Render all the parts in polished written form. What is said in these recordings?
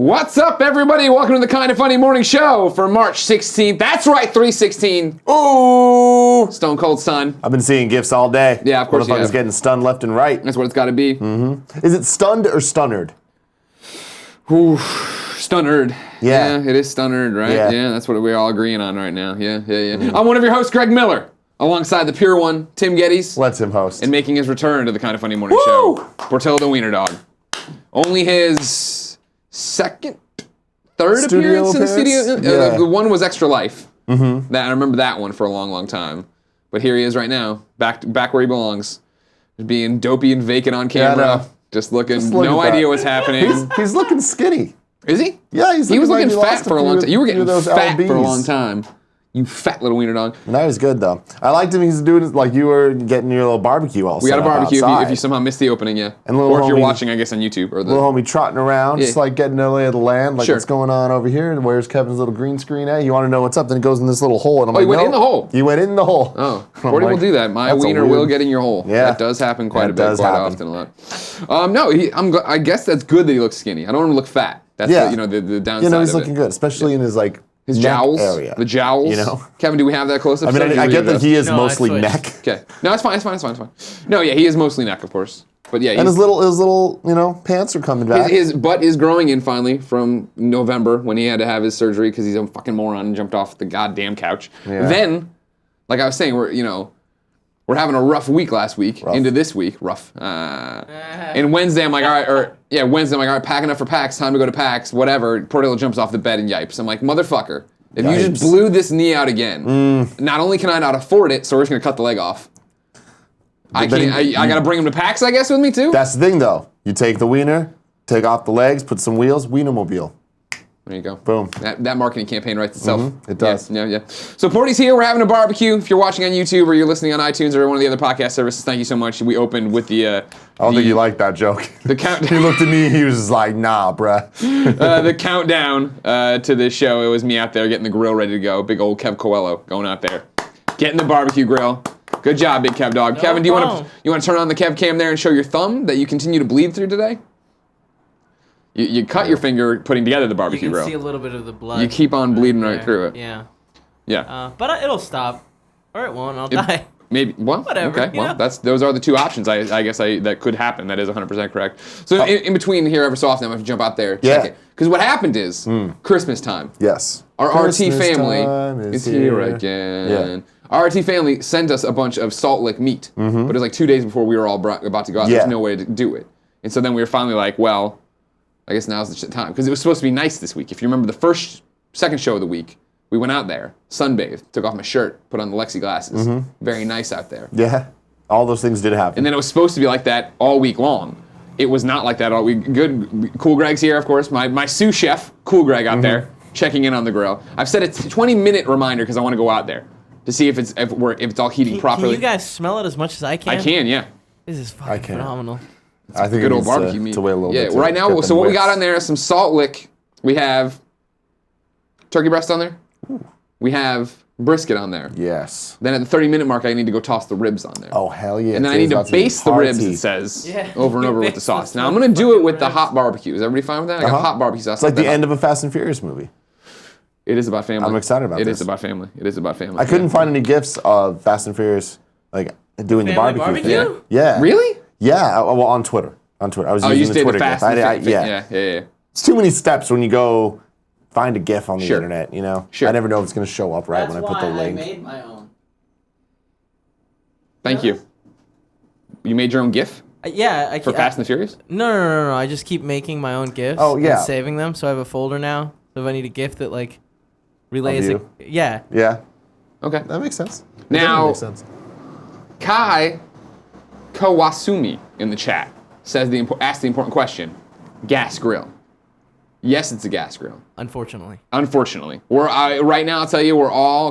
What's up, everybody? Welcome to the Kind of Funny Morning Show for March 16th. That's right, 3/16. Ooh! Stone Cold Sun. I've been seeing gifs all day. Yeah, of course you have. Motherfuckers getting stunned left and right. That's what it's got to be. Is it stunned or stunnered? Ooh, stunnered. Yeah. It is stunnered, right? Yeah. That's what we're all agreeing on right now. Yeah. I'm one of your hosts, Greg Miller, alongside the pure one, Tim Gettys. Let's him host. And making his return to the Kind of Funny Morning Show, Portillo the Wiener Dog. Only his third Studio appearance in the studio. Yeah. The one was Extra Life. That I remember that one for a long, long time. But here he is right now, back where he belongs, being dopey and vacant on camera, Yeah, I know. just looking, Just look no at that. idea what's happening. He's looking skinny. Is he? Yeah, He was looking like fat for a long time. You were getting those fat LBs. for a long time. You fat little wiener dog. Now he's good though. I liked him. He's doing like you were getting your little barbecue all We got set a up barbecue outside. if you somehow missed the opening, yeah. And little or if you're homie- watching, I guess, on YouTube. Or the Little homie trotting around, just Yeah. like getting the lay of the land, like Sure. what's going on over here, and where's Kevin's little green screen at? You want to know what's up? Then it goes in this little hole, and I'm like, he went no. in the hole. You went in the hole. Oh, I'm Porty will like, do that. My that's a wiener weird- will get in your hole. Yeah. That does happen quite That a bit, does quite happen. often, a lot. No, I guess that's good that he looks skinny. I don't want him to look fat. That's Yeah. the downside You know, he's of looking it. good, especially in his like His neck jowls, area. the jowls. You know? Kevin, do we have that close up? I mean, I get that he is No, I mostly switched. neck, Okay, no, it's fine. No, yeah, he is mostly neck, of course. But yeah, and his little pants are coming back. his butt is growing in finally from November when he had to have his surgery because he's a fucking moron and jumped off the goddamn couch. Yeah. Then, like I was saying, we're having a rough week last week into this week. Rough. And Wednesday, I'm like, all right, Wednesday, I'm like, all right, packing up for PAX, time to go to PAX, whatever. Portillo jumps off the bed and yipes. I'm like, motherfucker, if you just blew this knee out again, not only can I not afford it, so we're just gonna cut the leg off. I can't. I gotta bring him to PAX, I guess, with me too. That's the thing, though. You take the wiener, take off the legs, put some wheels, Wienermobile. There you go. Boom. That marketing campaign writes itself. It does. Yeah. So Porty's here. We're having a barbecue. If you're watching on YouTube or you're listening on iTunes or one of the other podcast services, thank you so much. We opened with the. I don't think you liked that joke. The count. He looked at me. He was just like, "Nah, bruh." The countdown to this show. It was me out there getting the grill ready to go. Big old Kev Coelho going out there, getting the barbecue grill. Good job, big Kev dog. No Kevin, do problem. you want to turn on the Kev cam there and show your thumb that you continue to bleed through today? You cut your finger putting together the You barbecue can grill. see a little bit of the blood. You keep on bleeding right there. through it. Yeah. Yeah. But it'll stop. Or it won't. I'll die. Maybe. Well, Whatever, okay. you Well, know? those are the two options. I guess that could happen. That is 100% correct. So in between here, every so often, I'm gonna jump out there, check Yeah. it. Because what happened is Christmas time. Yes. Our RT Christmas family time is here again. Yeah. Our RT family sent us a bunch of salt lick meat, but it was like 2 days before we were all about to go out. Yeah. There's no way to do it, and so then we were finally like, well, I guess now's the time because it was supposed to be nice this week. If you remember the second show of the week, we went out there, sunbathed, took off my shirt, put on the Lexi glasses. Very nice out there. Yeah. All those things did happen. And then it was supposed to be like that all week long. It was not like that all week. Good, Cool Greg's here, of course. My sous chef, Cool Greg, out there checking in on the grill. I've set a 20-minute reminder because I want to go out there to see if it's all heating properly. Can you guys smell it as much as I can? I can, yeah. This is fucking can't. phenomenal. I think Good it old needs barbecue meat. to wait a little yeah, bit. to right now. get So them what we got whips. on there is some salt lick. We have turkey breast on there. We have brisket on there. Yes. Then at the 30-minute mark, I need to go toss the ribs on there. Oh hell yeah! And then I need to baste the ribs, it says, Yeah, over and you over with the baste sauce. the Now, I'm going to do it with the ribs. hot barbecue. Is everybody fine with that? I got hot barbecue sauce. It's like the end of a Fast and Furious movie. It is about family. I'm excited about It this. is about family. It is about family. I couldn't find any gifs of Fast and Furious like doing the Family barbecue barbecue? thing. Yeah. Really? Yeah. Well, on Twitter. I was Oh, using you the did Twitter the fast gif. and the Yeah. yeah. It's too many steps when you go find a gif on the Sure. internet. You know. Sure. I never know if it's gonna show up right That's when I put why the link. I made my own. Thank you. You made your own GIF Yeah, I for Fast and the Furious? No. I just keep making my own gifs. Oh, yeah. And saving them, so I have a folder now. So if I need a gif that like relays Of it, yeah. Yeah. Okay. That makes sense. Now- Makes sense. Kai Kawasumi in the chat says asked the important question: gas grill. Yes, it's a gas grill. Unfortunately. Unfortunately, right now. I'll tell you,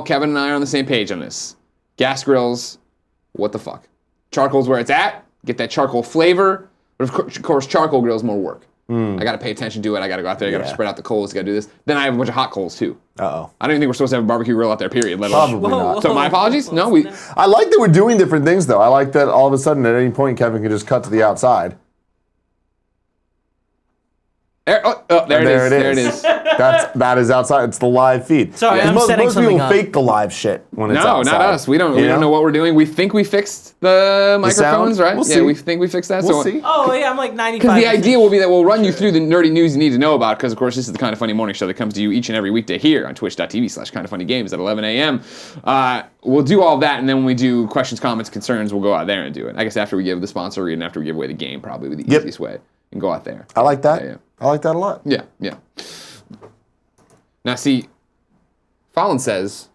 Kevin and I are on the same page on this. Gas grills, what the fuck? Charcoal's where it's at. Get that charcoal flavor, but of course, charcoal grills more work. I got to pay attention to it. I got to go out there. I got to Yeah. spread out the coals. Got to do this. Then I have a bunch of hot coals too. Uh-oh. I don't even think we're supposed to have a barbecue grill out there. Period. Let alone. Probably not. So my apologies. No, we. I like that we're doing different things, though. I like that all of a sudden, at any point, Kevin can just cut to the outside. There it is. That is outside. It's the live feed. Sorry, I'm setting most something people up. fake the live shit when it's No, outside. not us. We don't know what we're doing. We think we fixed the microphones, right? We'll see. We think we fixed that. We'll see. Oh yeah, I'm like 95. Because the idea will be that we'll run you through the nerdy news you need to know about, because of course this is the Kind of Funny morning show that comes to you each and every weekday here on twitch.tv/kindoffunnygames at 11 a.m. We'll do all that, and then when we do questions, comments, concerns, we'll go out there and do it. I guess after we give the sponsor read and after we give away the game, probably the easiest way, and go out there. I like that. Yeah. I like that a lot. Yeah. Now see, Fallon says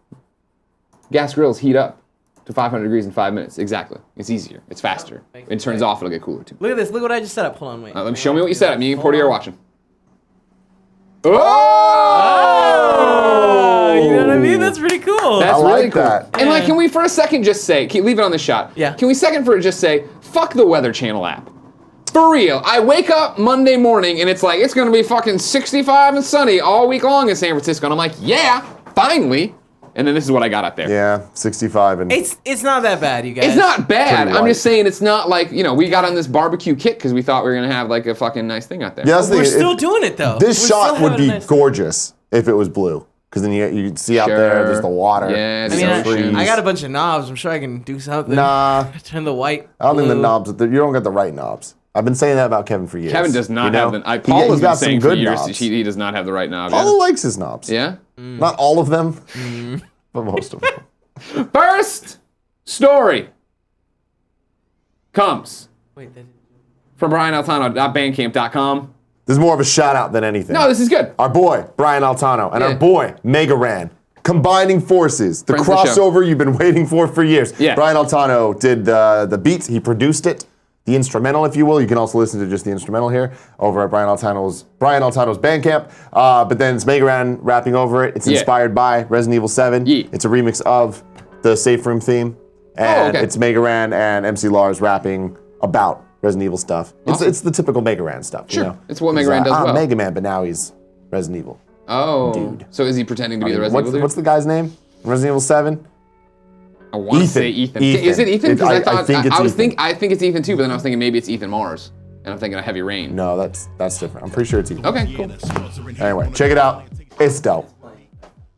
gas grills heat up to 500 degrees in 5 minutes. Exactly. It's easier. It's faster. It turns off. It'll get cooler too. Look at this. Look what I just set up. Hold on, wait. Let me show me what you set up. Me and Porty are watching. Oh, you know what I mean? That's pretty cool. That's I like really cool. that. And like, can we for a second just say, leave it on the shot. Yeah. Can we just say, fuck the Weather Channel app. For real, I wake up Monday morning and it's like, it's gonna be fucking 65 and sunny all week long in San Francisco. And I'm like, yeah, finally. And then this is what I got up there. Yeah, 65 and It's not that bad, you guys. It's not bad. Pretty I'm light. just saying it's not like, we got on this barbecue kit because we thought we were gonna have like a fucking nice thing out there. Yeah, that's the We're thing, still doing it though. This We're shot still would having be a nice- gorgeous if it was blue, because then you see out there, there's the water. Yeah, it's I mean, so freeze. I got a bunch of knobs. I'm sure I can do something. Nah, Turn the white. I don't think the blue. knobs. You don't got the right knobs. I've been saying that about Kevin for years. Kevin does not you know? have the. He Paul has been got some saying for good years knobs. he does not have the right knob. Paul likes his knobs. Yeah? Not all of them, but most of them. First story comes Wait, that- from BrianAltano.bandcamp.com. This is more of a shout out than anything. No, this is good. Our boy, Brian Altano, and Yeah. our boy, Mega Ran. Combining forces. The Friends of the show. crossover you've been waiting for years. Yeah. Brian Altano did the beats. He produced it. The instrumental, if you will. You can also listen to just the instrumental here over at Brian Altano's Bandcamp. But then it's Mega Ran rapping over it. It's Yeah. inspired by Resident Evil 7. Yeah. It's a remix of the Safe Room theme. And okay. it's Mega Ran and MC Lars rapping about Resident Evil stuff. Awesome. It's the typical Mega Ran stuff. Sure. You know? It's what Mega Ran does I'm well. Mega Man, but now he's Resident Evil. Oh. Dude. So is he pretending to be the Resident Evil dude? What's the guy's name? Resident Evil 7? I want to Ethan. say Ethan. Ethan. Is it Ethan? Because I think it's Ethan. I think it's Ethan too, but then I was thinking maybe it's Ethan Mars. And I'm thinking of Heavy Rain. No, that's different. I'm pretty sure it's Ethan. Okay, cool. Anyway, check it out. It's dope.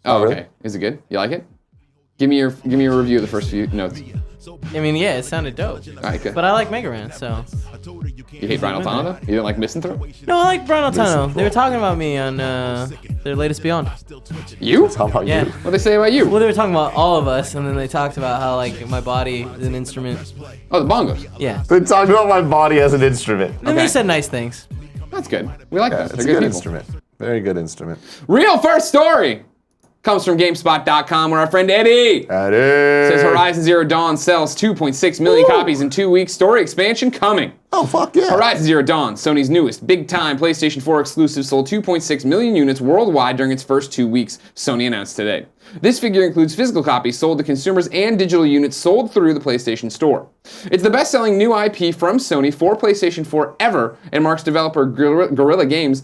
Oh, really? okay. Is it good? You like it? Give me your review of the first few notes. I mean, yeah, it sounded dope. All right, good. But I like Mega Ran, so. You hate Brian Altano though? You didn't like Misanthrope? No, I like Brian Altano. They were talking about me on their latest Beyond. You? How about Yeah. you? What they say about you? Well, they were talking about all of us, and then they talked about how like my body is an instrument. Oh, the bongos. Yeah. They're talking about my body as an instrument. Then Okay. they said nice things. That's good. We like that. It's They're a good good people. instrument. Very good instrument. Real first story comes from GameSpot.com, where our friend Eddie That is. says Horizon Zero Dawn sells 2.6 million copies in 2 weeks. Story expansion coming. Oh, fuck yeah. Horizon Zero Dawn, Sony's newest big-time PlayStation 4 exclusive, sold 2.6 million units worldwide during its first 2 weeks, Sony announced today. This figure includes physical copies sold to consumers and digital units sold through the PlayStation Store. It's the best-selling new IP from Sony for PlayStation 4 ever, and marks developer Guerrilla Games'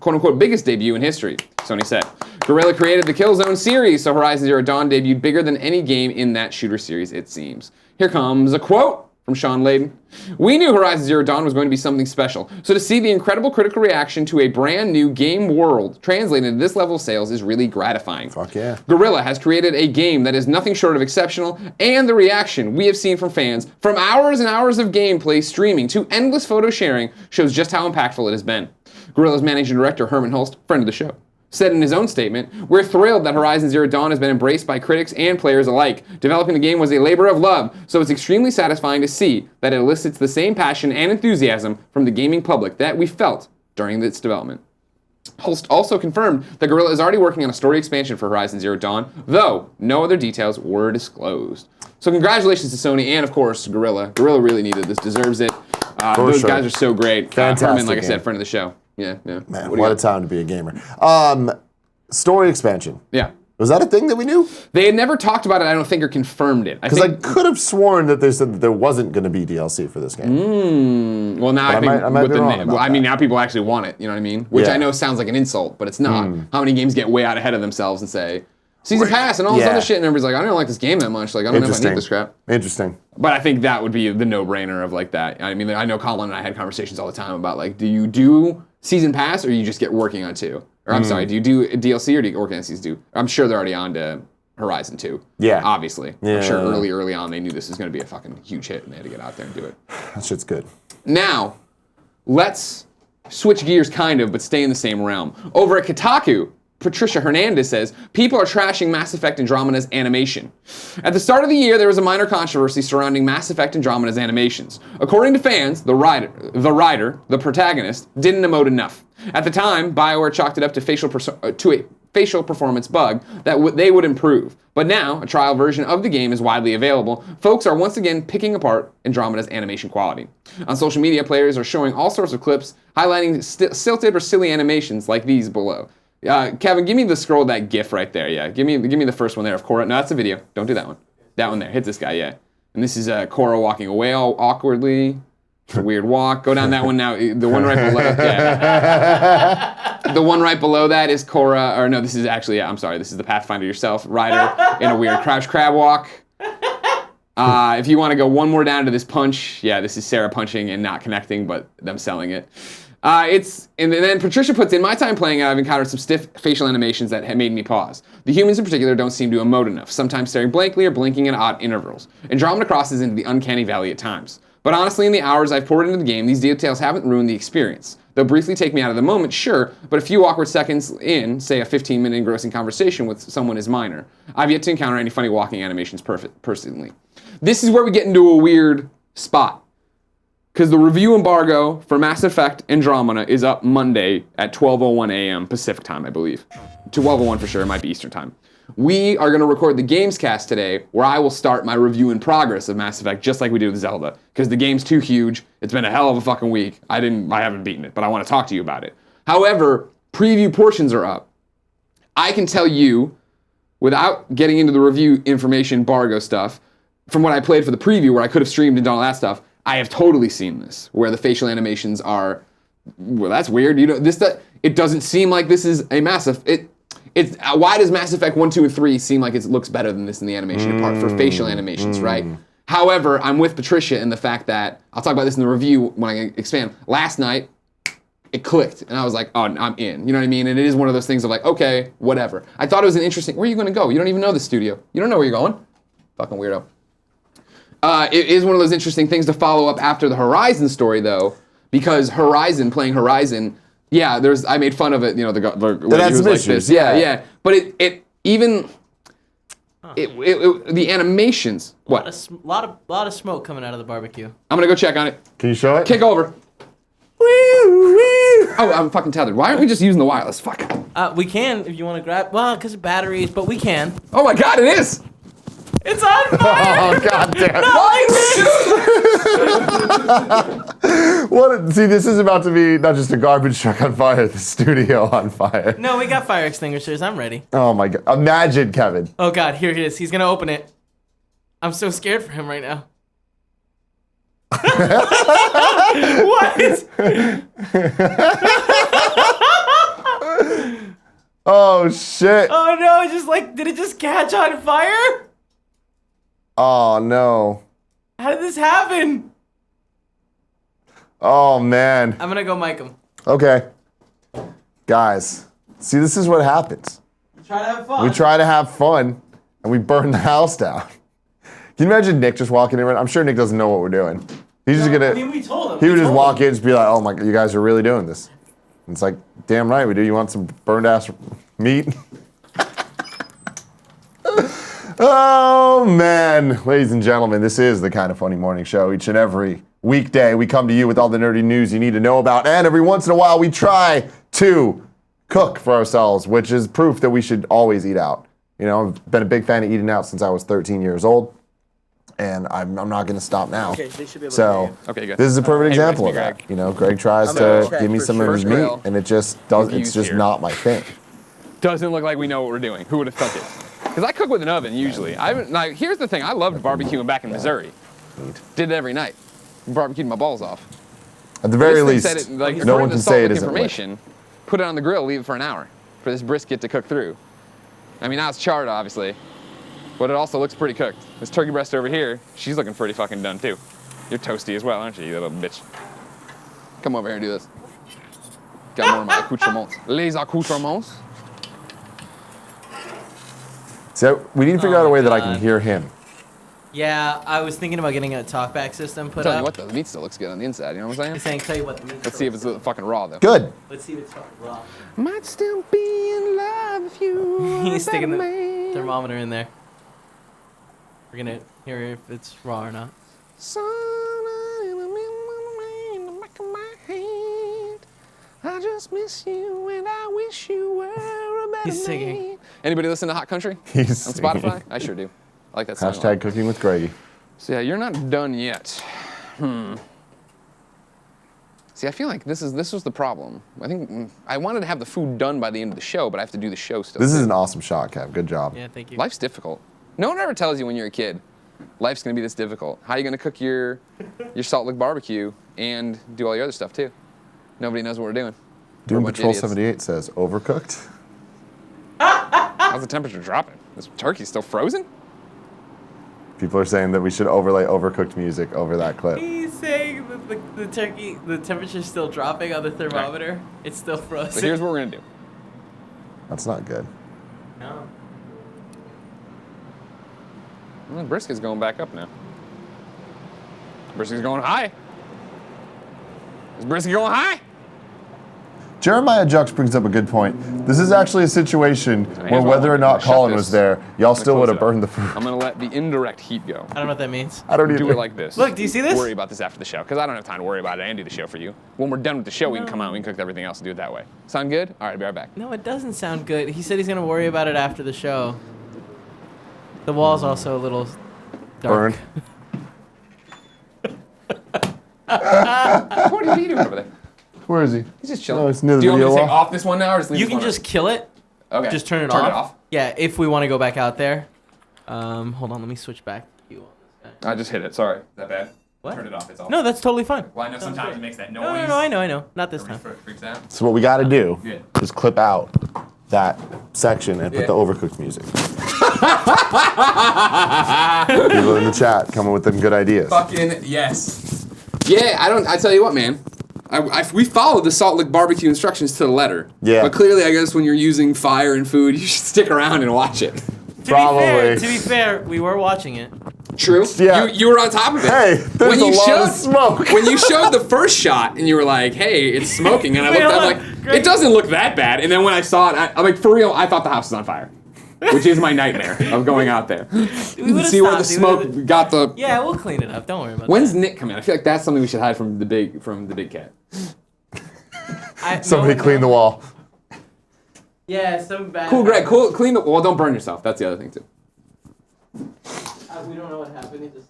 quote-unquote biggest debut in history, Sony said. Guerrilla created the Killzone series, so Horizon Zero Dawn debuted bigger than any game in that shooter series, it seems. Here comes a quote from Sean Layden. We knew Horizon Zero Dawn was going to be something special, so to see the incredible critical reaction to a brand new game world translated into this level of sales is really gratifying. Fuck yeah. Guerrilla has created a game that is nothing short of exceptional, and the reaction we have seen from fans, from hours and hours of gameplay streaming to endless photo sharing, shows just how impactful it has been. Guerrilla's managing director, Herman Hulst, friend of the show, said in his own statement, "We're thrilled that Horizon Zero Dawn has been embraced by critics and players alike. Developing the game was a labor of love, so it's extremely satisfying to see that it elicits the same passion and enthusiasm from the gaming public that we felt during its development." Holst also confirmed that Guerrilla is already working on a story expansion for Horizon Zero Dawn, though no other details were disclosed. So congratulations to Sony and, of course, Guerrilla. Guerrilla really needed this, deserves it. Those sure. guys are so great. Fantastic Herman, like I game. said, friend of the show. Yeah. Man, What do you what got? a time to be a gamer. Story expansion. Yeah. Was that a thing that we knew? They had never talked about it, I don't think, or confirmed it. Because I could have sworn that they said that there wasn't going to be DLC for this game. Well, now I think I might with be the wrong name. about Well, I mean, that. now people actually want it. You know what I mean? Which Yeah. I know sounds like an insult, but it's not. How many games get way out ahead of themselves and say season pass and all this Yeah. other shit, and everybody's like, I don't like this game that much. Like, I don't know if I Interesting. need this crap. Interesting. But I think that would be the no-brainer of like that. I mean, I know Colin and I had conversations all the time about like, do you do season pass, or you just get working on 2? Or I'm sorry, do you do DLC or do you work on season 2? I'm sure they're already on to Horizon 2. Yeah. Obviously. Yeah. I'm sure early on they knew this was going to be a fucking huge hit and they had to get out there and do it. That shit's good. Now, let's switch gears kind of, but stay in the same realm. Over at Kotaku, Patricia Hernandez says, people are trashing Mass Effect Andromeda's animation. At the start of the year, there was a minor controversy surrounding Mass Effect Andromeda's animations. According to fans, the writer, the protagonist, didn't emote enough. At the time, BioWare chalked it up to a facial performance bug that they would improve. But now, a trial version of the game is widely available. Folks are once again picking apart Andromeda's animation quality. On social media, players are showing all sorts of clips highlighting silted or silly animations like these below. Kevin, give me the scroll of that GIF right there. Yeah, give me the first one there of Cora. No, that's a video. Don't do that one. That one there. Hit this guy. Yeah. And this is Cora walking away all awkwardly. It's a weird walk. Go down that one now. The one right below. Yeah. The one right below that is Cora. Or no, this is actually. Yeah, I'm sorry. This is the Pathfinder yourself rider in a weird crouch crab walk. If you want to go one more down to this punch, yeah, this is Sarah punching and not connecting, but them selling it. And then Patricia puts in, my time playing it, I've encountered some stiff facial animations that have made me pause. The humans in particular don't seem to emote enough, sometimes staring blankly or blinking at odd intervals. Andromeda crosses into the uncanny valley at times. But honestly, in the hours I've poured into the game, these details haven't ruined the experience. They'll briefly take me out of the moment, sure, but a few awkward seconds in, say a 15-minute engrossing conversation with someone is minor. I've yet to encounter any funny walking animations personally. This is where we get into a weird spot. Because the review embargo for Mass Effect Andromeda is up Monday at 12:01 a.m. Pacific time, I believe. 12:01 for sure, it might be Eastern time. We are going to record the Gamescast today, where I will start my review in progress of Mass Effect, just like we did with Zelda. Because the game's too huge. It's been a hell of a fucking week. I haven't beaten it, but I want to talk to you about it. However, preview portions are up. I can tell you, without getting into the review information embargo stuff, from what I played for the preview, where I could have streamed and done all that stuff, I have totally seen this, where the facial animations are, well, that's weird. It doesn't seem like this is a massive. Why does Mass Effect 1, 2, and 3 seem like it looks better than this in the animation part for facial animations, right? However, I'm with Patricia in the fact that, I'll talk about this in the review when I expand. Last night, it clicked, and I was like, oh, I'm in. You know what I mean? And it is one of those things of like, okay, whatever. I thought it was an interesting, where are you going to go? You don't even know the studio. You don't know where you're going. Fucking weirdo. It is one of those interesting things to follow up after the Horizon story, though, because playing Horizon, yeah, I made fun of it, you know, the was like this. Yeah. But the animations, what? Lot of smoke coming out of the barbecue. I'm gonna go check on it. Can you show it? Kick over. Oh, I'm fucking tethered. Why aren't we just using the wireless? Fuck. We can if you want to grab, well, because of batteries, but we can. Oh my god, it is! It's on fire! Oh, god damn. No, See, this is about to be not just a garbage truck on fire, the studio on fire. No, we got fire extinguishers. I'm ready. Oh my god. Imagine, Kevin. Oh god, here he is. He's gonna open it. I'm so scared for him right now. What? Oh shit. Oh no, did it just catch on fire? Oh no. How did this happen? Oh man. I'm gonna go mic him. Okay. Guys, see, this is what happens. We try to have fun. We try to have fun, and we burn the house down. Can you imagine Nick just walking in? I'm sure Nick doesn't know what we're doing. He's just gonna. I mean, we told him. He would just walk in and just be like, "Oh my, you guys are really doing this." And it's like, damn right we do. You want some burned ass meat? Oh man, ladies and gentlemen, this is the Kind of Funny Morning Show. Each and every weekday, we come to you with all the nerdy news you need to know about, and every once in a while, we try to cook for ourselves, which is proof that we should always eat out. You know, I've been a big fan of eating out since I was 13 years old, and I'm not going to stop now. Okay, they should be able So, to Okay, good. this is a perfect Hey, example of Greg. that. You know, Greg tries I'm gonna to check give me for some of sure. his First meat, grill. and it just doesn't. It's Reviews just here. not my thing. Doesn't look like we know what we're doing. Who would have thunk it? Because I cook with an oven usually. Here's the thing. I loved barbecuing back in Missouri. Did it every night. Barbecued my balls off. At the very This thing least, said it, no according one to can Salt say it Lick isn't lit. information, put it on the grill, leave it for an hour for this brisket to cook through. I mean, now it's charred, obviously, but it also looks pretty cooked. This turkey breast over here, she's looking pretty fucking done too. You're toasty as well, aren't you little bitch? Come over here and do this. Got more of my accoutrements. Les accoutrements. So we need to figure out a way that I can hear him. Yeah, I was thinking about getting a talkback system put Tell you up. what, though, the meat still looks good on the inside. You know what I'm saying? Tell you what, the meat Let's see if it's fucking raw, though. Good. Let's see if it's fucking raw. Might still be in love with you. He's sticking the thermometer in there. We're gonna hear if it's raw or not. I just miss you and I wish you were a better He's singing. man. Anybody listen to Hot Country He's on singing. Spotify? I sure do. I like that song. Hashtag cooking with Greggy. So yeah, you're not done yet. See, I feel like this was the problem. I think I wanted to have the food done by the end of the show, but I have to do the show still. This is an awesome shot, Kev. Good job. Yeah, thank you. Life's difficult. No one ever tells you when you're a kid, life's gonna be this difficult. How are you gonna cook your Salt Lick barbecue and do all your other stuff too? Nobody knows what we're doing. Doom We're a bunch of Patrol idiots. 78 says, overcooked? How's the temperature dropping? This turkey's still frozen? People are saying that we should overlay overcooked music over that clip. He's saying that the turkey, the temperature's still dropping on the thermometer. It's still frozen. So here's what we're gonna do. That's not good. No. Well, brisket's going back up now. Brisket's going high. Is brisket going high? Jeremiah Jux brings up a good point. This is actually a situation where what whether or I'm not gonna Colin shut was this. there, y'all I'm still gonna would close have it up. burned the food. I'm gonna let the indirect heat go. I don't know what that means. I don't either. Do it like this. Look, do you see this? Worry about this after the show, because I don't have time to worry about it and do the show for you. When we're done with the show, we can come out and we can cook everything else and do it that way. Sound good? All right, be right back. No, it doesn't sound good. He said he's gonna worry about it after the show. The wall's also a little dark. Burned. What are you doing over there? Where is he? He's just chilling. No, it's near the Do you want me to video take wall. off this one now or just leave You this can one just kill it. on? Okay. Just turn it off. Yeah, if we want to go back out there. Hold on, let me switch back. I just hit it. Sorry. Is that bad? What? Turn it off. It's off. No, that's totally fine. Well, I know sometimes it makes that noise. No, I know. Not this time. Freaks out. So what we got to do Good. is clip out that section and put the overcooked music. People in the chat coming with them good ideas. Fucking yes. Yeah, I tell you what, man. We followed the Salt Lick barbecue instructions to the letter. Yeah. But clearly, I guess when you're using fire and food, you should stick around and watch it. Probably. To be fair, we were watching it. True. Yeah. You were on top of it. Hey, there's a lot of smoke. When you showed the first shot and you were like, "Hey, it's smoking," and I Wait, looked, I'm hold like, on. Greg. "It doesn't look that bad." And then when I saw it, I'm like, "For real?" I thought the house was on fire, which is my nightmare of going out there. You can would've see where the stopped. smoke got the. Yeah, we'll clean it up. Don't worry about When's that. Nick coming? I feel like that's something we should hide from the big cat. Somebody clean the wall. Yeah, some bad. Cool, Greg. Cool. Clean the. Well, don't burn yourself. That's the other thing too. We don't know what happened. It just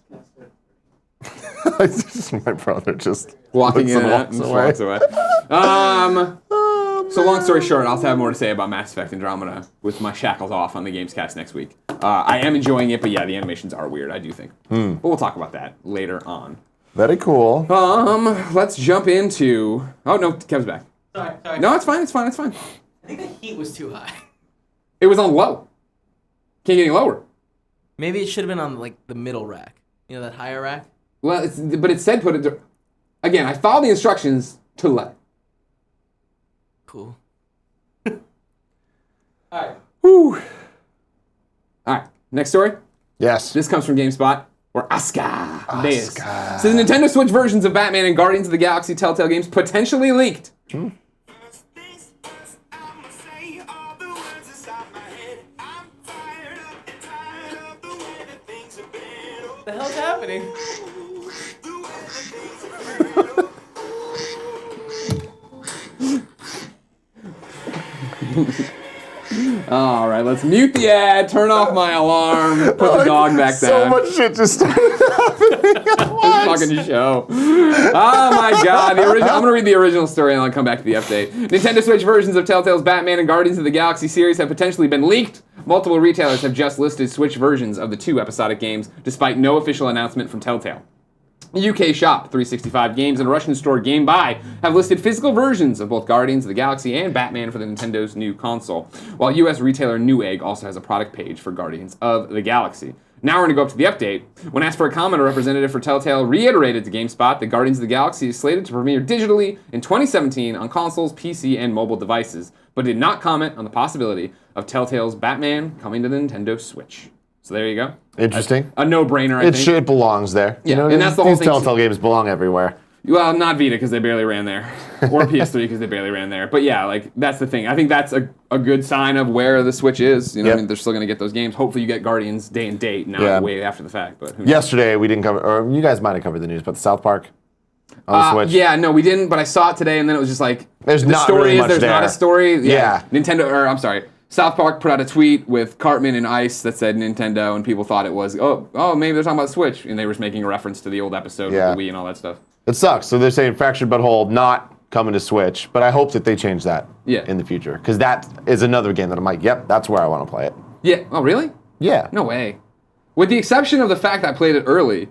It's just my brother just Walking looks in and out walks and away. walks away. So long story short, I'll have more to say about Mass Effect Andromeda with my shackles off on the Gamescast next week. I am enjoying it, but yeah, the animations are weird, I do think. But we'll talk about that later on. Very cool. Let's jump into... Oh, no, Kev's back. Sorry. No, it's fine. I think the heat was too high. It was on low. Can't get any lower. Maybe it should have been on like the middle rack. You know that higher rack? Well, but it said put it... Again, I followed the instructions to the letter. Cool. Alright. Whew. Alright, next story. Yes. This comes from GameSpot, where Oscar Baez says the Nintendo Switch versions of Batman and Guardians of the Galaxy Telltale games potentially leaked. What the hell's happening? All right, let's mute the ad, turn off my alarm, put the dog back So down. much shit just started happening at once. Fucking show. Oh my god. I'm going to read the original story and I'll come back to the update. Nintendo Switch versions of Telltale's Batman and Guardians of the Galaxy series have potentially been leaked. Multiple retailers have just listed Switch versions of the two episodic games, despite no official announcement from Telltale. UK shop 365 Games and Russian store Game Buy have listed physical versions of both Guardians of the Galaxy and Batman for the Nintendo's new console, while US retailer Newegg also has a product page for Guardians of the Galaxy. Now we're going to go up to the update. When asked for a comment, a representative for Telltale reiterated to GameSpot that Guardians of the Galaxy is slated to premiere digitally in 2017 on consoles, PC, and mobile devices, but did not comment on the possibility of Telltale's Batman coming to the Nintendo Switch. So there you go. Interesting. A no-brainer, I think. It belongs there. Yeah, and that's the whole thing. These Telltale games belong everywhere. Well, not Vita because they barely ran there, or PS3 because they barely ran there. But yeah, like that's the thing. I think that's a good sign of where the Switch is. You know, I mean, they're still gonna get those games. Hopefully, you get Guardians day and date, not way after the fact. But who knows? Yesterday we didn't cover, or you guys might have covered the news, but the South Park on the Switch. Yeah, no, we didn't. But I saw it today, and then it was just like there's not story really is much there's there. not a story. Yeah. South Park put out a tweet with Cartman and Ice that said Nintendo, and people thought it was maybe they're talking about Switch, and they were just making a reference to the old episode with the Wii and all that stuff. It sucks. So they're saying Fractured But Whole not coming to Switch, but I hope that they change that in the future. Because that is another game that I'm like, yep, that's where I want to play it. Yeah. Oh, really? Yeah. No way. With the exception of the fact that I played it early,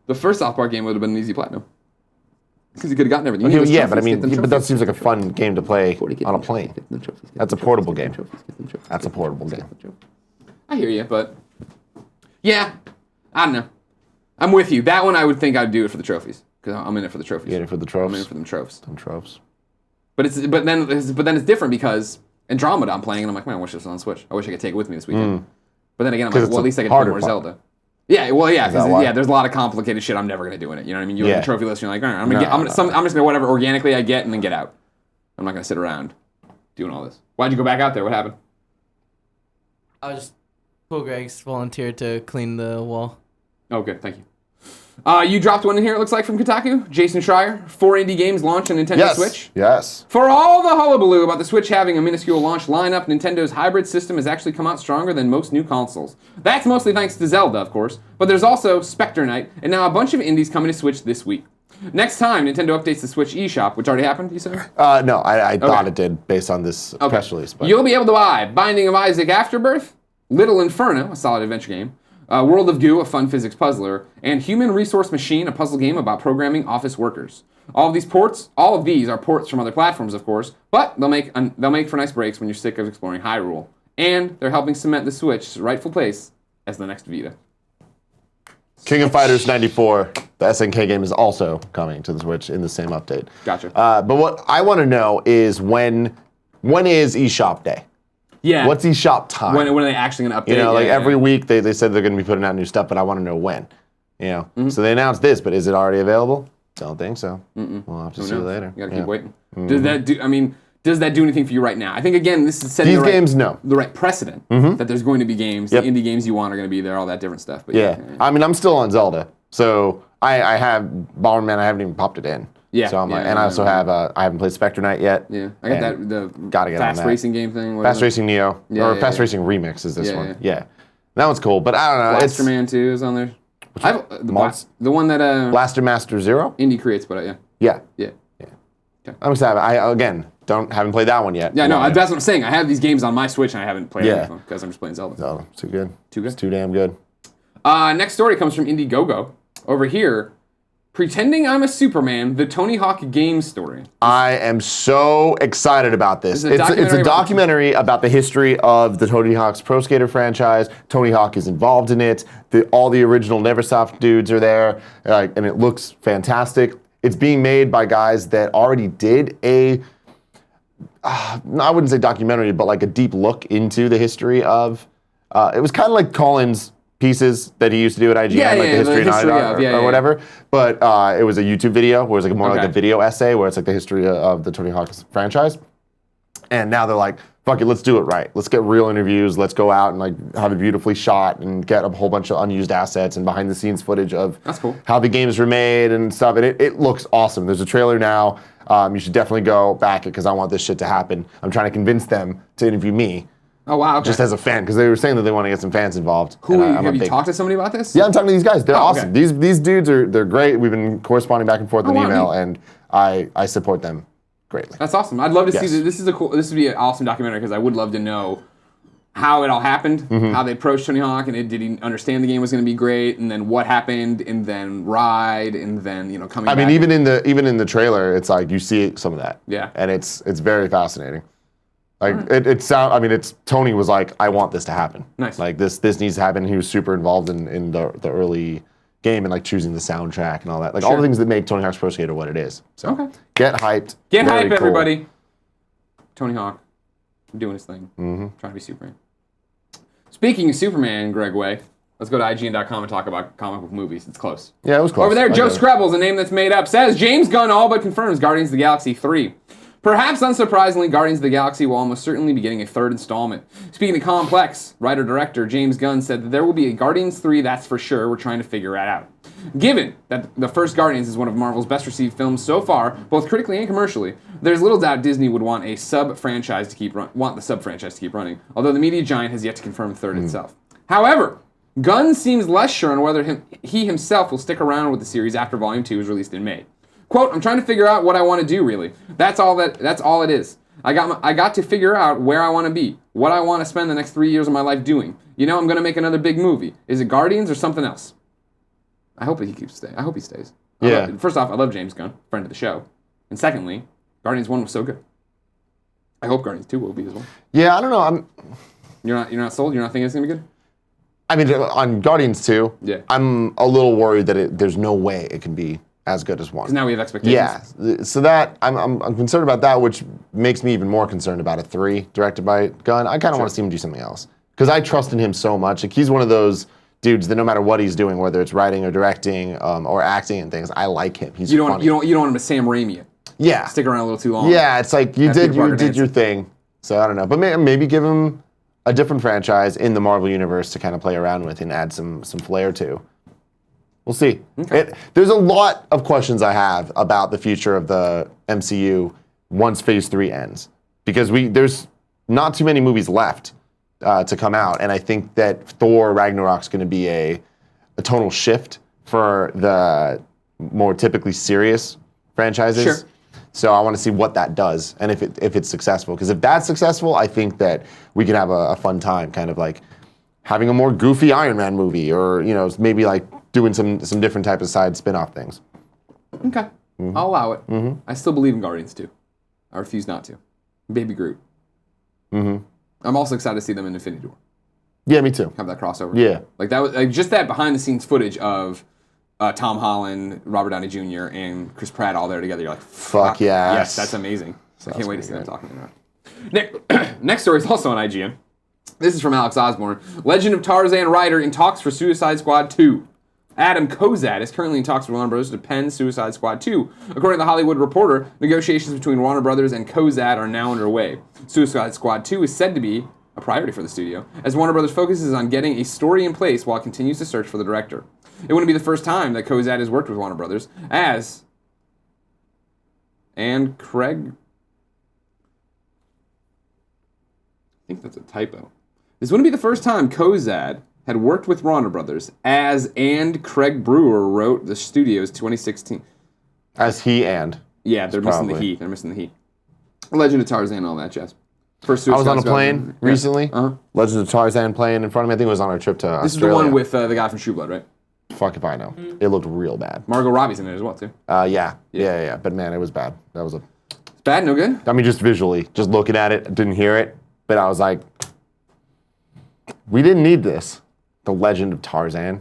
the first South Park game would have been an easy platinum. Because you could have gotten everything. Okay, but I mean, but that seems like a fun game to play on a plane. That's a portable game. That's a portable game. I hear you, but yeah, I don't know. I'm with you. That one I would think I'd do it for the trophies. Because I'm in it for the trophies. You're in it for the trophies? I'm in it for them trophies. Some trophies. But then it's different because Andromeda I'm playing and I'm like, man, I wish this was on Switch. I wish I could take it with me this weekend. But then again, I'm like, well, at least I can play more Zelda. Yeah, well, yeah, because there's a lot of complicated shit I'm never gonna do in it. You know what I mean? You look at the trophy list, and you're like, all right, I'm just gonna whatever organically I get and then get out. I'm not gonna sit around doing all this. Why'd you go back out there? What happened? I was just Cool Greg's volunteered to clean the wall. Oh, good, thank you. You dropped one in here, it looks like, from Kotaku. Jason Schreier, 4 indie games launch on Nintendo Switch. Yes. For all the hullabaloo about the Switch having a minuscule launch lineup, Nintendo's hybrid system has actually come out stronger than most new consoles. That's mostly thanks to Zelda, of course, but there's also Spectre Knight, and now a bunch of indies coming to Switch this week. Next time, Nintendo updates the Switch eShop, which already happened, you said? No, I thought it did based on this press release. But. You'll be able to buy Binding of Isaac Afterbirth, Little Inferno, a solid adventure game, World of Goo, a fun physics puzzler, and Human Resource Machine, a puzzle game about programming office workers. All of these are ports from other platforms, of course, but they'll make for nice breaks when you're sick of exploring Hyrule. And they're helping cement the Switch's rightful place as the next Vita. King of Fighters 94, the SNK game, is also coming to the Switch in the same update. Gotcha. But what I want to know is when is eShop Day? Yeah. What's eShop time? When are they actually going to update? Every week they said they're going to be putting out new stuff, but I want to know when. So they announced this, but is it already available? Don't think so. We'll have to see later. You got to keep waiting. Does that do anything for you right now? I think again, this is setting the right precedent that there's going to be games. The indie games you want are going to be there, all that different stuff. But I mean, I'm still on Zelda, so I have Bomberman. I haven't even popped it in. Yeah. So I'm I also have I haven't played Spectre Knight yet. Yeah. I got the gotta get fast on that. racing game thing. Fast Racing Neo Fast Racing Remix is this one. Yeah. That one's cool, but I don't know. Blaster Man 2 is on there. The one that Blaster Master Zero? Indie creates, but Yeah. Yeah. Okay. I'm excited. I haven't played that one yet. Yeah, no, that's what I'm saying. I have these games on my Switch and I haven't played them because I'm just playing Zelda. Zelda, too good. Too good? It's too damn good. Next story comes from Indiegogo. Over here, Pretending I'm a Superman, the Tony Hawk game story. I am so excited about this. It's a documentary about the history of the Tony Hawk's Pro Skater franchise. Tony Hawk is involved in it. All the original Neversoft dudes are there, and it looks fantastic. It's being made by guys that already did I wouldn't say documentary, but like a deep look into the history of, it was kind of like Colin's pieces that he used to do at IGN, like the history of Naughty Dog or whatever. But it was a YouTube video where it was like more like a video essay where it's like the history of the Tony Hawk franchise. And now they're like, fuck it, let's do it right. Let's get real interviews. Let's go out and like have it beautifully shot and get a whole bunch of unused assets and behind the scenes footage of how the games were made and stuff. And it looks awesome. There's a trailer now. You should definitely go back it because I want this shit to happen. I'm trying to convince them to interview me. Oh, wow. Okay. Just as a fan, because they were saying that they want to get some fans involved. Have you talked to somebody about this? Yeah, I'm talking to these guys. They're awesome. Okay. These dudes they're great. We've been corresponding back and forth in email, and I support them greatly. That's awesome. I'd love to see this. This would be an awesome documentary because I would love to know how it all happened, how they approached Tony Hawk, and did he understand the game was going to be great, and then what happened, and then Ride, and then coming back. I mean, even in the trailer, it's like you see some of that. Yeah. And it's very fascinating. Like it's Tony was like, I want this to happen. Nice. Like this needs to happen. He was super involved in the early game and like choosing the soundtrack and all that. Like all the things that make Tony Hawk's Pro Skater what it is. So get hyped. Get Very hype, cool. everybody. Tony Hawk doing his thing. Trying to be Superman. Speaking of Superman, Greg Way, let's go to IGN.com and talk about comic book movies. It's close. Yeah, it was close. Over there, I Joe get it. Scrabble's a name that's made up, says James Gunn all but confirms Guardians of the Galaxy 3. Perhaps unsurprisingly, Guardians of the Galaxy will almost certainly be getting a third installment. Speaking of complex, writer-director James Gunn said that there will be a Guardians 3, that's for sure. We're trying to figure that out. Given that the first Guardians is one of Marvel's best-received films so far, both critically and commercially, there's little doubt Disney would want a sub-franchise to keep running, although the media giant has yet to confirm the third itself. However, Gunn seems less sure on whether he himself will stick around with the series after Volume 2 is released in May. Quote, I'm trying to figure out what I want to do, really. That's all it is. I got to figure out where I want to be, what I want to spend the next 3 years of my life doing. You know, I'm going to make another big movie. Is it Guardians or something else? I hope he keeps staying. I hope he stays. First off, I love James Gunn, friend of the show. And secondly, Guardians 1 was so good. I hope Guardians 2 will be as well. Yeah, I don't know. You're not sold? You're not thinking it's going to be good? I mean, on Guardians 2, I'm a little worried that there's no way it can be as good as 1. Because now we have expectations. Yeah, so that I'm concerned about that, which makes me even more concerned about a 3 directed by Gunn. I kind of want to see him do something else because I trust in him so much. Like he's one of those dudes that no matter what he's doing, whether it's writing or directing or acting and things, I like him. He's funny. You don't want him to Sam Raimi it. Yeah, Stick around a little too long. Yeah, it's like you did your thing. So I don't know, but maybe give him a different franchise in the Marvel universe to kind of play around with and add some flair to. We'll see. Okay. There's a lot of questions I have about the future of the MCU once Phase 3 ends. Because there's not too many movies left to come out. And I think that Thor Ragnarok's going to be a tonal shift for the more typically serious franchises. Sure. So I want to see what that does and if it's successful. Because if that's successful, I think that we can have a fun time kind of like having a more goofy Iron Man movie or, maybe like doing some different type of side spin-off things. Okay. I'll allow it. I still believe in Guardians 2. I refuse not to. Baby Groot. I'm also excited to see them in Infinity War. Yeah, me too. Have that crossover. Yeah. Like that was just that behind-the-scenes footage of Tom Holland, Robert Downey Jr., and Chris Pratt all there together. You're like, fuck yes. Yes, that's amazing. I can't wait to see them talking about it. Next story is also on IGN. This is from Alex Osborne. Legend of Tarzan writer in talks for Suicide Squad 2. Adam Kozad is currently in talks with Warner Bros. To pen Suicide Squad 2. According to The Hollywood Reporter, negotiations between Warner Bros. And Kozad are now underway. Suicide Squad 2 is said to be a priority for the studio, as Warner Bros. Focuses on getting a story in place while it continues to search for the director. It wouldn't be the first time that Kozad has worked with Warner Bros. And Craig... I think that's a typo. This wouldn't be the first time Kozad had worked with Warner Brothers and Craig Brewer wrote the studio's 2016. Yeah, they're missing the he. They're missing the he. Legend of Tarzan and all that jazz. First I was on a plane recently. Legend of Tarzan plane in front of me. I think it was on our trip to Australia. This is the one with the guy from True Blood, right? Fuck if I know. It looked real bad. Margot Robbie's in it as well, too. Yeah. But man, it was bad. It's bad, no good? I mean, just visually, just looking at it, didn't hear it, but I was like, we didn't need this. The Legend of Tarzan.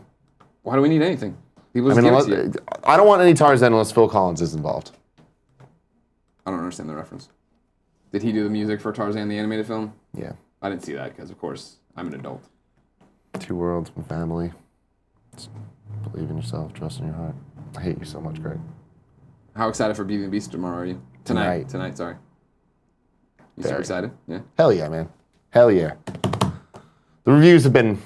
Why do we need anything? People just give it to you. I don't want any Tarzan unless Phil Collins is involved. I don't understand the reference. Did he do the music for Tarzan, the animated film? Yeah. I didn't see that because, of course, I'm an adult. 2 worlds, 1 family. Just believe in yourself, trust in your heart. I hate you so much, Craig. How excited for Beauty and the Beast tomorrow are you? Tonight, sorry. You super excited? Yeah. Hell yeah, man. Hell yeah. The reviews have been...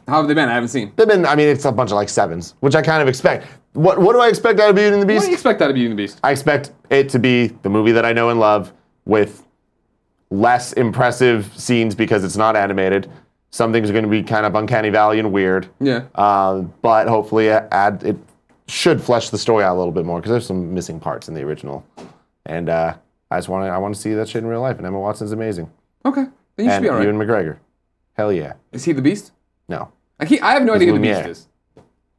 How have they been? I haven't seen. It's a bunch of like 7s, which I kind of expect. What do I expect out of Beauty and the Beast? What do you expect out of Beauty and the Beast? I expect it to be the movie that I know and love with less impressive scenes because it's not animated. Some things are going to be kind of uncanny valley and weird. Yeah. But hopefully it should flesh the story out a little bit more because there's some missing parts in the original. And I want to see that shit in real life. And Emma Watson's amazing. Okay. Then you should be all right. Ewan McGregor. Hell yeah. Is he the Beast? No. I have no idea who the Beast is.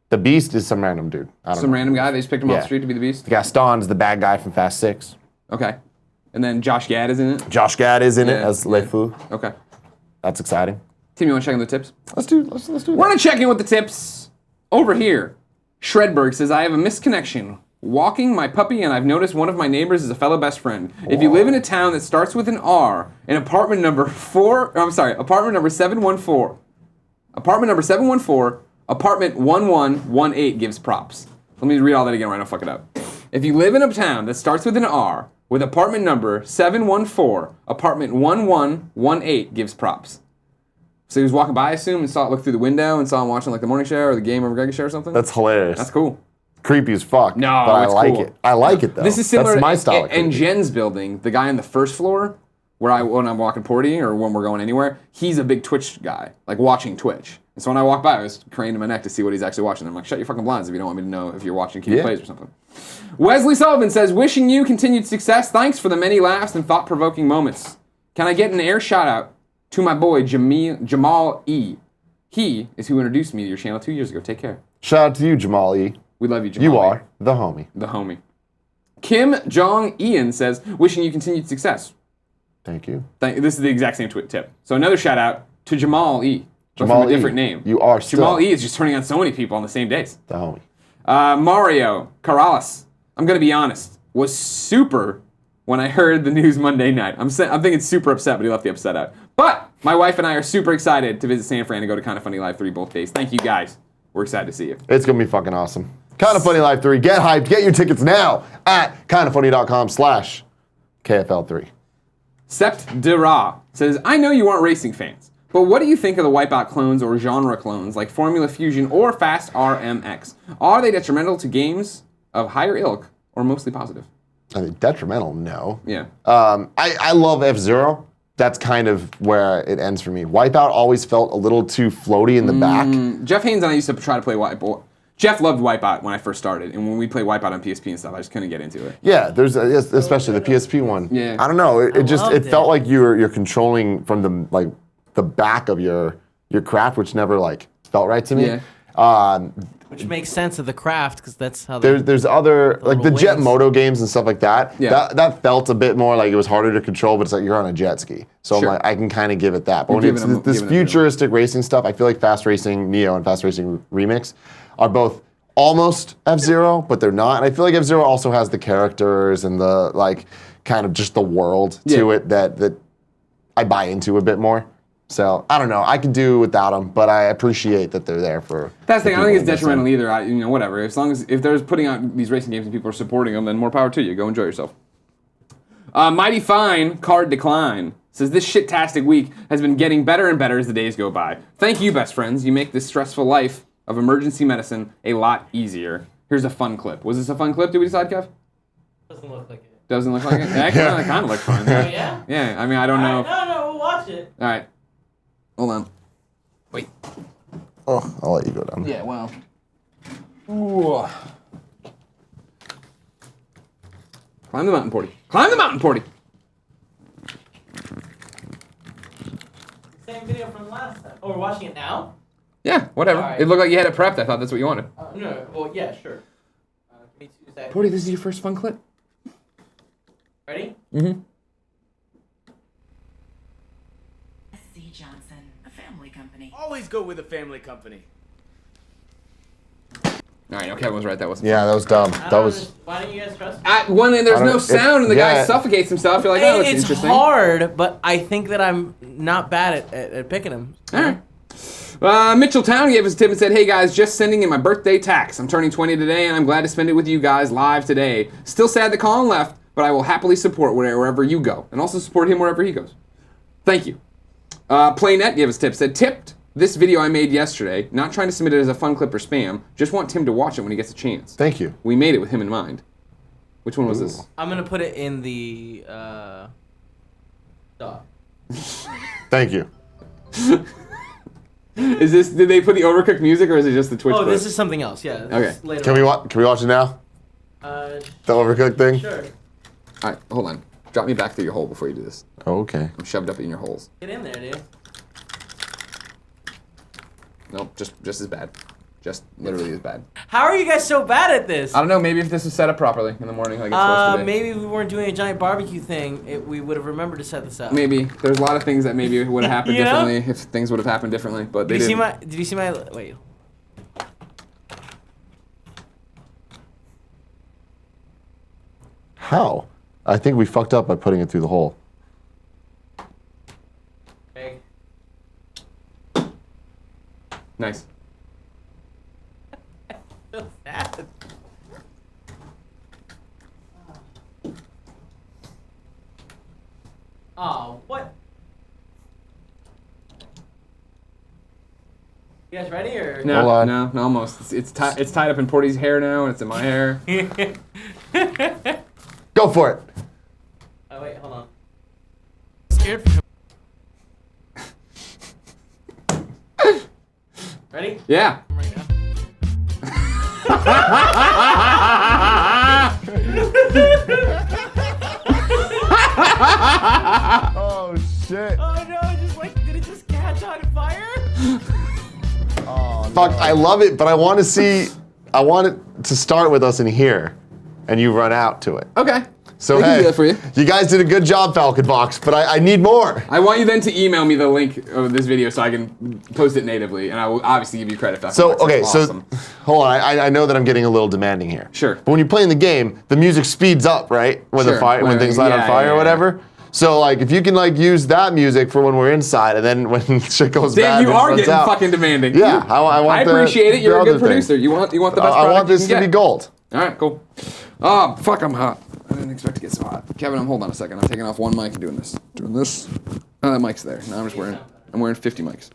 The Beast is some random dude. I don't know. Random guy? They just picked him off the street to be the Beast? Gaston's the bad guy from Fast 6. Okay. And then Josh Gad is in it. Josh Gad is in it as yeah. Leifu. Okay. That's exciting. Tim, you want to check in the tips? Let's do We're that. going to check in with the tips. Over here, Shredberg says, I have a misconnection. Walking my puppy, and I've noticed one of my neighbors is a fellow best friend. If you live in a town that starts with an R, in apartment number 714, apartment 1118 gives props. Let me read all that again right now, fuck it up. If you live in a town that starts with an R, with apartment number 714, apartment 1118 gives props. So he was walking by, I assume, and saw it look through the window and saw him watching like the morning show or the game over Greg's show or something? That's hilarious. That's cool. Creepy as fuck. No, but I it's like cool. it. I like it though. This is similar That's my to style. and Jen's building, the guy on the first floor, when I'm walking Porty or when we're going anywhere, he's a big Twitch guy, like watching Twitch. And so when I walk by, I was craning my neck to see what he's actually watching. I'm like, shut your fucking blinds if you don't want me to know if you're watching Keep Plays or something. Wesley Sullivan says, wishing you continued success. Thanks for the many laughs and thought-provoking moments. Can I get an air shout-out to my boy, Jamal E.? He is who introduced me to your channel 2 years ago. Take care. Shout out to you, Jamal E. We love you, Jamal. You are the homie. The homie. Kim Jong Ian says, wishing you continued success. Thank you. This is the exact same tip. So another shout out to Jamal E. Jamal from a different E. name. You are still Jamal E is just turning on so many people on the same days. the homie. Mario Corrales, I'm going to be honest, was super when I heard the news Monday night. I'm thinking super upset, but he left the upset out. But my wife and I are super excited to visit San Fran and go to Kinda Funny Live 3 both days. Thank you guys. We're excited to see you. It's going to be fucking awesome. Kinda Funny Live 3. Get hyped. Get your tickets now at kindafunny.com/KFL3. Sept Dera says, I know you aren't racing fans, but what do you think of the Wipeout clones or genre clones like Formula Fusion or Fast RMX? Are they detrimental to games of higher ilk or mostly positive? I mean, detrimental, no. Yeah. I love F-Zero. That's kind of where it ends for me. Wipeout always felt a little too floaty in the back. Jeff Haynes and I used to try to play Wipeout. Jeff loved Wipeout when I first started, and when we played Wipeout on PSP and stuff, I just couldn't get into it. Yeah, there's especially the PSP one. Yeah. I don't know. It felt it. like you're controlling from the back of your craft, which never felt right to me. Yeah. Which makes sense of the craft, because that's how There's other like the little Jet wings. Moto games and stuff like that. Yeah. That felt a bit more like it was harder to control, but it's like you're on a jet ski. So Sure. I'm like I can kind of give it that. But when You're it's giving this them a bit. futuristic racing stuff, I feel like Fast Racing Neo and Fast Racing Remix are both almost F-Zero, but they're not. And I feel like F-Zero also has the characters and the kind of just the world to it that I buy into a bit more. So I don't know. I could do without them, but I appreciate that they're there for. That's the thing. I don't think it's people detrimental listening. either. Whatever. As long as if they're putting out these racing games and people are supporting them, then more power to you. Go enjoy yourself. Mighty Fine Card Decline says this shit-tastic week has been getting better and better as the days go by. Thank you, best friends. You make this stressful life of emergency medicine a lot easier. Here's a fun clip. Was this a fun clip? Did we decide, Kev? doesn't look like it. Doesn't look like it. It kind of looks fun. Oh, yeah? Yeah. I mean, I don't know. No, we'll watch it. All right. Hold on. Wait. Oh, I'll let you go down. Yeah, well. Ooh. Climb the mountain, Porty. Climb the mountain, Porty. Same video from last time. Oh, we're watching it now? Yeah, whatever. All right. It looked like you had it prepped. I thought that's what you wanted. No, well, yeah, sure. Give me 2 seconds. Porty, this is your first fun clip. Ready? Mm-hmm. S.C. Johnson, a family company. Always go with a family company. All right, no, Kevin was right. That wasn't. Yeah, that was dumb. I That don't was. understand. Why don't you guys trust me? There's I no don't- sound and the guy yeah. suffocates himself. You're like, oh, that's It's interesting. hard, but I think that I'm not bad at picking them. All right. Mitchell Town gave us a tip and said, hey guys, just sending in my birthday tax. I'm turning 20 today and I'm glad to spend it with you guys live today. Still sad that Colin left, but I will happily support wherever you go and also support him wherever he goes. Thank you. Playnet gave us a tip, said, tipped this video I made yesterday, not trying to submit it as a fun clip or spam, just want Tim to watch it when he gets a chance. Thank you. We made it with him in mind. Which one was this? I'm gonna put it in the dog. Thank you. Did they put the Overcooked music or is it just the Twitch Oh, clip? this is something else. Yeah. Okay. This is later Can we watch it now? on. The Overcooked thing? Sure. All right, hold on. Drop me back through your hole before you do this. Oh, okay. I'm shoved up in your holes. Get in there, dude. Nope, just as bad. just literally as bad. How are you guys so bad at this? I don't know. Maybe if this was set up properly in the morning, like it's supposed to be. Maybe if we weren't doing a giant barbecue thing, we would have remembered to set this up. Maybe there's a lot of things that maybe would have happened You know? differently if things would have happened differently, but they Did you didn't. Did you see my? Wait. How? I think we fucked up by putting it through the hole. Okay. Nice. So sad. Oh, what? You guys ready or? No, Hold on. no, almost. It's tied up in Porty's hair now, and it's in my hair. Go for it. Oh wait, hold on. Scared for him. Ready? Yeah. Right now. Oh shit. Oh no! Did it just catch on fire? Oh, fuck! I love it, but I want to see. I want it to start with us in here, and you run out to it. Okay. So I can hey, do that for you. you guys did a good job, Falcon Box, but I need more. I want you then to email me the link of this video so I can post it natively, and I will obviously give you credit for that. So That's okay, awesome. so hold on. I know that I'm getting a little demanding here. Sure. But when you're playing the game, the music speeds up, right? When Sure. the fire, when things light on Yeah, fire yeah, or yeah. whatever. So like, if you can like use that music for when we're inside, and then when shit goes bad, Damn, you it are runs getting out. fucking demanding. Yeah, I want. I appreciate it. You're a good producer. You want the best product I want you this can to be get. gold. All right, cool. Oh, fuck, I'm hot. I didn't expect to get so hot. Kevin, hold on a second. I'm taking off one mic and doing this. Doing this. Oh, that mic's there. Now I'm wearing 50 mics.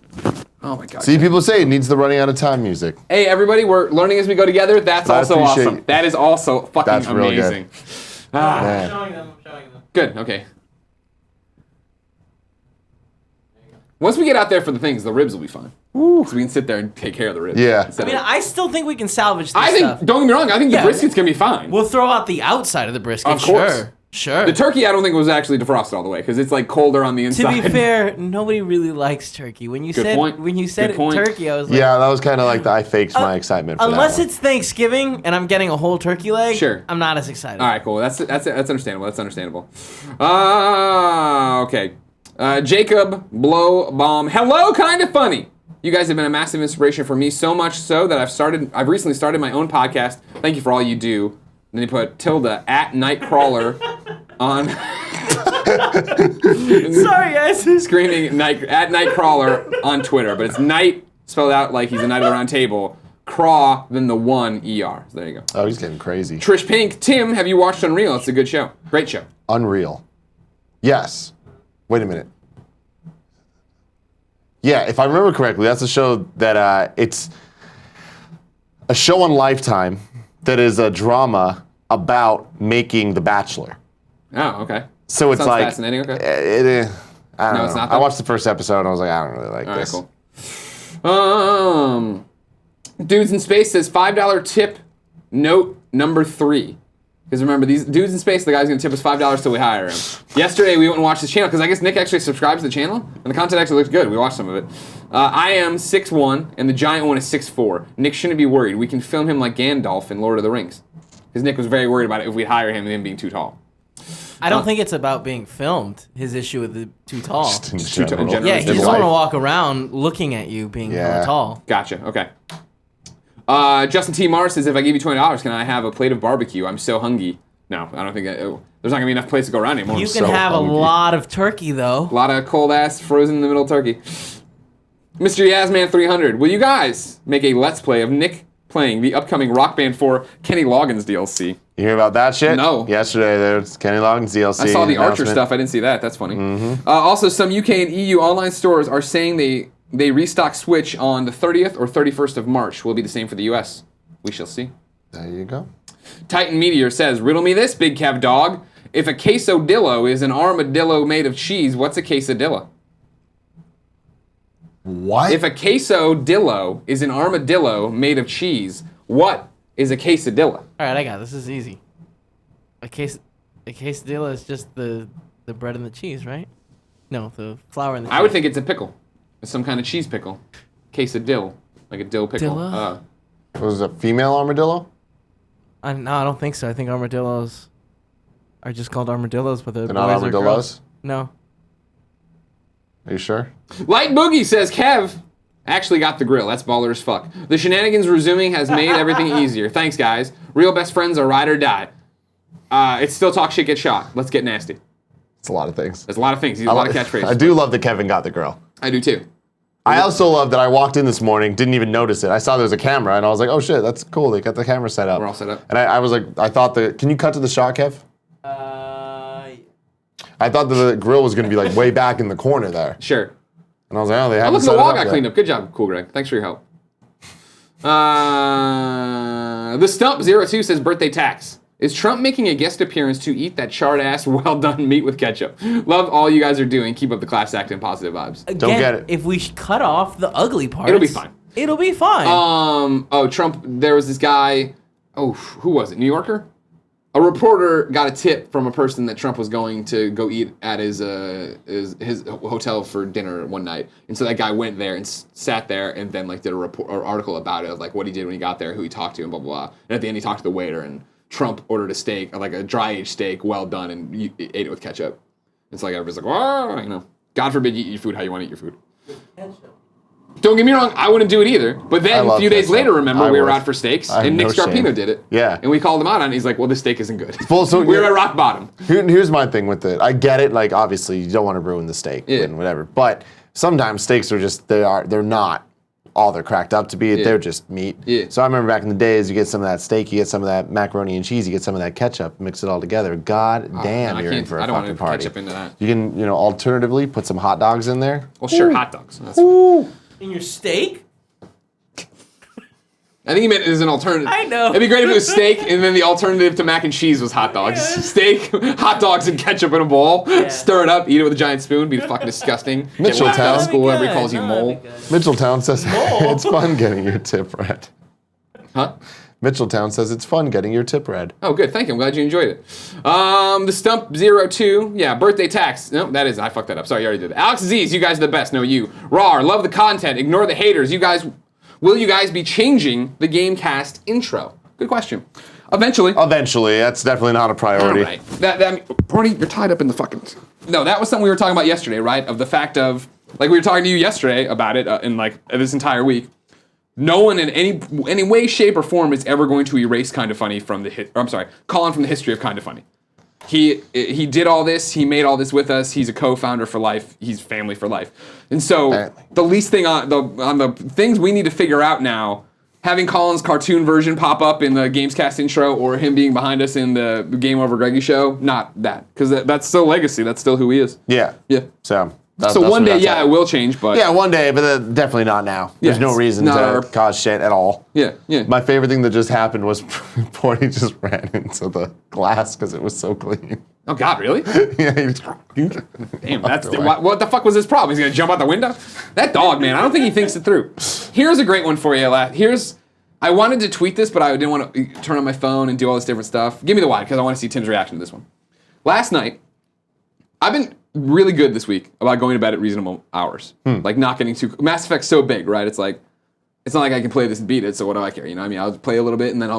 Oh my god. See, people say it needs the running out of time music. Hey, everybody, we're learning as we go together. That's I also appreciate awesome. it. That is also fucking That's real good. amazing. Ah, Man. I'm showing them. good, okay. Once we get out there for the things, the ribs will be fine. So we can sit there and take care of the ribs. Yeah. instead I mean, of- I still think we can salvage this I think, stuff. don't get me wrong, I think Yeah. the brisket's gonna be fine. We'll throw out the outside of the brisket. Of course. Sure. The turkey, I don't think was actually defrosted all the way because it's like colder on the To inside. be fair, nobody really likes turkey. When you Good said point. Good point. turkey, I was like, Yeah, that was kind of like I faked my excitement for unless that one. it's Thanksgiving and I'm getting a whole turkey leg, Sure. I'm not as excited. All right, cool. That's understandable. That's understandable. Okay. Jacob Blow Bomb. Hello, kind of funny. You guys have been a massive inspiration for me, so much so that I've recently started my own podcast. Thank you for all you do. Then you put tilde at Nightcrawler on Sorry, guys. screaming at Nightcrawler on Twitter, but it's night spelled out like he's a knight of the round table. Craw, then the one ER. So there you go. Oh, he's getting crazy. Trish Pink, Tim, have you watched Unreal? It's a good show. Great show. Unreal. Yes. Wait a minute. Yeah, if I remember correctly, that's a show that it's a show on Lifetime that is a drama about making The Bachelor. Oh, okay. So it's Sounds like fascinating. Okay. I don't know. it's not I that? watched the first episode and I was like, I don't really like All right, this. cool. Dudes in Space says $5 tip note number 3. Because remember, these dudes in space, the guy's gonna tip us $5 till we hire him. Yesterday, we went and watched his channel, because I guess Nick actually subscribes to the channel, and the content actually looks good. We watched some of it. I am 6'1", and the giant one is 6'4". Nick shouldn't be worried. We can film him like Gandalf in Lord of the Rings. Because Nick was very worried about it if we'd hire him and him being too tall. I don't think it's about being filmed. His issue with the too tall. Just in too tall in general. general. Yeah, he In just life. want to walk around looking at you being Yeah. tall. Gotcha, okay. Justin T. Mars says, if I give you $20, can I have a plate of barbecue? I'm so hungry. No, I don't think there's not gonna be enough place to go around anymore. You I'm can so have hungry. a lot of turkey though. A lot of cold ass frozen in the middle of turkey. Mr. Yasman 300, will you guys make a let's play of Nick playing the upcoming Rock Band 4 Kenny Loggins DLC? You hear about that shit? No. Yesterday, there's Kenny Loggins DLC. I saw the Archer announcement. stuff. I didn't see that. That's funny. Also, some UK and EU online stores are saying they restock Switch on the 30th or 31st of March. Will it be the same for the US? We shall see. There you go. Titan Meteor says, riddle me this, Big Kev Dog. If a quesodillo is an armadillo made of cheese, what's a quesadilla? What? If a quesodillo is an armadillo made of cheese, what is a quesadilla? All right, I got it. This is easy. A quesadilla is just the bread and the cheese, right? No, the flour and the cheese. I would think it's a pickle. It's some kind of cheese pickle. Quesadill. Like a dill pickle. Dilla? Was it a female armadillo? No, I don't think so. I think armadillos are just called armadillos, but the They're boys not are armadillos? girls. No. Are you sure? Light Boogie says Kev actually got the grill. That's baller as fuck. The shenanigans resuming has made everything easier. Thanks, guys. Real best friends are ride or die. It's still talk shit, get shot. Let's get nasty. It's a lot of things. There's a lot of things. He's a lot of catchphrases. I do love that Kevin got the grill. I do too. I also love that I walked in this morning, didn't even notice it. I saw there was a camera, and I was like, oh shit, that's cool. They got the camera set up. We're all set up. And I was like, I thought can you cut to the shot, Kev? I thought the grill was going to be like way back in the corner there. Sure. And I was like, oh, they haven't Look at set the it wall up got yet. cleaned up. Good job, cool Greg. Thanks for your help. The Stump 02 says birthday tax. Is Trump making a guest appearance to eat that charred ass well done meat with ketchup? Love all you guys are doing. Keep up the class act and positive vibes. Again, Don't get it. If we cut off the ugly parts, It'll be fine. It'll be fine. Trump, there was this guy, who was it? New Yorker? A reporter got a tip from a person that Trump was going to go eat at his hotel for dinner one night. And so that guy went there and sat there and then like did an article about it of like what he did when he got there, who he talked to, and blah, blah, blah. And at the end he talked to the waiter, and Trump ordered a steak, like a dry-aged steak, well done, and ate it with ketchup. It's like everybody's like, oh, God forbid you eat your food how you want to eat your food. Don't get me wrong, I wouldn't do it either. But then a few days later, remember, we were out for steaks, and Nick Scarpino did it. Yeah. And we called him out on it, and he's like, well, this steak isn't good. Well, so we were at rock bottom. Here's my thing with it. I get it, like, obviously, you don't want to ruin the steak and whatever. But sometimes steaks are just, they're not all they're cracked up to be. Yeah. They're just meat. Yeah. So I remember back in the days, you get some of that steak, you get some of that macaroni and cheese, you get some of that ketchup, mix it all together. God damn, you're in for a fucking party. Ketchup into that. You can, alternatively put some hot dogs in there. Well, sure, hot dogs. That's In your steak? I think he meant it as an alternative. I know. It'd be great if it was steak, and then the alternative to mac and cheese was hot dogs. Yeah. Steak, hot dogs, and ketchup in a bowl. Yeah. Stir it up, eat it with a giant spoon. Be fucking disgusting. Get laughed out of school. Everybody calls you mole. Mitchelltown says it's fun getting your tip read. Huh? Mitchelltown says it's fun getting your tip read. Oh, good. Thank you. I'm glad you enjoyed it. The Stump 02. Yeah, birthday tax. No, that is. I fucked that up. Sorry, you already did that. Alex Z's. You guys are the best. No, you. Rawr. Love the content. Ignore the haters. You guys. Will you guys be changing the Gamecast intro? Good question. Eventually. Eventually. That's definitely not a priority. All right. Barney, you're tied up in the fucking... No, that was something we were talking about yesterday, right? Of the fact of... Like, we were talking to you yesterday about it in, like, this entire week. No one in any way, shape, or form is ever going to erase Kinda Funny from the... Colin from the history of Kinda Funny. He did all this. He made all this with us. He's a co-founder for life. He's family for life. And so the least thing on the things we need to figure out now, having Colin's cartoon version pop up in the Gamescast intro, or him being behind us in the Game Over Greggy show, not that, because that's still legacy. That's still who he is. Yeah. Yeah. So one day, it will change, but yeah, one day, but definitely not now. There's no reason to cause shit at all. Yeah, yeah. My favorite thing that just happened was Porty just ran into the glass because it was so clean. Oh God, really? Yeah. He just, damn, what the fuck was his problem? He's gonna jump out the window? That dog, man. I don't think he thinks it through. Here's a great one for you. I wanted to tweet this, but I didn't want to turn on my phone and do all this different stuff. Give me the wide, because I want to see Tim's reaction to this one. Last night, I've been really good this week about going to bed at reasonable hours. Like not getting too... Mass Effect's so big, right? It's like, it's not like I can play this and beat it, so what do I care? You know what I mean? I'll play a little bit, and then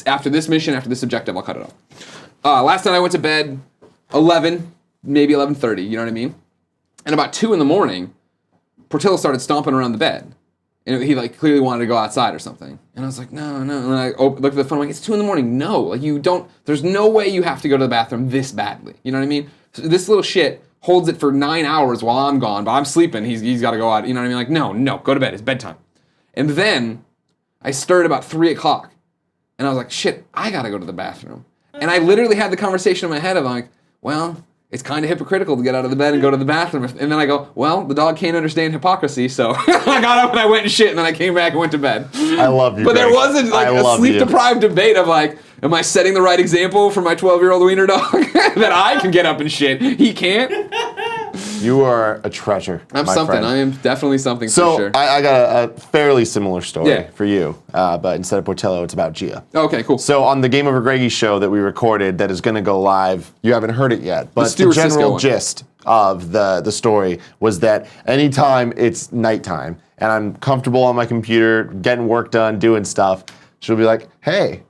after this mission, after this objective, I'll cut it off. Last night I went to bed 11, maybe 11:30, you know what I mean? And about 2 in the morning, Portillo started stomping around the bed. And he like clearly wanted to go outside or something. And I was like, no. And I looked at the phone, I'm like, it's 2 in the morning. No, like there's no way you have to go to the bathroom this badly. You know what I mean? So this little shit holds it for 9 hours while I'm gone, but I'm sleeping. He's got to go out. You know what I mean? Like, no, go to bed. It's bedtime. And then I stirred about 3 o'clock. And I was like, shit, I got to go to the bathroom. And I literally had the conversation in my head of like, well, it's kind of hypocritical to get out of the bed and go to the bathroom. And then I go, well, the dog can't understand hypocrisy, so I got up and I went and shit, and then I came back and went to bed. I love you, But there Greg. wasn't like a sleep-deprived debate of like, am I setting the right example for my 12-year-old wiener dog that I can get up and shit? He can't? You are a treasure. I'm my something. friend. I am definitely something So for sure. I got a fairly similar story Yeah. for you, but instead of Portillo, it's about Gia. Okay, cool. So on the Game Over Greggy show that we recorded that is going to go live, you haven't heard it yet, but the Stuart Sisko general one. gist of the story was that anytime it's nighttime and I'm comfortable on my computer, getting work done, doing stuff, she'll be like, hey,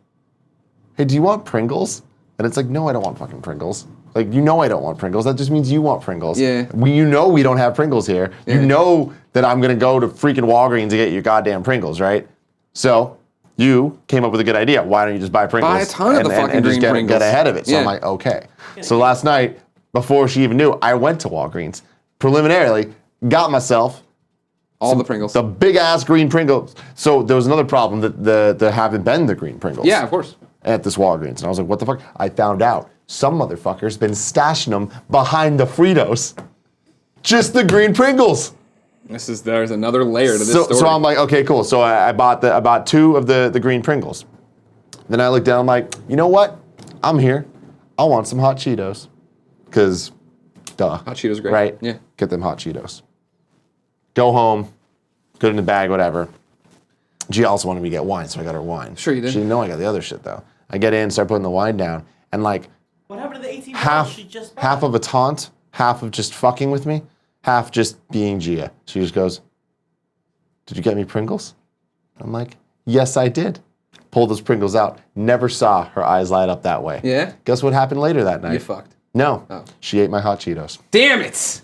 do you want Pringles? And it's like, no, I don't want fucking Pringles. Like, you know I don't want Pringles. That just means you want Pringles. Yeah. You know we don't have Pringles here. Yeah. You know that I'm going to go to freaking Walgreens to get your goddamn Pringles, right? So you came up with a good idea. Why don't you just buy Pringles? Buy a ton of the fucking just green Pringles. get ahead of it. So Yeah. I'm like, okay. So last night, before she even knew, I went to Walgreens. Preliminarily, got myself All the Pringles. the big-ass green Pringles. So there was another problem that there haven't been the green Pringles. Yeah, of course. At this Walgreens. And I was like, what the fuck? I found out some motherfucker's been stashing them behind the Fritos. Just the green Pringles. There's another layer to this So, story. so I'm like, okay, cool. So I bought 2 of the green Pringles. Then I looked down, I'm like, you know what? I'm here. I want some hot Cheetos. Because, duh. Hot Cheetos are great. Right? Yeah. Get them hot Cheetos. Go home, put it in the bag, whatever. She also wanted me to get wine, so I got her wine. Sure you did. She didn't know I got the other shit, though. I get in, start putting the wine down, and like, What happened to the 18 half she just bought? half of a taunt, half of just fucking with me, half just being Gia. She just goes, did you get me Pringles? I'm like, yes, I did. Pull those Pringles out. Never saw her eyes light up that way. Yeah? Guess what happened later that night? You fucked. No. Oh. She ate my hot Cheetos. Damn it!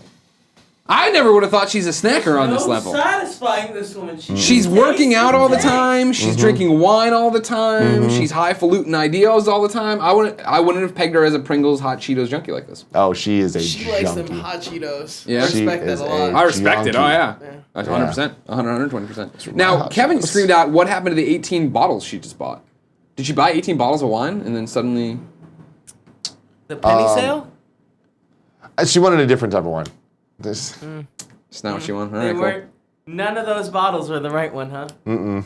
I never would have thought she's a snacker on this level. Satisfying this woman. She's working out all the time. She's drinking wine all the time. She's highfalutin ideals all the time. I wouldn't have pegged her as a Pringles hot Cheetos junkie like this. Oh, she is a She junkie. likes them hot Cheetos. Yeah. I She respect that is a a- lot. I respect it. Oh yeah, Yeah. that's 100%, 120%. Now hot Kevin Cheetos. screamed out, "What happened to the 18 bottles she just bought? Did she buy 18 bottles of wine and then suddenly?" The penny sale? She wanted a different type of wine. This. It's not what she wanted. All They right, weren't. None of those bottles were the right one, huh? cool.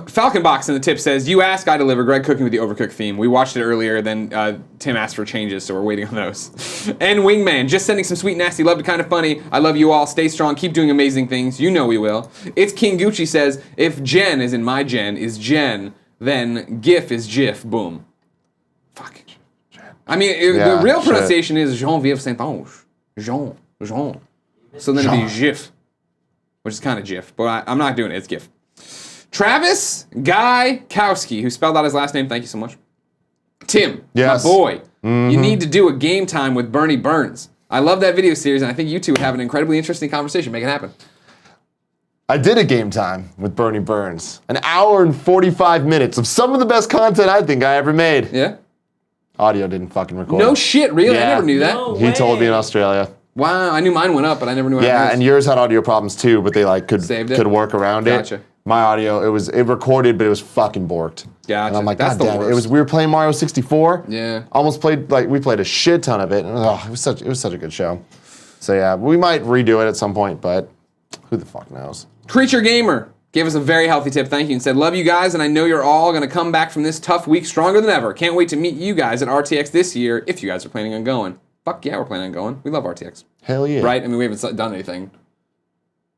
Falcon Box in the tip says, "You asked, I deliver. Greg cooking with the Overcooked theme. We watched it earlier. Then Tim asked for changes, so we're waiting on those." And Wingman, just sending some sweet, nasty love to Kind of Funny. I love you all. Stay strong. Keep doing amazing things. You know we will. It's King Gucci says, "If Jen is in my Jen is Jen, then GIF is GIF. Boom." Fuck. I mean, Yeah, the real shit. pronunciation is Jean-Vive Saint-Ange. Jean. So then it'd be GIF, which is kind of GIF, but I'm not doing it. It's GIF. Travis Guy Kowski, who spelled out his last name. Thank you so much. Tim, Yes. my boy, you need to do a game time with Bernie Burns. I love that video series, and I think you two would have an incredibly interesting conversation. Make it happen. I did a game time with Bernie Burns. An hour and 45 minutes of some of the best content I think I ever made. Yeah? Audio didn't fucking record. No shit, really? I Yeah. never knew that. No. He told me in way. Australia. Wow, I knew mine went up, but I never knew how Yeah, it and was. yours had audio problems too, but they like Saved it? could work around Gotcha. it. My audio, it recorded, but it was fucking borked. Gotcha. And I'm like, That's God the damn it! worst. We were playing Mario 64. Yeah. Almost played we played a shit ton of it. And, it was such a good show. So yeah, we might redo it at some point, but who the fuck knows? Creature Gamer gave us a very healthy tip, thank you, and said, "Love you guys, and I know you're all going to come back from this tough week stronger than ever. Can't wait to meet you guys at RTX this year, if you guys are planning on going." Fuck yeah, we're planning on going. We love RTX. Hell yeah! Right? I mean, we haven't done anything.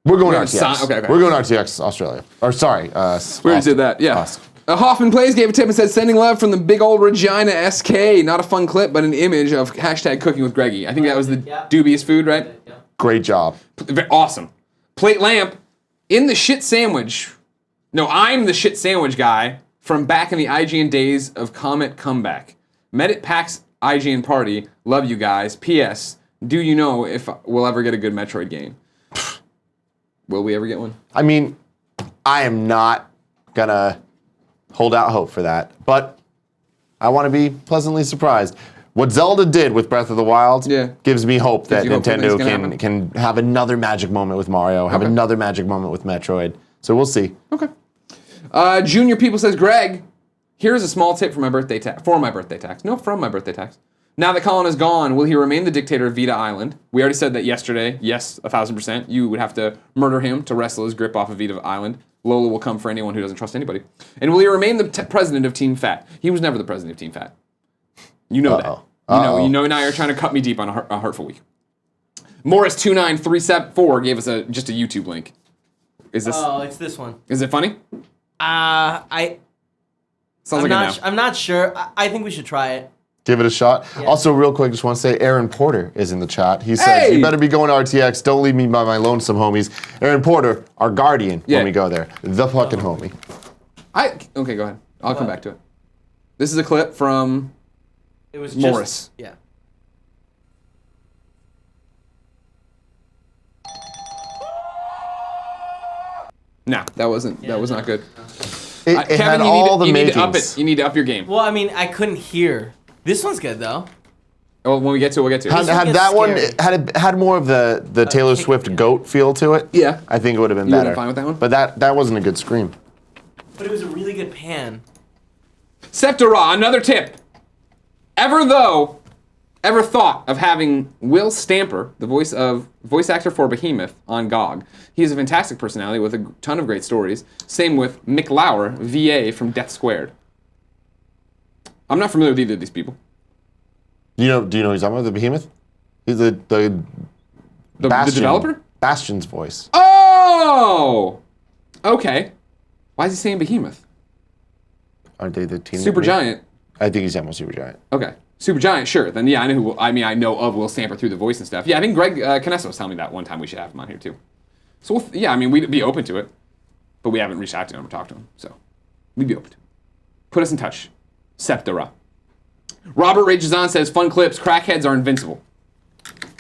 We're going We RTX. haven't signed- okay. We're going RTX Australia. Or sorry, We already did that, yeah. Us. Hoffman Plays gave a tip and said, "Sending love from the big old Regina SK. Not a fun clip, but an image of hashtag cooking with Greggy." I think that was the Yeah. dubious food, right? Great job. Awesome. Plate Lamp in the shit sandwich. No, I'm the shit sandwich guy from back in the IGN days of Comet Comeback. Met at PAX IGN party. Love you guys. P.S. Do you know if we'll ever get a good Metroid game? Will we ever get one? I mean, I am not gonna hold out hope for that, but I want to be pleasantly surprised. What Zelda did with Breath of the Wild Yeah. gives me hope that you hope Nintendo something's gonna can have another magic moment with Mario, have Okay. another magic moment with Metroid. So we'll see. Okay. Junior People says, "Greg, here's a small tip for my birthday tax. For my birthday tax. No, from my birthday tax. Now that Colin is gone, will he remain the dictator of Vita Island? We already said that yesterday. Yes, 1,000%. You would have to murder him to wrestle his grip off of Vita Island. Lola will come for anyone who doesn't trust anybody. And will he remain the president of Team Fat? He was never the president of Team Fat. You know that. You know now you're trying to cut me deep on a hurtful week. Morris29374 gave us just a YouTube link. Is this? Oh, it's this one. Is it funny? Sounds like I'm not sure. I think we should try it. Give it a shot. Yeah. Also, real quick, just want to say Aaron Porter is in the chat. He says, you better be going to RTX. Don't leave me by my lonesome homies. Aaron Porter, our guardian when we go there. The fucking homie. Okay, go ahead. I'll come back to it. This is a clip from It was Morris. Yeah. No, that was not good. It Kevin, had all the you makings. need to up it. You need to up your game. Well, I mean, I couldn't hear. This one's good though. Well, when we get to it, we'll get to it. Had that one had more of the Taylor Swift goat feel to it. Yeah. I think it would have been You better. would've been fine with that one? But that wasn't a good scream. But it was a really good pan. Septira, another tip. Ever thought of having Will Stamper, the voice actor for Behemoth, on GOG? He has a fantastic personality with a ton of great stories. Same with Mick Lauer, VA from Death Squared. I'm not familiar with either of these people. Do you know who he's talking about? The Behemoth? He's the developer? Bastion's voice. Oh! Okay. Why is he saying Behemoth? Aren't they the team? Supergiant. I think he's talking about Supergiant. Okay. Supergiant, sure. Then yeah, I know of Will Stamper through the voice and stuff. Yeah, I think Greg Canesso was telling me that one time we should have him on here too. So we'd be open to it, but we haven't reached out to him or talked to him, so we'd be open to it. Put us in touch. Septira. Robert Rages on says, fun clips, crackheads are invincible.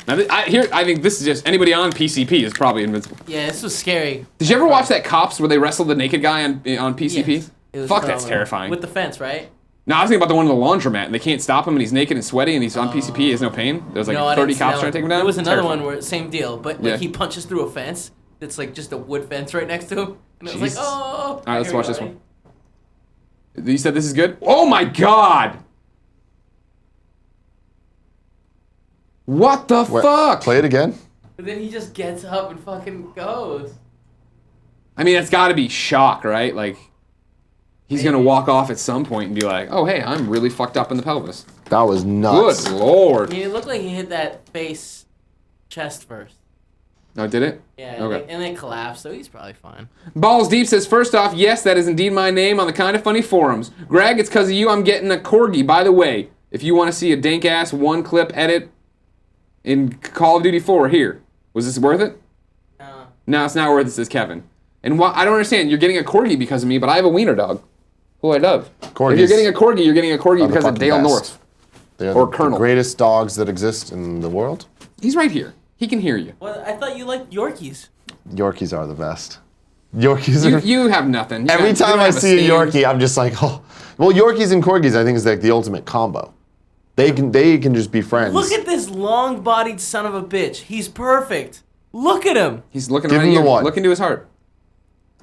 Now, I think this is just, anybody on PCP is probably invincible. Yeah, this was scary. Did you ever watch that Cops where they wrestled the naked guy on PCP? Yes. It was Fuck, that's phenomenal. terrifying. With the fence, right? No, I was thinking about the one in the laundromat, and they can't stop him, and he's naked and sweaty, and he's on PCP, he has no pain. There's like No, I 30 didn't see cops that trying to take him down. There was another Terrifying. one where same deal, but Yeah. like he punches through a fence. It's like just a wood fence right next to him, and it was like, Jesus. oh. All right, let's Here we watch go, this ready? one. You said this is good? Oh my god! What the fuck? Play it again. But then he just gets up and fucking goes. I mean, that's gotta be shock, right? Like, he's gonna walk off at some point and be like, oh hey, I'm really fucked up in the pelvis. That was nuts. Good lord. I mean, it looked like he hit that face chest first. Oh, did it? Yeah, Okay. and then collapsed, so he's probably fine. Balls Deep says, first off, yes, that is indeed my name on the Kinda Funny forums. Greg, it's because of you I'm getting a corgi. By the way, if you want to see a dank-ass one-clip edit in Call of Duty 4, here. Was this worth it? No, it's not worth it, says Kevin. And I don't understand. You're getting a corgi because of me, but I have a wiener dog who I love. Corgis If you're getting a corgi, you're getting a corgi are the because of fucking Dale best. North. They are Or the Colonel. greatest dogs that exist in the world. He's right here. He can hear you. Well, I thought you liked Yorkies. Yorkies are the best. Yorkies are... You have nothing. You Every don't- you time don't I have see a stand. Yorkie, I'm just like, oh. Well, Yorkies and Corgis, I think, is like the ultimate combo. They can just be friends. Look at this long-bodied son of a bitch. He's perfect. Look at him. He's looking Give right him at the you. one. Look into his heart.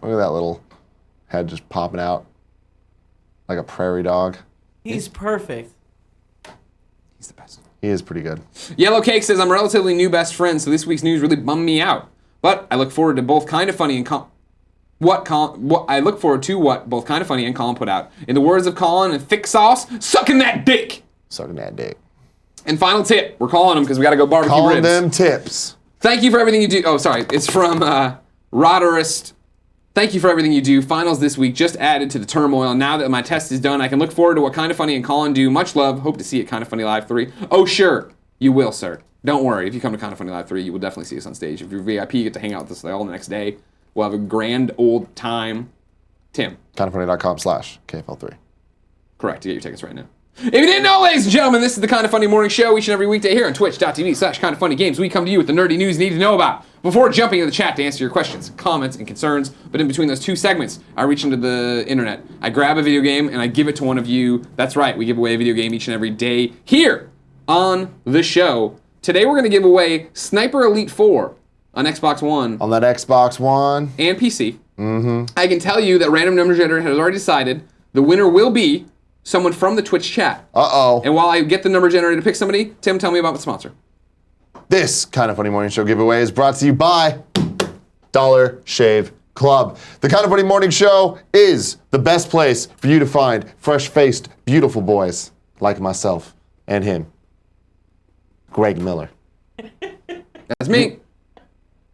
Look at that little head just popping out like a prairie dog. He's perfect. He's the best. He is pretty good. Yellow Cake says, I'm a relatively new best friend, so this week's news really bummed me out. But I look forward to both Kinda Funny and what both Kinda Funny and Colin put out. In the words of Colin and Thick Sauce, sucking that dick. Sucking that dick. And final tip, we're calling him because we got to go barbecue Calling ribs. them tips. Thank you for everything you do. Oh, sorry. It's from Rodderist. Thank you for everything you do. Finals this week just added to the turmoil. Now that my test is done, I can look forward to what Kinda Funny and Colin do. Much love. Hope to see you at Kinda Funny Live 3. Oh, sure. You will, sir. Don't worry. If you come to Kinda Funny Live 3, you will definitely see us on stage. If you're VIP, you get to hang out with us all the next day. We'll have a grand old time. Tim. Kindafunny.com/KFL3. Correct. You get your tickets right now. If you didn't know, ladies and gentlemen, this is the Kinda Funny Morning Show each and every weekday here on twitch.tv/KindaFunnyGames. We come to you with the nerdy news you need to know about before jumping into the chat to answer your questions, comments, and concerns. But in between those two segments, I reach into the internet. I grab a video game and I give it to one of you. That's right, we give away a video game each and every day here on the show. Today we're going to give away Sniper Elite 4 on Xbox One On that Xbox One. and PC. I can tell you that Random Number Generator has already decided the winner will be someone from the Twitch chat. Uh-oh. And while I get the number generator to pick somebody, Tim, tell me about the sponsor. This Kinda Funny Morning Show giveaway is brought to you by Dollar Shave Club. The Kinda Funny Morning Show is the best place for you to find fresh-faced, beautiful boys like myself and him Greg Miller. That's me.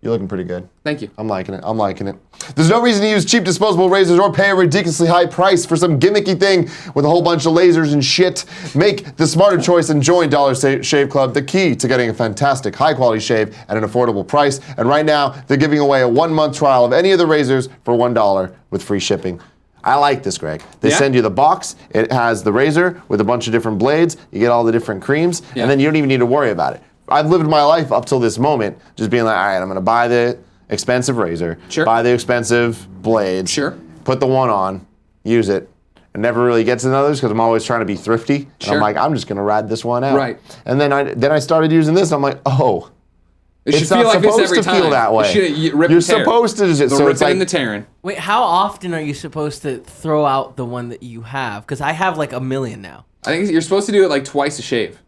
You're looking pretty good. Thank you. I'm liking it. I'm liking it. There's no reason to use cheap disposable razors or pay a ridiculously high price for some gimmicky thing with a whole bunch of lasers and shit. Make the smarter choice and join Dollar Shave Club, the key to getting a fantastic high-quality shave at an affordable price. And right now, they're giving away a 1-month trial of any of the razors for $1 with free shipping. I like this, Greg. They send you the box. It has the razor with a bunch of different blades. You get all the different creams, and then you don't even need to worry about it. I've lived my life up till this moment just being like, all right, I'm going to buy the expensive razor, buy the expensive blades, put the one on, use it, and never really get to the others because I'm always trying to be thrifty. And I'm like, I'm just going to ride this one out. Right. And then I started using this, and I'm like, oh. It should It's feel not like this supposed every to time. feel that way. You're supposed to just so it's like the tearing. Wait, how often are you supposed to throw out the one that you have? Because I have like 1 million now. I think you're supposed to do it like twice a shave.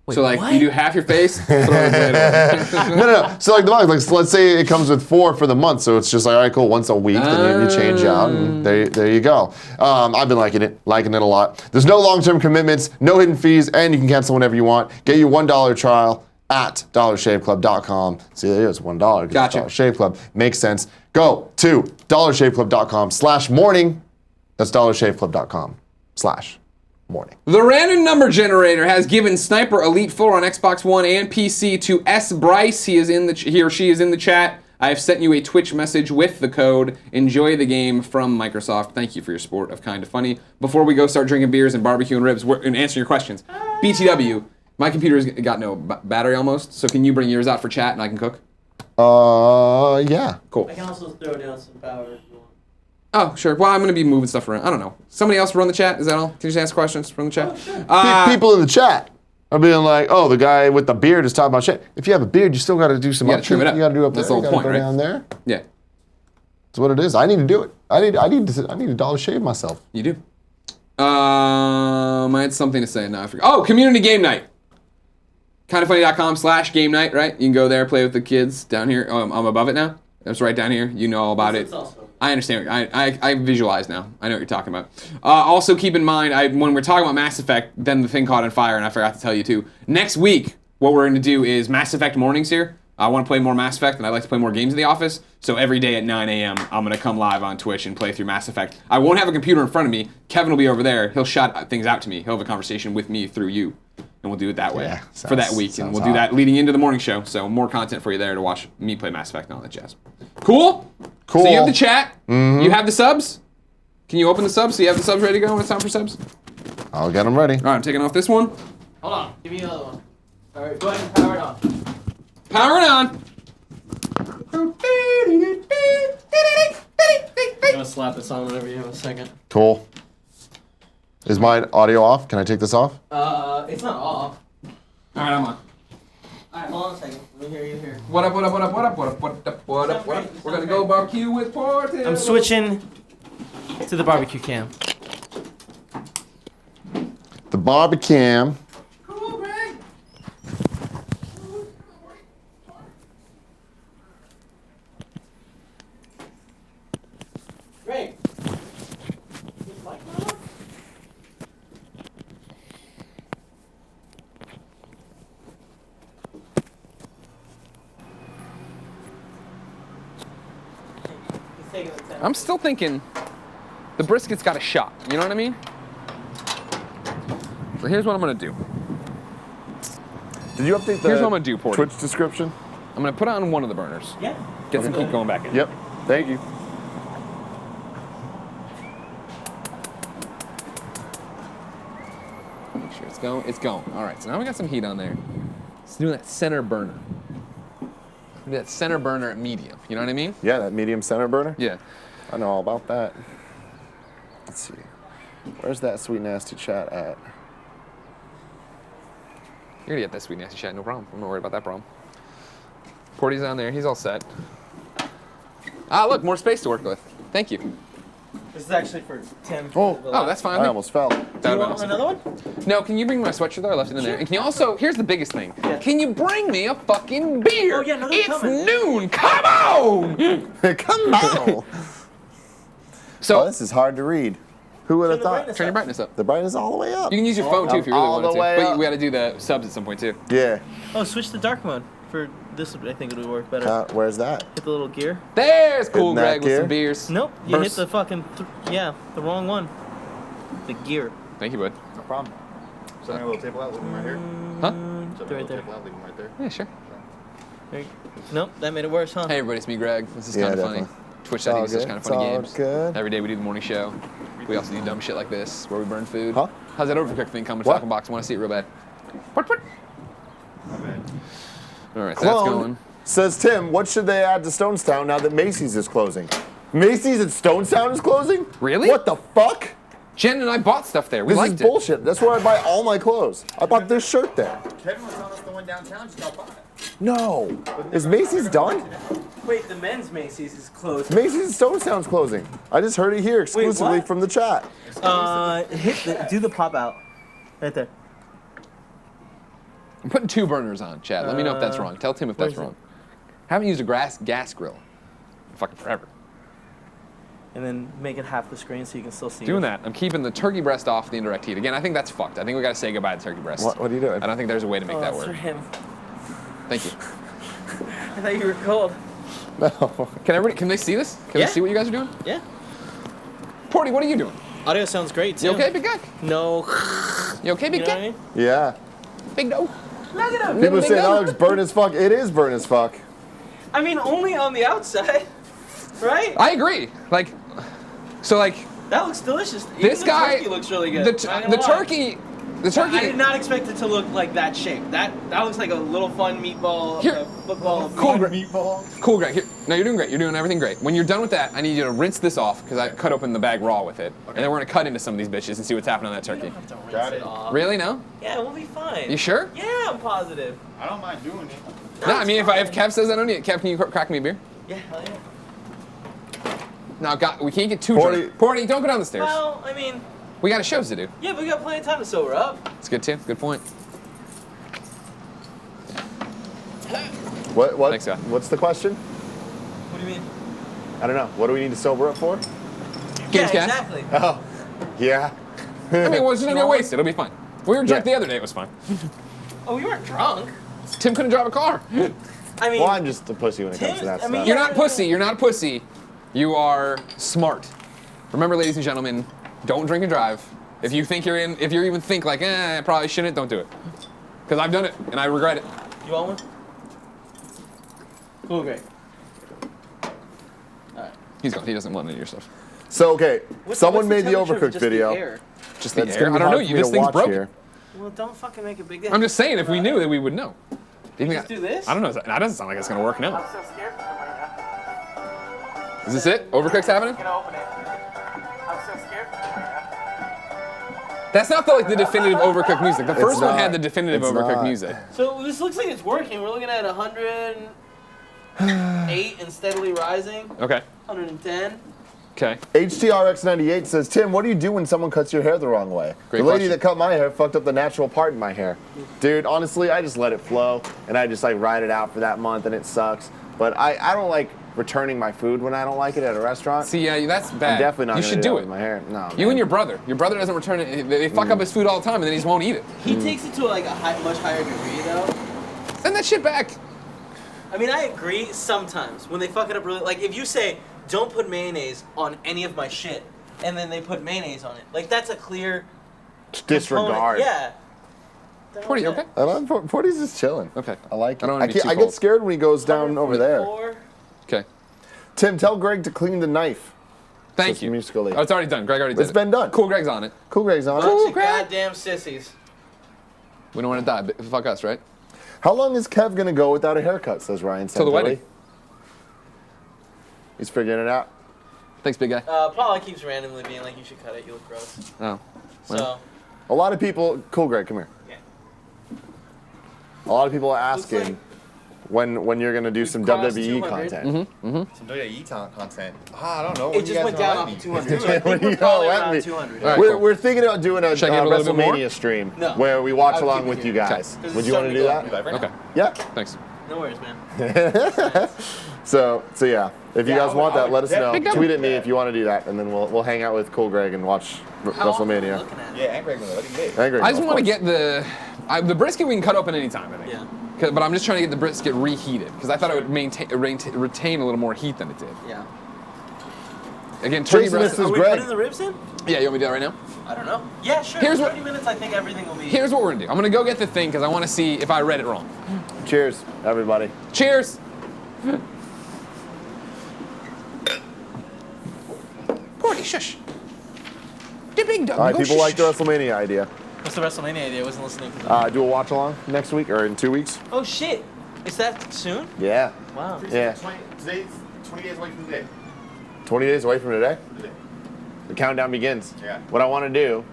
Wait, so like what? you do half your face, throw the blade away. No. So like the box, like let's say it comes with 4 for the month, so it's just like, all right, cool, once a week, then you change out, and there you go. I've been liking it a lot. There's no long-term commitments, no hidden fees, and you can cancel whenever you want. Get your $1 trial at dollarshaveclub.com. See, there it is, $1. Gotcha. Dollar Shave Club. Makes sense. Go to dollarshaveclub.com/morning. That's dollarshaveclub.com/morning. The random number generator has given Sniper Elite 4 on Xbox One and PC to S. Bryce. He or she is in the chat. I have sent you a Twitch message with the code. Enjoy the game from Microsoft. Thank you for your support of Kinda Funny. Before we go start drinking beers and barbecuing ribs and answering your questions, BTW, my computer's got no battery almost, so can you bring yours out for chat and I can cook? Yeah. Cool. I can also throw down some power if you want. Oh, sure. Well, I'm going to be moving stuff around. I don't know. Somebody else run the chat? Is that all? Can you just ask questions from the chat? Oh, sure. People in the chat are being like, oh, the guy with the beard is talking about shit. If you have a beard, you still got to do some gotta trim it up. You got to do up That's there. the whole point, go right? down there. Yeah, That's what it is. I need to do it. I need a dollar shave myself. you do. I had something to say. No, I forgot. Oh, community game night. Kindafunny.com/game night, right? You can go there, play with the kids down here. Oh, I'm above it now? That's right down here. You know all about it. I understand. I visualize now. I know what you're talking about. Also, keep in mind, when we're talking about Mass Effect, then the thing caught on fire, and I forgot to tell you too. Next week, what we're going to do is Mass Effect mornings here. I want to play more Mass Effect, and I like to play more games in the office. So every day at 9 a.m., I'm going to come live on Twitch and play through Mass Effect. I won't have a computer in front of me. Kevin will be over there. He'll shout things out to me. He'll have a conversation with me through you. And we'll do it that way for that week. And we'll do that leading into the morning show. So more content for you there to watch me play Mass Effect and all that jazz. Cool? Cool. So you have the chat. Mm-hmm. You have the subs. Can you open the subs? So you have the subs ready to go when it's time for subs? I'll get them ready. All right, I'm taking off this one. Hold on. Give me another one. All right, go ahead and power it on. Power it on. I'm going to slap this on whenever you have a second. Cool. Is my audio off? Can I take this off? It's not off. All right, I'm on. Alright, hold on a second. Let me hear you here. What up, what up, what up, what up, what up, what up, what up, what up? We're going to go barbecue with Portillo. I'm switching to the barbecue cam. The barbecue. Cool, Greg. Great. I'm still thinking the brisket's got a shot. You know what I mean? So here's what I'm going to do. Did you update the Here's what I'm going to do, Porty. Twitch description? I'm going to put it on one of the burners. Yeah. Get some heat going back in. Yep. Thank you. Make sure it's going. It's going. All right, so now we got some heat on there. Let's do that center burner. Do that center burner at medium. You know what I mean? Yeah, that medium center burner? Yeah. I know all about that. Let's see. Where's that sweet nasty chat at? You're going to get that sweet nasty chat, no problem. I'm not worried about that problem. Porty's on there. He's all set. Ah, look, more space to work with. Thank you. This is actually for Tim. Oh, that's fine. I almost fell. Do you want another one? No, can you bring my sweatshirt there? I left it in there. And can you also, here's the biggest thing. Yeah. Can you bring me a fucking beer? Oh, yeah, no, they're it's coming. noon. Come on! Come on! So Oh, this is hard to read. Who would have Turn the thought? brightness Turn your brightness up. The brightness all the way up. You can use your phone too if you really all wanted the to. way But up. we got to do the subs at some point too. Yeah. Oh, switch to dark mode for this. I think it'll work better. Where's that? Hit the little gear. There's cool Hitting that Greg with gear? some beers. Nope, you Burst. hit the fucking the wrong one. The gear. Thank you, bud. No problem. Setting a little table out, leave them right here. Huh? Right there. out, leave them right there. Yeah, sure. Nope, that made it worse, huh? Hey everybody, it's me, Greg. This is Yeah, kind of funny. definitely. Twitch.tv all such good. kind of It's funny all games. good. Every day we do the morning show. We also do dumb shit like this where we burn food. Huh? How's that Overcooked thing coming? What? Talking box. I want to see it real bad. What? My bad. All right, so that's Clone going. says, Tim, what should they add to Stonestown now that Macy's is closing? Macy's at Stonestown is closing? Really? What the fuck? Jen and I bought stuff there. We This liked is it. bullshit. That's where I buy all my clothes. I bought this shirt there. Kevin was telling us the one downtown just got bought. No. Is Macy's done? Wait, the men's Macy's is closed. Macy's at Stonestown's closing. I just heard it here exclusively what? from the chat. Do the pop out. Right there. I'm putting 2 burners on, Chad. Let me know if that's wrong. Tell Tim if that's where's it? wrong. Haven't used a gas grill in fucking forever. And then make it half the screen so you can still see Doing it. that. I'm keeping the turkey breast off the indirect heat. Again, I think that's fucked. I think we got to say goodbye to turkey breast. What are you doing? I don't think there's a way to make that That's for work. him. Thank you. I thought you were cold. No. Can they see this? Can Yeah. they see what you guys are doing? Yeah. Porty, what are you doing? Audio sounds great too. You okay, big guy? No. You okay, You big know what I guy? mean? Yeah. Big no. Look at him. People big say that no. looks burnt as fuck. It is burnt as fuck. I mean, only on the outside, right? I agree. So That looks delicious. this Even guy. the turkey looks really good. The Not gonna lie. turkey. The turkey. I did not expect it to look like that shape. That looks like a little fun meatball, Here. football. Cool, Greg. Meatball. Cool, Greg. Here. No, you're doing great. You're doing everything great. When you're done with that, I need you to rinse this off because I cut open the bag raw with it, and then we're gonna cut into some of these bitches and see what's happening on that turkey. Got it. Really? No? Yeah, we'll be fine. You sure? Yeah, I'm positive. I don't mind doing it. No, I mean if Kev says I don't need it, Kev, can you crack me a beer? Yeah, hell yeah. No, God, we can't get too Porty. drunk. Porty, don't go down the stairs. Well, I mean, We got shows to do. yeah, but we got plenty of time to sober up. It's good too. Good point. What? Thanks, guy. What's the question? What do you mean? I don't know. What do we need to sober up for? Games yeah, cast. exactly. Oh, yeah. I mean, well, it's just gonna get wasted. It'll be fine. We were drunk Yeah. the other day. It was fine. Oh, you weren't drunk. Tim couldn't drive a car. I mean, Well, I'm just a pussy when it comes to that I mean, stuff. You're not pussy. You're not a pussy. You are smart. Remember, ladies and gentlemen, don't drink and drive. If you even think like, I probably shouldn't, don't do it. Because I've done it and I regret it. you want one? Cool, great. He's gone. He doesn't want any of your stuff. So, okay, someone What's made the temperature of Overcooked just the video. air? Just the That's air. gonna I be don't know. hard for You. me This to thing's watch broken. here. Well, don't fucking make a big deal. I'm just saying, if we knew, then we would know. Do you think just do this? I don't know. That doesn't sound like it's gonna work now. I'm so scared for them right now. Is this it? Overcooked's happening? I'm gonna open it. I'm so scared for them right now. That's not the definitive Overcooked music. The first one not. had the definitive It's Overcooked not. music. So this looks like it's working. We're looking at 108 and steadily rising. Okay. 110. Okay. HTRX98 says, Tim, what do you do when someone cuts your hair the wrong way? Great the lady question. that cut my hair fucked up the natural part in my hair. Dude, honestly, I just let it flow, and I just like ride it out for that month, and it sucks. But I don't like returning my food when I don't like it at a restaurant. See, yeah, that's bad. I'm definitely not You gonna should do do that it. with my hair. No, You man. and your brother. Your brother doesn't return it. They fuck up his food all the time, and then he just won't eat it. He takes it to like a much higher degree though. Send that shit back. I mean, I agree sometimes when they fuck it up really. Like if you say, "Don't put mayonnaise on any of my shit," and then they put mayonnaise on it, like that's a clear disregard. component. Yeah. Porty, you okay? I don't, Forty's just chilling. Okay. I like it. I don't wanna be too I get cold. scared when he goes down over there. 144. Okay. Tim, tell Greg to clean the knife. Thank Says you. Musically. Oh, it's already done. Greg already did It's it. been done. Cool, Greg's on it. Cool, Greg's on Bunch it. of Greg. goddamn sissies. We don't want to die. But fuck us, right? How long is Kev gonna go without a haircut? Says Ryan. Till the Santilli. wedding. He's figuring it out. Thanks, big guy. Paula keeps randomly being like, "You should cut it. You look gross." Oh. So A lot of people. Cool, Greg, come here. yeah. A lot of people are Looks asking when you're gonna do some crossed WWE 200. content. Some WWE content. I don't know. It just went down off 200. So I When think you we're probably go at around me. 200. All right, We're, cool. we're thinking about doing a Should I give it a little bit more? WrestleMania stream No. where we watch I would along keep with it you here. guys. 'Cause Would it's you want to starting do to go that? Okay. Yeah. Thanks. No worries, man. So yeah. If you guys want that, let us know. Big Tweet W. at me if you want to do that, and then we'll hang out with Cool Greg and watch How often are we WrestleMania. looking at it? Yeah, and Greg, what do you think? And Greg, I just of want to course. get the brisket we can cut open anytime, I think. Yeah. But I'm just trying to get the brisket reheated because I thought it would retain a little more heat than it did. Yeah. Again, turkey Jason, breast. this is Are we Greg. putting the ribs in? Yeah, you want me to do that right now? I don't know. Yeah, sure. Here's 30 what- minutes, I think everything will be. Here's what we're gonna do. I'm gonna go get the thing because I want to see if I read it wrong. Cheers, everybody. Cheers. Cordy, shush. The big dog. All right, go people shush, like the shush. WrestleMania idea. What's the WrestleMania idea? I wasn't listening to them. Do a watch along next week or in 2 weeks. Oh, shit. Is that soon? Yeah. Wow. Yeah. Today's 20 days away from today. 20 days away from today. Today. The countdown begins. Yeah. What I want to do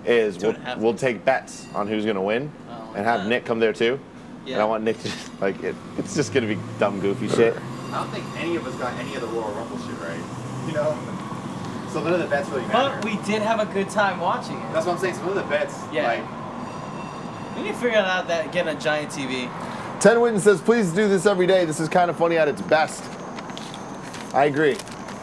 is Two and a half we'll weeks. take bets on who's gonna win, Oh, and have okay. Nick come there too. Yeah. And I want Nick to like it's just gonna be dumb, goofy shit. I don't think any of us got any of the Royal Rumble shit right. You know? So none of the bets really matter. But we did have a good time watching it. That's what I'm saying. So none of the bets, Yeah. like, We need to figure out that getting a giant TV. 10 Witten says, please do this every day. This is kind of funny at its best. I agree.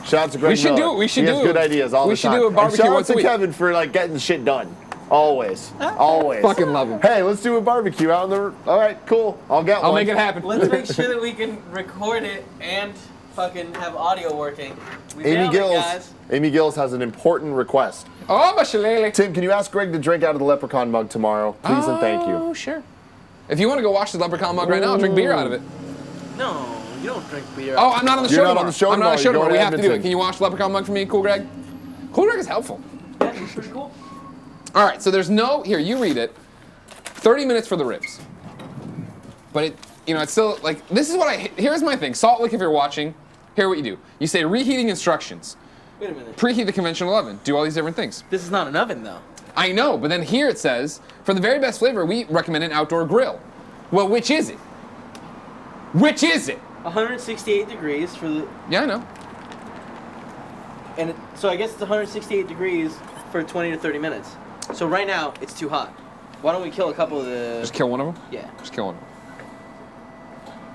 Shout out to Greg We should Miller. do it. We should he do has it. good ideas all We the should time. do a And barbecue shout out once a to week. Kevin for like getting shit done. Always. Always. Fucking love him. Hey, let's do a barbecue out in the. All right, cool. I'll get one. I'll make it happen. Let's make sure that we can record it and fucking have audio working. We Amy nailed it, Gills. guys. Amy Gills has an important request. Oh, my shillelagh. Tim, can you ask Greg to drink out of the leprechaun mug tomorrow, please and thank you. Oh, sure. If you want to go wash the leprechaun mug right now, I'll drink beer out of it. No, you don't drink beer. Oh, I'm not on the You're show not tomorrow. on the show I'm not on the show tomorrow. tomorrow. We You're have going to to do it. Can you wash the leprechaun mug for me, Cool Greg? Cool Greg is helpful. Yeah, it's pretty cool. All right, so there's no, here, you read it. 30 minutes for the ribs. But it, it's still, like, this is what here's my thing. Salt Lick, if you're watching, here's what you do. You say reheating instructions. Wait a minute. Preheat the conventional oven. Do all these different things. This is not an oven, though. I know, but then here it says, for the very best flavor, we recommend an outdoor grill. Well, which is it? Which is it? 168 degrees for the, Yeah, I know. so I guess it's 168 degrees for 20 to 30 minutes. So right now, it's too hot. Why don't we kill a couple of the... Just kill one of them? Yeah. Just kill one of them.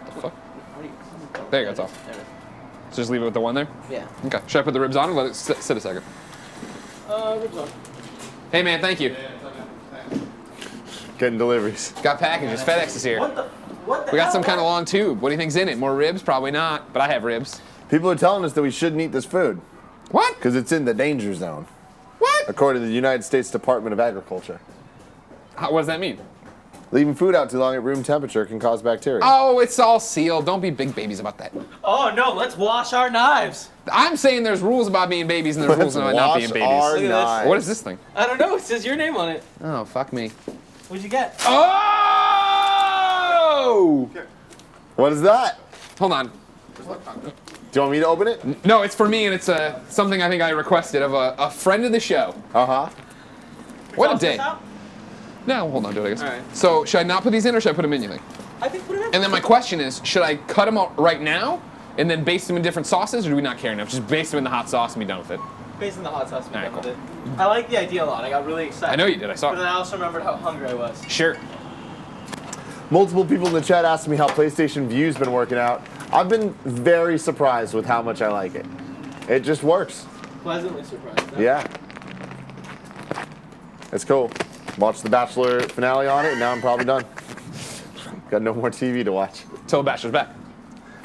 The fuck? How do you- There you go, it's off. There it is. So just leave it with the one there? Yeah. Okay. Should I put the ribs on or let it sit a second? Ribs on. Hey, man, thank you. Getting deliveries. Got packages. FedEx is here. What the We got hell? some kind of long tube. What do you think's in it? More ribs? Probably not, but I have ribs. People are telling us that we shouldn't eat this food What? because it's in the danger zone, What? according to the United States Department of Agriculture. What does that mean? Leaving food out too long at room temperature can cause bacteria. Oh, it's all sealed. Don't be big babies about that. Oh, no, let's wash our knives. I'm saying there's rules about being babies and there's rules about not being Wash babies. our Look at this. knives. What is this thing? I don't know. It says your name on it. Oh, fuck me. What'd you get? Oh! What is that? Hold on. Do you want me to open it? No, it's for me, and it's something I think I requested of a friend of the show. Uh-huh. What a Toss this day. out? No, hold on to it, I guess. All right. So, should I not put these in, or should I put them in, you think? I think put it in. And then my question is, should I cut them out right now, and then baste them in different sauces, or do we not care enough? Just baste them in the hot sauce and be done with it. Based on the hot sauce, we All right, done with it. I like the idea a lot. I got really excited. I know you did, I saw But then it. I also remembered how hungry I was. Sure. Multiple people in the chat asked me how PlayStation View's been working out. I've been very surprised with how much I like it. It just works. Pleasantly surprised. Huh? Yeah. It's cool. Watched The Bachelor finale on it, and now I'm probably done. Got no more TV to watch. Till the Bachelor's back.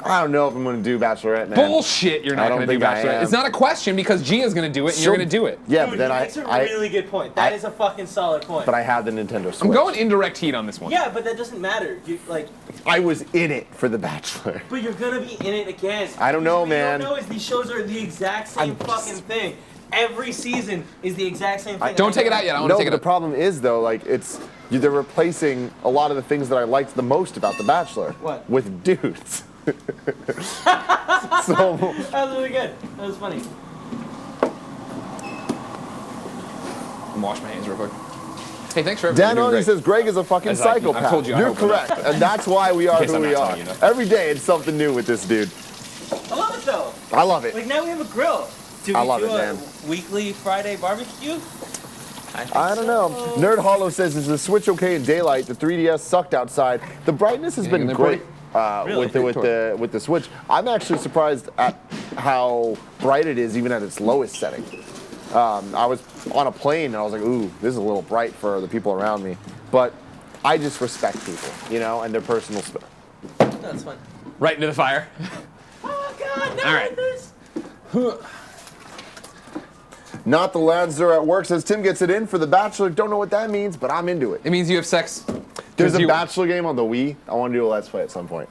I don't know if I'm going to do Bachelorette, man. Bullshit, you're I not don't going to do think I Bachelorette. am. It's not a question because Gia's going to do it and you're She'll- going to do it. Yeah, Dude, but then that's a really good point. That is a fucking solid point. But I have the Nintendo Switch. I'm going indirect heat on this one. Yeah, but that doesn't matter. You like, I was in it for The Bachelor. but you're gonna be in it again. I don't know, What man. you don't know is these shows are the exact same I'm just- fucking thing. Every season is the exact same thing. Don't take it out yet. I want No, to take but it the out. problem is though, like they're replacing a lot of the things that I liked the most about The Bachelor. What? With dudes. So That was really good. That was funny. I'm wash my hands real quick. Hey, thanks for everything. Dan You're only doing says Greg is a fucking As I've psychopath. told you, I You're hope I'm not. correct, and that's why we are In case who I'm we not are. telling you that. Every day it's something new with this dude. I love it though. I love it. Like now we have a grill. Do we I love do it, a man. weekly Friday barbecue? I don't know. Nerd Hollow says, is the Switch okay in daylight? The 3DS sucked outside. The brightness has You been think they're great. pretty? Really? with the Switch. I'm actually surprised at how bright it is even at its lowest setting. I was on a plane and I was like, ooh, this is a little bright for the people around me. But I just respect people, you know, and their personal space. That's fun. Right into the fire. Oh God, no! All right. This. Not the Lancer at work says Tim gets it in for The Bachelor. Don't know what that means, but I'm into it. It means you have sex. There's a you- Bachelor game on the Wii. I want to do a Let's Play at some point.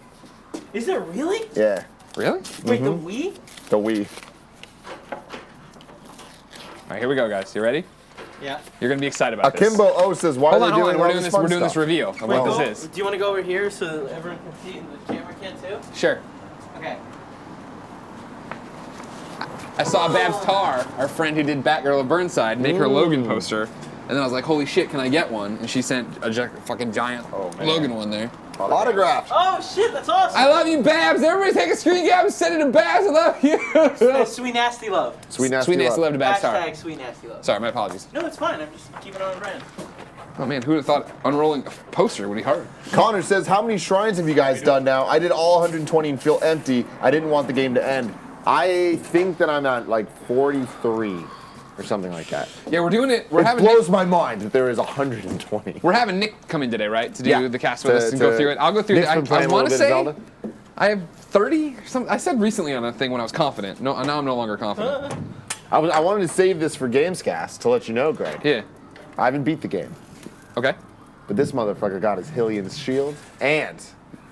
Is there really? Yeah, Really? Wait, the Wii? the Wii. All right, here we go, guys. You ready? Yeah. You're gonna be excited about this. Akimbo O says, why Hold are on, they hold doing on. We're all doing this this. fun We're doing this stuff? reveal of Wait, what go- this is. Do you want to go over here so everyone can see and the camera can too? Sure. Okay. I saw Babs Tarr, our friend who did Batgirl of Burnside, make her Logan poster, and then I was like, "Holy shit, can I get one?" And she sent a fucking giant man. Logan one there. Autograph. Oh shit, that's awesome. I love you, Babs. Everybody take a screen cap and send it to Babs. I love you. Sweet nasty love. Sweet nasty, Sweet nasty love to Babs Tarr. Hashtag sweet nasty love. Sorry, my apologies. No, it's fine. I'm just keeping it on brand. Oh man, who would have thought unrolling a poster would be hard? Connor says, how many shrines have you guys done now? I did all 120 and feel empty. I didn't want the game to end. I think that I'm at like 43 or something like that. Yeah, we're doing it. We're It having blows my mind that there is 120. We're having Nick come in today, right? To do Yeah. the cast with us and go through it. I'll go through. Nick's been I playing a want to little bit of say Zelda. I have 30 or something. I said recently on a thing when I was confident. No, now I'm no longer confident. I wanted to save this for Gamescast to let you know, Greg. Yeah. I haven't beat the game, Okay. but this motherfucker got his Hylian's shield and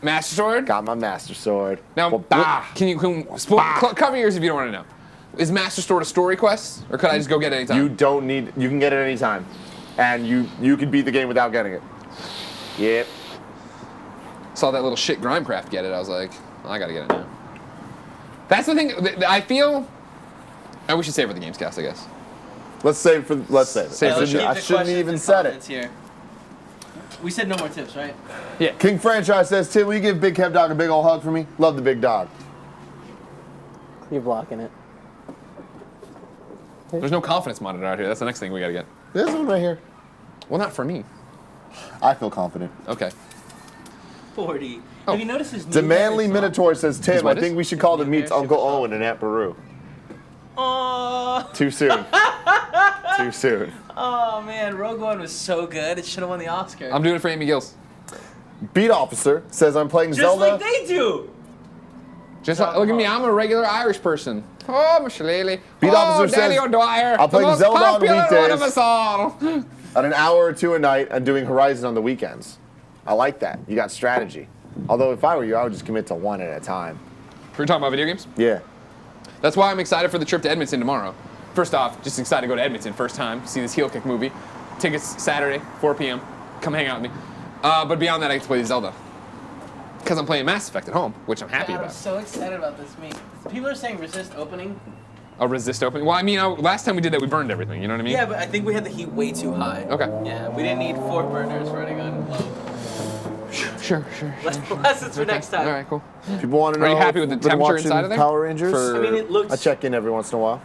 Master Sword. got my Master Sword. Now, Well, bah. can you cover yours if you don't want to know? Is Master Sword a story quest, or could I just go get it anytime? You don't need. You can get it anytime, and you can beat the game without getting it. Yep. Saw that little shit Grimecraft get it. I was like, I gotta get it now. That's the thing. I feel. Oh, we should save it for the Gamescast, I guess. Let's save it. Save for the show. I shouldn't even said it. Here. We said no more tips, right? King Franchise says, Tim, will you give Big Kev Dog a big old hug for me? Love the big dog. You're blocking it. There's no confidence monitor out here. That's the next thing we gotta get. This one right here. Well, not for me. I feel confident. Okay. 40. Oh. Have you noticed his new Demanly hair is Minotaur says, Tim, what I is? think we should call the New meets hair Uncle super soft. Owen and Aunt Beru. Aww. Too soon. Too soon. Oh man, Rogue One was so good. It should have won the Oscar. I'm doing it for Amy Gills. Beat Officer says, I'm playing Just Zelda. like they do. Just like, look at me. I'm a regular Irish person. Oh, my shillelagh. Beat oh, Officer Danny says, O'Dwyer. I'll play the most Zelda on popular one weekdays. of us all. At an hour or two a night and doing Horizon on the weekends. I like that. You got strategy. Although if I were you, I would just commit to one at a time. We're talking about video games. Yeah. That's why I'm excited for the trip to Edmonton tomorrow. First off, just excited to go to Edmonton. First time, see this Heel Kick movie. Tickets Saturday, 4 p.m. Come hang out with me. But beyond that, I get to play Zelda. Because I'm playing Mass Effect at home, which I'm happy God, I'm about. so excited about this meet. People are saying resist opening. A resist opening. Well, I mean, last time we did that, we burned everything. You know what I mean? Yeah, but I think we had the heat way too high. Okay. Yeah, we didn't need 4 burners running on low. Sure. Lessons for next time. All right, cool. People want to know. Are you happy if with the you've been temperature watching inside of there? Power Rangers? For- I mean, it looks. I check in every once in a while.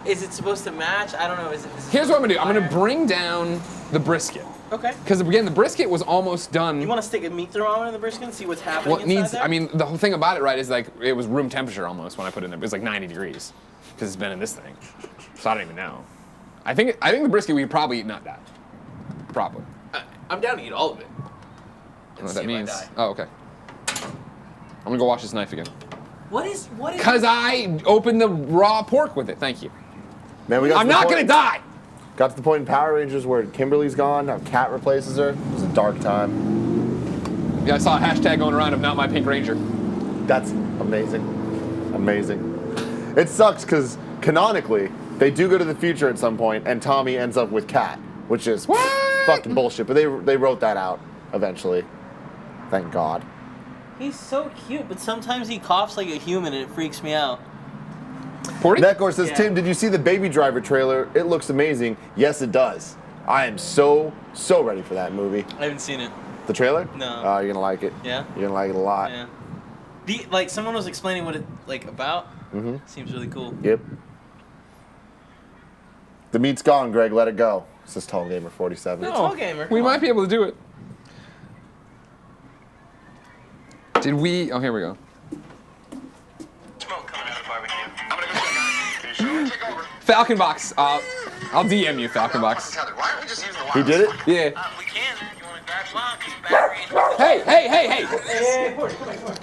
Is it supposed to match? I don't know. Is it Here's what I'm gonna do. I'm gonna fire? bring down the brisket. Okay. Because again, the brisket was almost done. You want to stick a meat thermometer in the brisket and see what's happening What inside needs? there? I mean, the whole thing about it, right, is like it was room temperature almost when I put it in there. It was like 90 degrees because it's been in this thing. So I don't even know. I think the brisket we could probably eat not that. Probably. I'm down to eat all of it. I don't know what that means. Oh, okay. I'm gonna go wash this knife again. What is? Because I opened the raw pork with it. Thank you. Man, we got I'm to the not point- gonna die. Got to the point in Power Rangers where Kimberly's gone, now Kat replaces her. It was a dark time. Yeah, I saw a hashtag going around of not my Pink Ranger. That's amazing. Amazing. It sucks because canonically, they do go to the future at some point and Tommy ends up with Kat, which is fucking bullshit. But they wrote that out eventually. Thank God. He's so cute, but sometimes he coughs like a human and it freaks me out. 40? Netcore says, Yeah. Tim, did you see the Baby Driver trailer? It looks amazing. Yes, it does. I am so ready for that movie. I haven't seen it. The trailer? No. Oh, you're gonna like it. Yeah? You're gonna like it a lot. Yeah. Someone was explaining what it about. Mm-hmm. Seems really cool. Yep. The meat's gone, Greg. Let it go. Says Tall Gamer 47. No. Tall Gamer, We come might on. be able to do it. Did we? Oh, here we go. Smoke coming out of the barbecue. I'm gonna go check, guys. Can you show me? Take over. Falcon Box. I'll DM you, Falcon Box. Why aren't we just using the He did it? Yeah. We can. You wanna grab one? Cause battery. Hey, hey, hey, hey! Hey, Corey, come here, come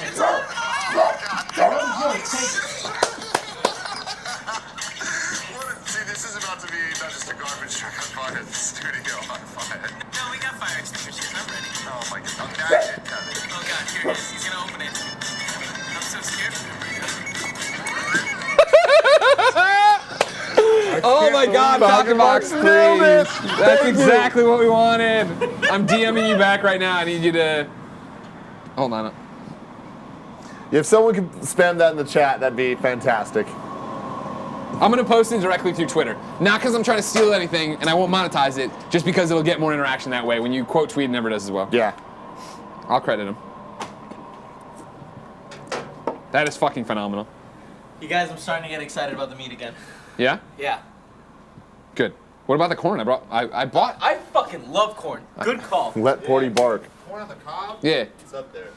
See, this is about to be not just a garbage truck on fire, the studio on fire. No, we got fire extinguishers. I'm ready. Oh my god. Oh, now shit coming. Oh god, here it is. He's gonna open it. I'm so scared for him right now. Oh my God, Falcon Box, please. That's exactly what we wanted. I'm DMing you back right now. I need you to. Hold on. If someone could spam that in the chat, that'd be fantastic. I'm gonna post it directly through Twitter. Not because I'm trying to steal anything and I won't monetize it, just because it'll get more interaction that way. When you quote tweet, it never does as well. Yeah. I'll credit him. That is fucking phenomenal. You guys, I'm starting to get excited about the meat again. Yeah? Yeah. Good. What about the corn? I bought. I fucking love corn. Good call. Let Porty bark. Corn on the cob? Yeah. It's up there.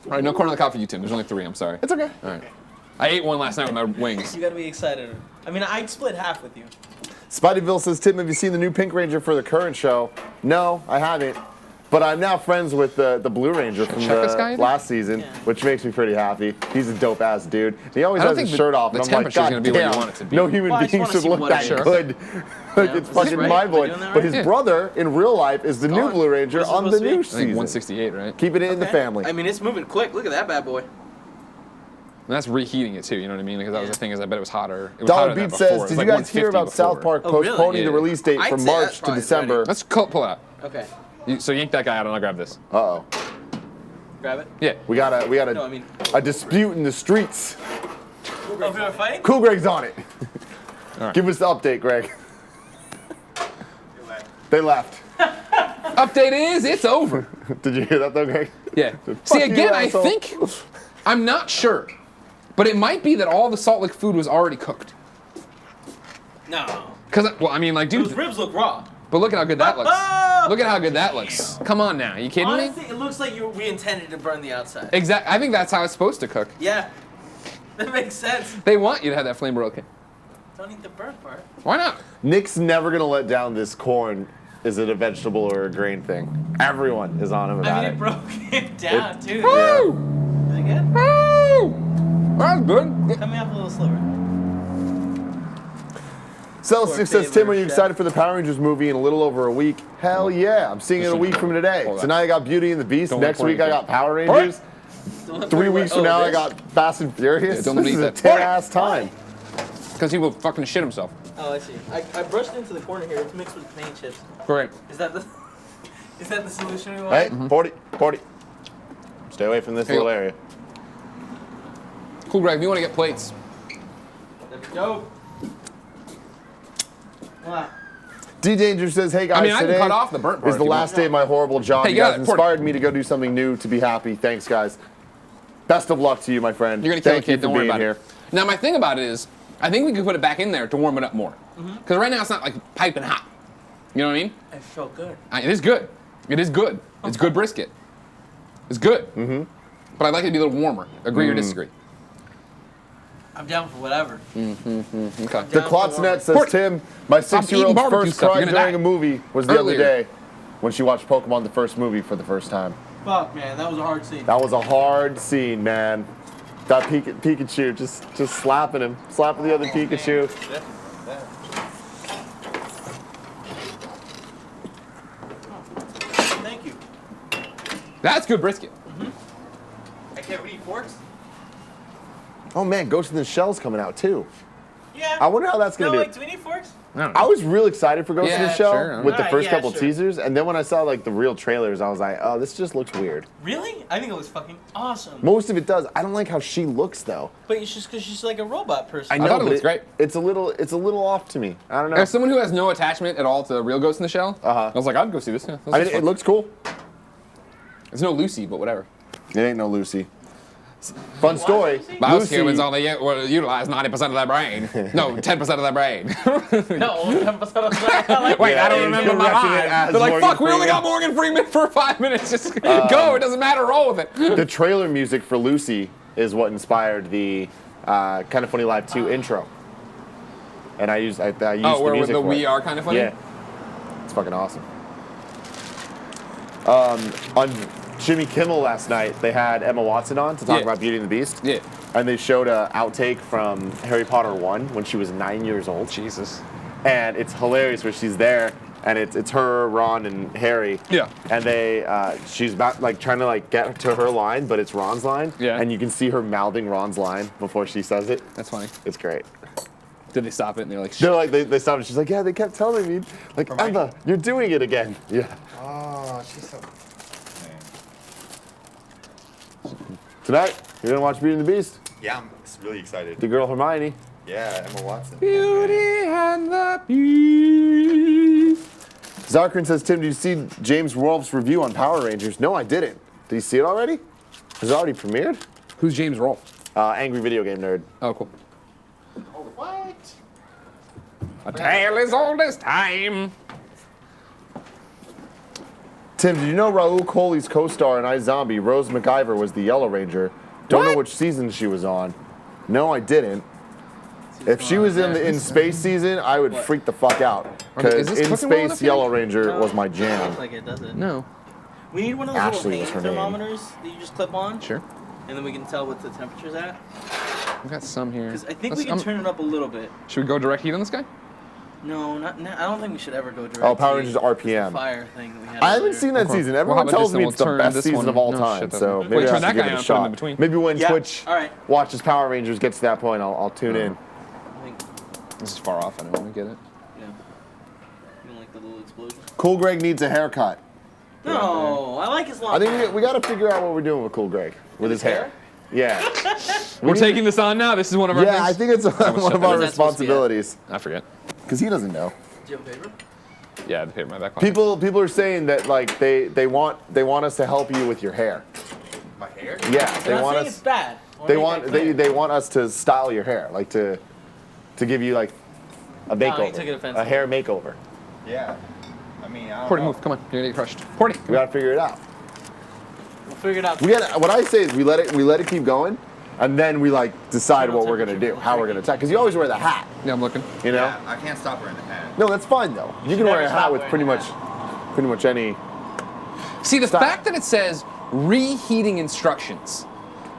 All right, no corn on the cob for you, Tim. There's only 3. I'm sorry. It's okay. All right. I ate one last night with my wings. You gotta be excited. I mean, I'd split half with you. Spideyville says, Tim, have you seen the new Pink Ranger for the current show? No, I haven't. But I'm now friends with the Blue Ranger from Check this guy the in? last season, Yeah. which makes me pretty happy. He's a dope ass dude. He always I don't has his think shirt off, the and I'm like, temperature's God gonna be where you damn, want it to be. no human Well, I just being wanna should see look what that it shows. good. Like, Yeah, it's is fucking this right? mind blowing. Am I doing that But right? his Yeah. brother in real life is the new Colin. Blue Ranger What's it on the supposed to be? new I think season. 168, right? Keeping it in the Okay. family. I mean, it's moving quick. Look at that bad boy. And that's reheating it too. You know what I mean? Because that was the thing is I bet it was hotter. It was Dollar hotter than Beat that before. says, It was did like you guys hear 150 about South before. Park Oh, really? postponing the Yeah. release date I'd from say March that's to probably December? ready. Let's pull it out. Okay. So yank that guy out and I'll grab this. Uh-oh. Grab it. Yeah. We got No, I mean, a dispute in the streets. oh, we were fighting? Cool Greg's on it. right. Give us the update, Greg. They left. Update is it's over. Did you hear that though, Greg? Yeah. Fuck See, you, again, I asshole. think, I'm not sure, but it might be that all the Salt Lick food was already cooked. No. Cause, well, I mean, like, Those dude, ribs look raw. but look at how good that looks. Oh! Look at how good that looks. Come on now, you kidding Honestly, me? it looks like we intended to burn the outside. Exactly. I think that's how it's supposed to cook. Yeah. That makes sense. They want you to have that flame broken. Don't eat the burnt part. Why not? Nick's never gonna let down this corn. Is it a vegetable or a grain thing? Everyone is on him about I mean, it. it broke it down, too. Woo! Is it good? Woo! That's good. Cut me off a little sliver. Celsius says, Tim, are you Chef. excited for the Power Rangers movie in a little over a week? Hell yeah. I'm seeing it a week from today. Hold on. Tonight I got Beauty and the Beast. Don't Next let week I Porty got Power Rangers. 3 weeks from now I this? got Fast and Furious. Yeah, don't This eat is a that. 10-ass time. Because he will fucking shit himself. Oh, I see. I brushed into the corner here. It's mixed with paint chips. Great. Is that the is that the solution we want? Hey, Porty. Stay away from this Hey, little area. Cool, Greg. If you want to get plates, There we go. What? D Danger says, hey guys, I mean, I can today cut off the burnt part is if the you last want. day of my horrible job. Hey, You you got guys it, Porty. inspired me to go do something new to be happy. Thanks, guys. Best of luck to you, my friend. you're gonna kill Thank the you kid. for Don't worry being about here. it. Now, my thing about it is, I think we could put it back in there to warm it up more. Because right now it's not like piping hot. You know what I mean? It felt good. It is good. It is good. It's good brisket. It's good. But I'd like it to be a little warmer. Agree or disagree? I'm down for whatever. Okay. The Klotznet says, Porty. Tim, my Stop 6-year-old's eating barbecue first stuff. cry You're gonna during die. a movie was the Earlier. other day when she watched Pokemon the first movie for the first time. Fuck, man, that was a hard scene. That was a hard scene, man. That Pikachu just slapping him, slapping the other Pikachu. Thank you. That's good brisket. I can't read forks. Oh man, Ghost in the Shell's coming out too. Yeah. I wonder how that's No, gonna wait, do. do we need forks? I don't know. I was real excited for Ghost in Yeah, the Shell sure. with the Alright, first yeah, couple sure. teasers, and then when I saw like the real trailers, I was like, oh, this just looks weird. Really? I think it looks fucking awesome. Most of it does. I don't like how she looks though. But it's just because she's like a robot person. I know, thought it but looks great. It's a little off to me. I don't know. As someone who has no attachment at all to the real Ghost in the Shell, Uh-huh. I was like, I'd go see this. Yeah, this I looks mean, fun. it looks cool. It's no Lucy, but whatever. It ain't no Lucy. Fun story. Most humans only utilize 90% of their brain. No, 10% of their brain. No, 10% of that. Wait, Yeah, I don't he's remember my correcting it line. as They're like, Morgan fuck, we only Freeman. got Morgan Freeman for 5 minutes. Just go. It doesn't matter. Roll with it. The trailer music for Lucy is what inspired the Kind of Funny Live 2 intro. And I used the where music the for We it. Are Kind of Funny? Yeah. It's fucking awesome. On Jimmy Kimmel last night, they had Emma Watson on to talk about Beauty and the Beast. Yeah. And they showed an outtake from Harry Potter 1 when she was 9 years old. Jesus. And it's hilarious where she's there, and it's her, Ron, and Harry. Yeah. And she's about trying to get to her line, but it's Ron's line. Yeah. And you can see her mouthing Ron's line before she says it. That's funny. It's great. Did they stop it? And they're like, They're like they stopped. And she's like, yeah, they kept telling me, Emma, you're doing it again. Yeah. Oh, she's so. Tonight, you're gonna watch Beauty and the Beast. Yeah, I'm really excited. The girl Hermione. Yeah, Emma Watson. Beauty and the Beast. Zarkrin says, Tim, did you see James Rolfe's review on Power Rangers? No, I didn't. Did you see it already? Has it already premiered? Who's James Rolfe? Angry video game nerd. Oh, cool. What? A tale as old as time. Tim, did you know Raul Coley's co-star in iZombie, Rose McIver, was the Yellow Ranger? Don't know which season she was on. No, I didn't. If she was in Space season, I would freak the fuck out. Is Because this in cooking well enough Space, yet? Yellow Ranger was my Looks jam. like it doesn't. No. We need one of those Ashley was little her paint name. thermometers that you just clip on, Sure. and then we can tell what the temperature's at. I've got some here. Because I think we can turn it up a little bit. Should we go direct heat on this guy? No, not. I don't think we should ever go direct. Oh, Power heat. Rangers RPM. Fire thing that we had I haven't earlier. seen that Okay. season. Well, how Everyone about tells this, me then it's the we'll turn best this season one- of all no, time. shit, that So one. maybe Wait, I turn have to that give guy it a on, turn him in shot. between. Maybe when Yeah, Twitch all right. watches Power Rangers gets to that point, I'll tune in. I think, This is far off. I don't want to get it. yeah. You don't like the little explosion? Cool Greg needs a haircut. No, I like his long I think hair. we got to figure out what we're doing with Cool Greg with his hair. Yeah. We're taking this on now. This is one of our Yeah, I things. think it's one of our Where's that supposed to be at? responsibilities I forget. because he doesn't know. Do you have paper? Yeah, the paper in my back pocket. People are saying that they want us to help you with your hair. My hair? Yeah, I'm they not want saying us. it's bad. I wanna They make want that clear. they want us to style your hair, to give you a makeover, he took it a offensively. hair makeover. Yeah. I mean, I don't Porty, know. move. Come on. You're going to get crushed. Porty. We gotta figure it out. We'll figure it out. What I say is we let it keep going, and then we decide what we're gonna do, how we're gonna attack. Because you always wear the hat, Yeah, I'm looking. you know. Yeah, I can't stop wearing the hat. No, that's fine though. You can should wear never a hat stop with wearing pretty much any. See, the Stop. fact that it says reheating instructions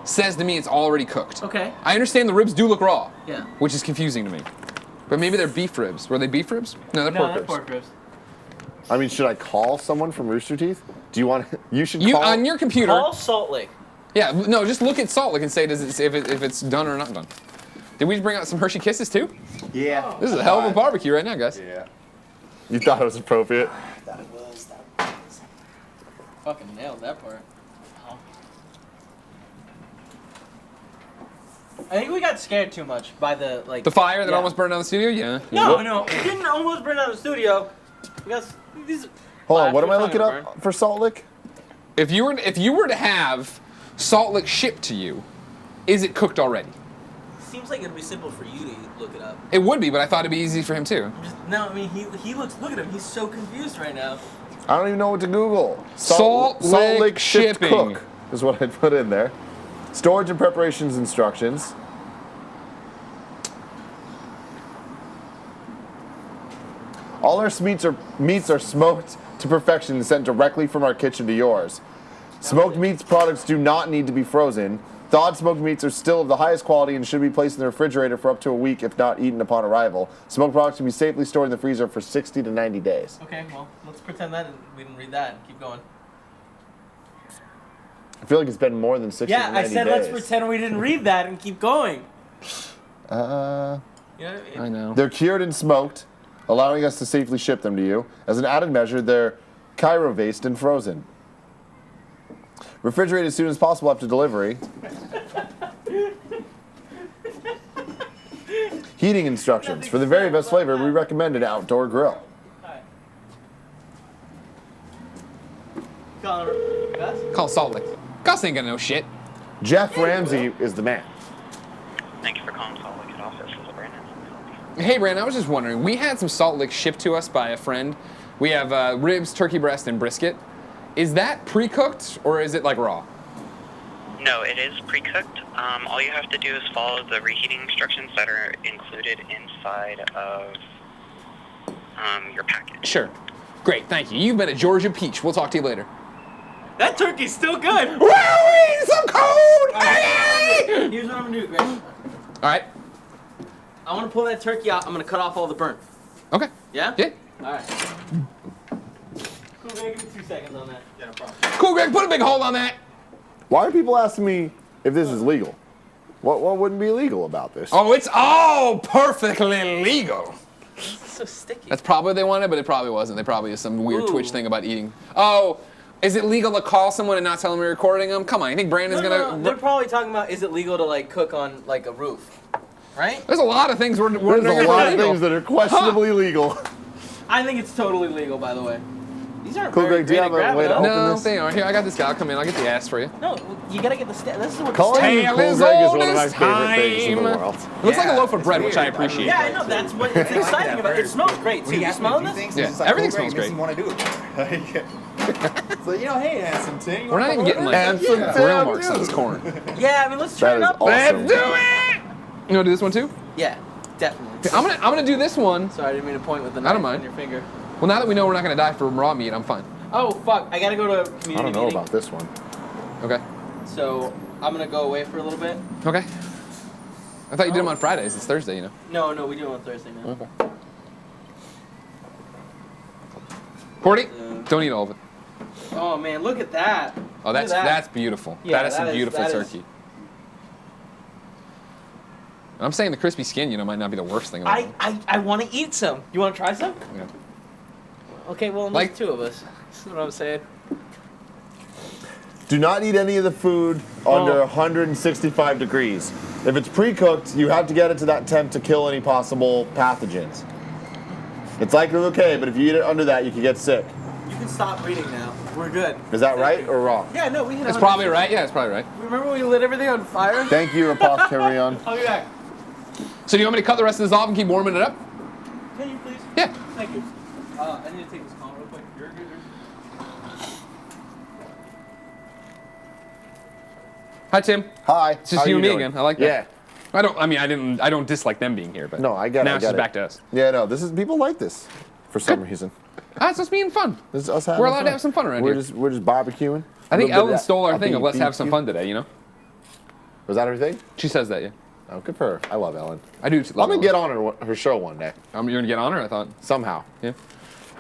says to me it's already cooked. Okay. I understand the ribs do look raw. Yeah. Which is confusing to me. But maybe they're beef ribs. Were they beef ribs? No, they're No, pork that's ribs. pork ribs. I mean, should I call someone from Rooster Teeth? Do you want? You should You call. on your computer. Call Salt Lake. Yeah, no, just look at Salt Lake and say if it's done or not done. Did we bring out some Hershey Kisses too? Yeah. This is a hell of a barbecue right now, guys. Yeah. You thought it was appropriate. Fucking nailed that part. Wow. I think we got scared too much by the The fire that yeah. almost burned down the studio? Yeah. No, it didn't almost burn down the studio. We got these. Hold on, what am I flashes looking on up for Salt Lick? If you were to have Salt Lick shipped to you, is it cooked already? Seems like it'd be simple for you to look it up. It would be, but I thought it'd be easy for him too. No, I mean he looks. Look at him. He's so confused right now. I don't even know what to Google. Salt Lick shipped shipping. cook is what I put in there. Storage and preparations instructions. All our meats are smoked to perfection and sent directly from our kitchen to yours. Smoked meats products do not need to be frozen. Thawed smoked meats are still of the highest quality and should be placed in the refrigerator for up to a week if not eaten upon arrival. Smoked products can be safely stored in the freezer for 60 to 90 days. Okay, well let's pretend that we didn't read that and keep going. I feel like it's been more than 60 to Yeah, 90 I days. said let's pretend we didn't read that and keep going. Uh, You know what I I mean? know. They're cured and smoked, allowing us to safely ship them to you. As an added measure, they're cryovated and frozen. Refrigerate as soon as possible after delivery. Heating instructions. For the very best flavor, we recommend an outdoor grill. Alright. Colin, Gus? Call Salt Lick. Gus ain't gonna know shit. Jeff Ramsey is the man. Thank you for calling Salt Lake Head Office. This is Brandon. Hey, Brandon, I was just wondering. We had some Salt Lick shipped to us by a friend. We have ribs, turkey breast, and brisket. Is that pre-cooked or is it like raw? No, it is pre-cooked. All you have to do is follow the reheating instructions that are included inside of your package. Sure. Great, thank you. You've been a Georgia peach. We'll talk to you later. That turkey's still good. Wowee, so cold! Hey! Here's what I'm gonna do, Greg. All right. I want to pull that turkey out. I'm gonna cut off all the burnt. Okay. Yeah? Yeah. All right. Cool, Greg. Give me 2 seconds on that. Yeah, no problem. Cool, Greg. Put a big hold on that. Why are people asking me if this is legal? What wouldn't be legal about this? Oh, it's all perfectly legal. It's so sticky. That's probably what they wanted, but it probably wasn't. They probably is some weird Ooh. Twitch thing about eating. Oh, is it legal to call someone and not tell them you're recording them? Come on, you think Brandon's No, they're probably talking about is it legal to like cook on like a roof, right? There's a lot of things we're There's doing a are lot of illegal. things that are questionably legal. I think it's totally legal, by the way. These aren't Cool, very Greg, do you great have at a way to grabbing, open though. No, this? they are. Here, I got this guy. I'll come in. I'll get the ass for you. No, you gotta get the This is what the Calling stand. you Tale Cool as Greg is old one of my as favorite things in the time. world. It looks like a loaf of it's bread, which I weird. appreciate. Yeah, I know. That's what it's exciting about it. It smells great, too. When he You asks me smell to do this? things, Yeah, it's like, everything cool, smells Greg, great. makes me want to do it. So, you know, hey, Hanson Ting. you We're wanna not even come getting over? like Handsome grill Tim, marks on dude. this corn. Yeah, I mean, let's try That it is up. awesome. Let's do it! You want to do this one too? Yeah, definitely. I'm gonna do this one. Sorry, I didn't mean to point with the I knife don't mind. on your finger. Well, now that we know we're not gonna die from raw meat, I'm fine. Oh, fuck. I gotta go to a community I don't know meeting. about this one. Okay. So, I'm gonna go away for a little bit. Okay. I thought you did them on Fridays. It's Thursday, you know. No, we do it on Thursday now. Okay. Cordy, don't eat all of it. Oh, man, look at that. Oh, Look at that's beautiful. Yeah, that is some that is- beautiful that is- turkey. And I'm saying the crispy skin, might not be the worst thing. about it. I want to eat some. You want to try some? Yeah. Okay, well, Like- there's two of us. That's what I'm saying. Do not eat any of the food under 165 degrees. If it's pre-cooked, you have to get it to that temp to kill any possible pathogens. It's likely okay, but if you eat it under that, you can get sick. You can stop reading now. We're good. Is that Thank right you. or wrong? Yeah, no, we hit It's 100. probably right. Yeah, it's probably right. Remember when we lit everything on fire? Thank you, Apothecarion. I'll be back. So do you want me to cut the rest of this off and keep warming it up? Can you please? Yeah. Thank you. I need to take this call real quick. You're good. Hi, Tim. Hi. It's just you and me again. I like that. Yeah. I don't dislike them being here, but No, I get it. now I it's get just it. back to us. Yeah, no, people like this for some reason. Ah, it's just being fun. This is us having We're allowed fun. to have some fun around we're here. We're just barbecuing. I think A little bit Ellen of stole our that thing of let's have some BBQ. fun today, you know? Was that her thing? She says that, yeah. Oh, good for her. I love Ellen. I do. I'm gonna get on her show one day You're going to get on her, I thought. somehow. Yeah.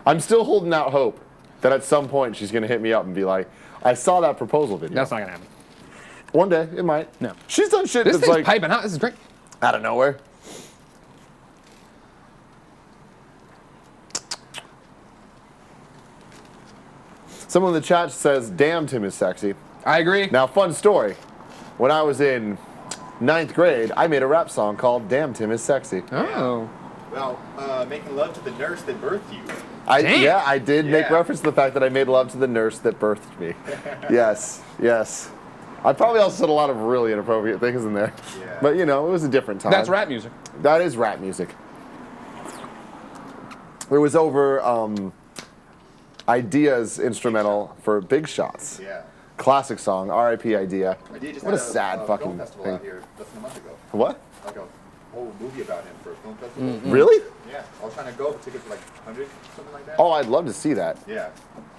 I'm still holding out hope that at some point she's gonna hit me up and be like, "I saw that proposal video." That's not going to happen. One day it might. No. She's done shit This that's thing's like piping hot. This is great. out of nowhere. Someone in the chat says, "Damn, Tim is sexy." I agree. Now, fun story. When I was in 9th grade, I made a rap song called "Damn, Tim is Sexy." Oh. Well, making love to the nurse that birthed you. Damn. I did make Yeah. reference to the fact that I made love to the nurse that birthed me. Yes, yes. I probably also said a lot of really inappropriate things in there. Yeah. But, it was a different time. That's rap music. That is rap music. There was over Idea's instrumental for Big Shots. Yeah. Classic song, R.I.P. Idea. Idea just What a had sad film fucking festival thing. out here less than a month ago. What? Like a whole movie about him for a film festival. Mm-hmm. Really? Yeah, I was trying to go. Tickets were like 100, something like that. Oh, I'd love to see that. Yeah.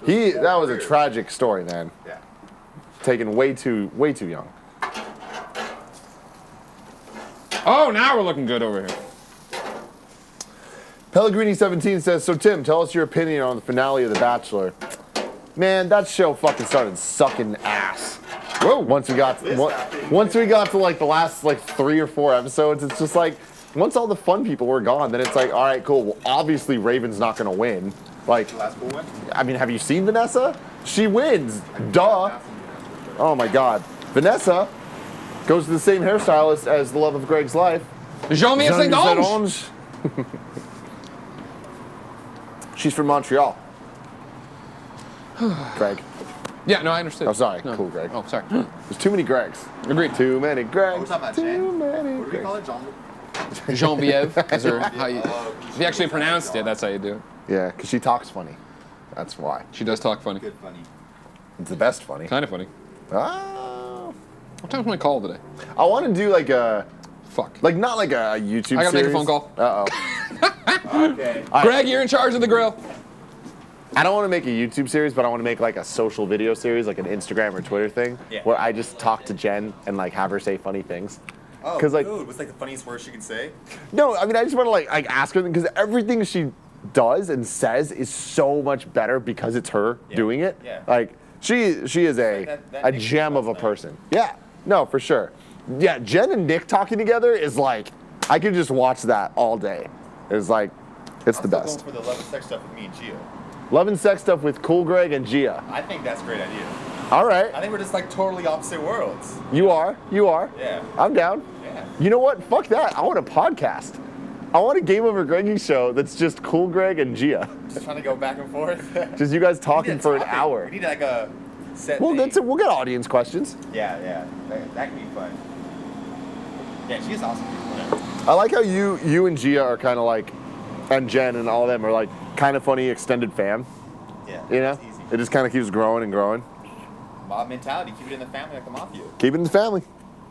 That was a Weird. tragic story, man. Yeah. Taken way too young. Oh, now we're looking good over here. Pellegrini17 says, "So Tim, tell us your opinion on the finale of The Bachelor." Man, that show fucking started sucking ass. Whoa! Once we got to like the last like 3 or 4 episodes, it's just like once all the fun people were gone, then it's like, all right, cool. Well, obviously Raven's not gonna win. Like, The last one? I mean, have you seen Vanessa? She wins. Duh. Oh my God. Vanessa goes to the same hairstylist as the love of Greg's life. Jean me Jean Saint-Ange. Saint-Ange. She's from Montreal. Craig. Yeah, no, I understood. Oh, sorry. No. Cool Greg. Oh, sorry. There's too many Gregs. Agreed. Too many Gregs. We're talking about too Jen. many What do we call Gregs. it, Jean? Genevieve. Is there how you, Oh, if you actually pronounced it, that's how you do it. Yeah, because she talks funny. That's why. She does talk funny. Good funny. It's the best funny. Kind of funny. Ah. What time's my call today? I want to do like a, Fuck. like not like a YouTube I gotta make a series. phone call. Uh-oh. Okay. Greg, you're in charge of the grill. I don't want to make a YouTube series, but I want to make like a social video series, like an Instagram or Twitter thing, Yeah. where I just talk to Jen and like have her say funny things. Oh, 'Cause, like- dude, what's like the funniest word she can say? No, I mean I just want to like ask her because everything she does and says is so much better because it's her doing it. Yeah. Like she is a that a Nick gem of a last night. person. Yeah. No, for sure. Yeah, Jen and Nick talking together is like I could just watch that all day. It's like it's I'm the still best. going for the love and sex stuff with me and Gia. Love and sex stuff with Cool Greg and Gia. I think that's a great idea. All right. I think we're just like totally opposite worlds. You are. Yeah. I'm down. Yeah. You know what? Fuck that. I want a podcast. I want a Game Over Greggy show that's just Cool Greg and Gia. Just trying to go back and forth. Just you guys We need talking a for an topic. hour. We need like a set We'll thing. get audience questions. Yeah. That can be fun. Yeah, she's awesome. I like how you and Gia are kind of like, and Jen and all of them are like kind of funny extended fam. Yeah. You know, It's easy. it just kind of keeps growing and growing. Mob mentality. Keep it in the family like the mafia. Keep it in the family.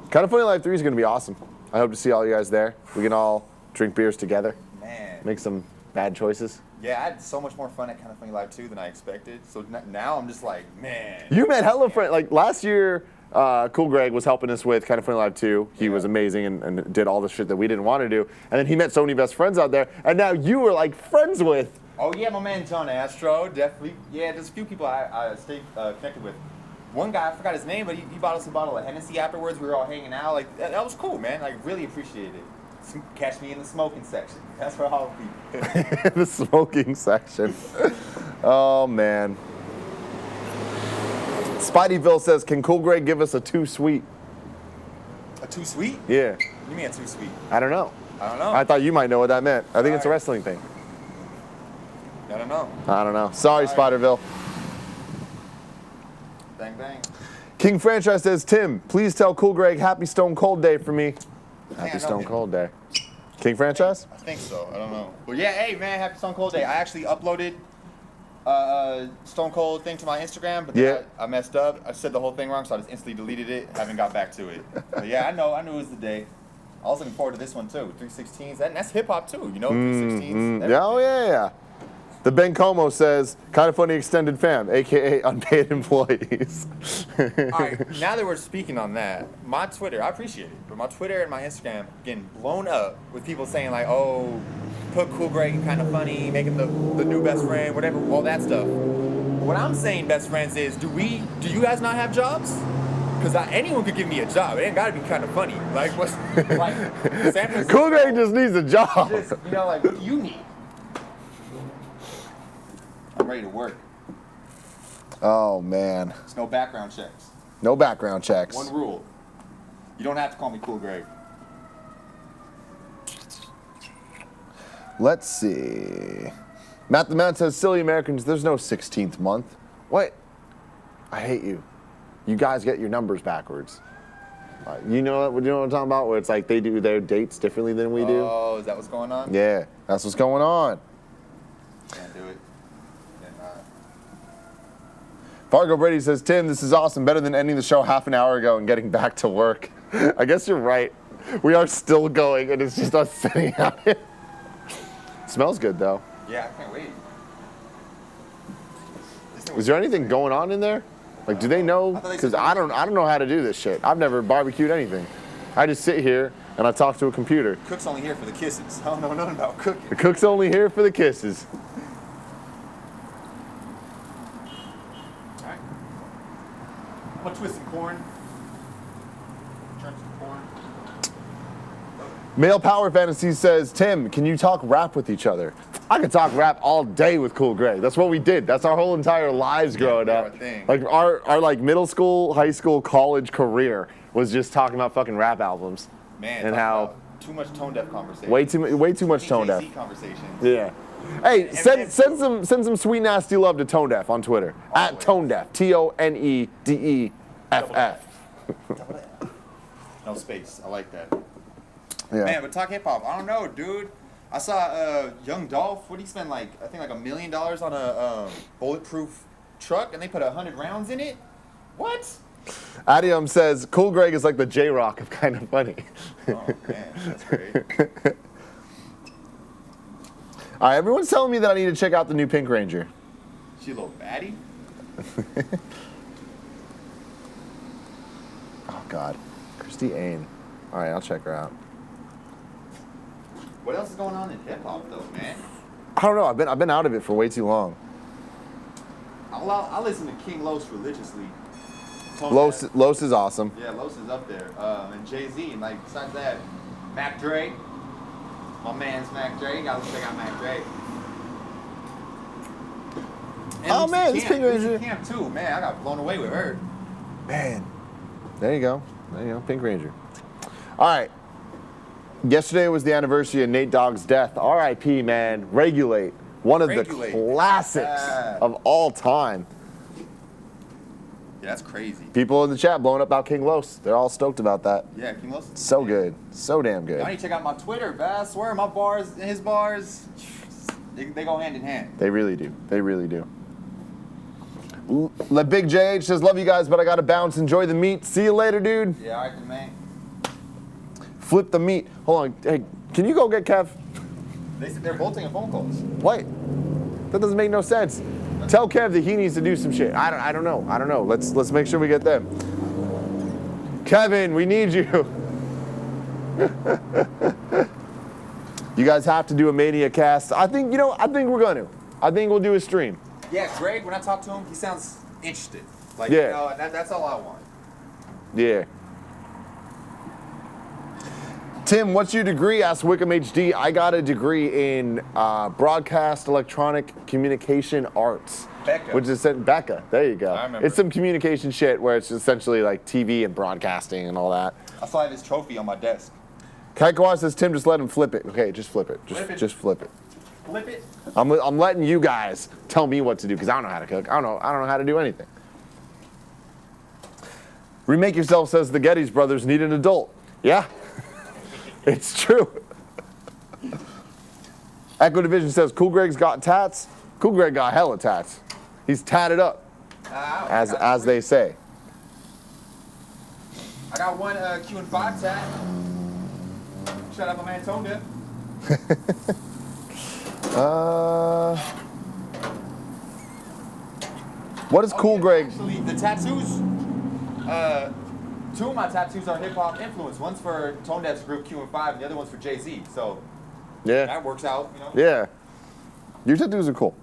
Kind of Funny Live 3 is going to be awesome. I hope to see all you guys there. We can all drink beers together, Man. make some bad choices. Yeah, I had so much more fun at Kind of Funny Live 2 than I expected. So now I'm just like, man. You met hella friends. Like last year, Cool Greg was helping us with Kind of Funny Live 2. He was amazing and did all the shit that we didn't want to do. And then he met so many best friends out there. And now you were like friends with. Oh yeah, my man John Astro, definitely. Yeah, there's a few people I stay connected with. One guy, I forgot his name, but he bought us a bottle of Hennessy afterwards. We were all hanging out. Like that was cool, man. Like really appreciated it. Catch me in the smoking section. That's where I'll be. The smoking section. Oh man. Spideyville says, "Can Cool Greg give us a too sweet?" A too sweet? Yeah. What do you mean a too sweet? I don't know. I don't know. I thought you might know what that meant. I think it's a Alright. wrestling thing. I don't know. I don't know. Sorry, Alright. Spiderville. Bang bang. King Franchise says, "Tim, please tell Cool Greg Happy Stone Cold Day for me." I Happy know Stone him. Cold Day. King Franchise? I think so. I don't know. But yeah, hey man, happy Stone Cold Day. I actually uploaded Stone Cold thing to my Instagram, but then Yeah. I messed up. I said the whole thing wrong, so I just instantly deleted it. Haven't got back to it. But yeah, I knew it was the day. I was looking forward to this one too. 316s. That's hip hop too, you know. 316s. Yeah, oh yeah. The Ben Como says, "Kind of Funny Extended Fam, aka unpaid employees." All right, now that we're speaking on that, my Twitter, I appreciate it, but my Twitter and my Instagram getting blown up with people saying like, "Oh, put Cool Greg in Kind of Funny, make him the new best friend, whatever, all that stuff." What I'm saying, best friends, is do you guys not have jobs? Because anyone could give me a job. It ain't got to be Kind of Funny. Like what's like San Francisco? Cool Greg just needs a job. Just, like what do you need? I'm ready to work. Oh man, There's no background checks. no background checks. One rule. You don't have to call me Cool Greg. Let's see. Matt the Man says, "Silly Americans, there's no 16th month." What? I hate you. You guys get your numbers backwards. You know what I'm talking about? Where it's like they do their dates differently than we do. Oh, is that what's going on? Yeah, that's what's going on. Can't do it. Fargo Brady says, "Tim, this is awesome. Better than ending the show half an hour ago and getting back to work." I guess you're right. We are still going, and it's just us sitting out here. Smells good, though. Yeah, I can't wait. Is there anything going on in there? Like, do they know? I thought they Because said- I don't know how to do this shit. I've never barbecued anything. I just sit here and I talk to a computer. Cook's only here for the kisses. I don't know nothing about cooking. The cook's only here for the kisses. Alright. I'm gonna twist some corn. Turn some corn. Male Power Fantasy says, "Tim, can you talk rap with each other?" I could talk rap all day with Cool Greg. That's what we did. That's our whole entire lives growing our up. thing. Like our like middle school, high school, college career was just talking about fucking rap albums. Man, and talk how about too much tone deaf conversation. Way too much tone deaf. Jay-Z conversations. Yeah. Hey, send some sweet nasty love to Tone Deaf on Twitter at Tone Deaf, ToneDeff. No space. I like that. Yeah. Man, but talk hip hop. I don't know, dude. I saw Young Dolph. What did he spend like? I think like $1 million on a bulletproof truck, and they put 100 rounds in it. What? Adium says Cool Greg is like the J-Rock of Kind of Funny. Oh man, that's great. All right, everyone's telling me that I need to check out the new Pink Ranger. She a little baddie. Oh God, Christy Ain. All right, I'll check her out. What else is going on in hip hop though, man? I don't know. I've been out of it for way too long. I listen to King Los religiously. Los is awesome. Yeah, Los is up there. And Jay-Z, and like besides that, Mac Dre. My man's Mac Dre. You gotta check out Mac Dre. And Oh, Lucy man, this Camp. Pink Ranger. Lucy Camp too, man. I got blown away with her. Man, there you go. Pink Ranger. All right. Yesterday was the anniversary of Nate Dogg's death. R.I.P. Man. Regulate. One of the classics of all time. Yeah, that's crazy. People in the chat blowing up about King Los. They're all stoked about that. Yeah, King Los. So good. So damn good. Y'all need to check out my Twitter, man. I swear my bars and his bars, they go hand in hand. They really do. They really do. Big JH says, love you guys, but I got to bounce. Enjoy the meat. See you later, dude. Yeah, all right, then, man. Flip the meat. Hold on. Hey, can you go get Kev? They said they're bolting on phone calls. What? That doesn't make no sense. Tell Kev that he needs to do some shit. I don't know. Let's make sure we get them. Kevin, we need you. You guys have to do a Mania cast. I think we're gonna. I think we'll do a stream. Yeah, Greg, when I talk to him, he sounds interested. Like, Yeah. you know, that's all I want. Yeah. Tim, what's your degree? Asked Wickham HD. I got a degree in broadcast electronic communication arts. Becca. Which is Becca. There you go. I remember. It's some communication shit where it's essentially like TV and broadcasting and all that. I still have his trophy on my desk. Kaikawa says, Tim, just let him flip it. Okay, just flip it. Just flip it. Flip it. I'm letting you guys tell me what to do because I don't know how to cook. I don't know how to do anything. Remake Yourself says the Gettys brothers need an adult. Yeah. It's true. Echo Division says, Cool Greg's got tats. Cool Greg got hella tats. He's tatted up, as they say. I got one Q&5 tat. Shout out my man Tonga. What is Cool Greg? Actually, the tattoos. Two of my tattoos are hip hop influence. One's for Tone Deaf's group Q&5, and the other one's for Jay-Z. So Yeah. that works out, you know. Yeah. Your tattoos are cool.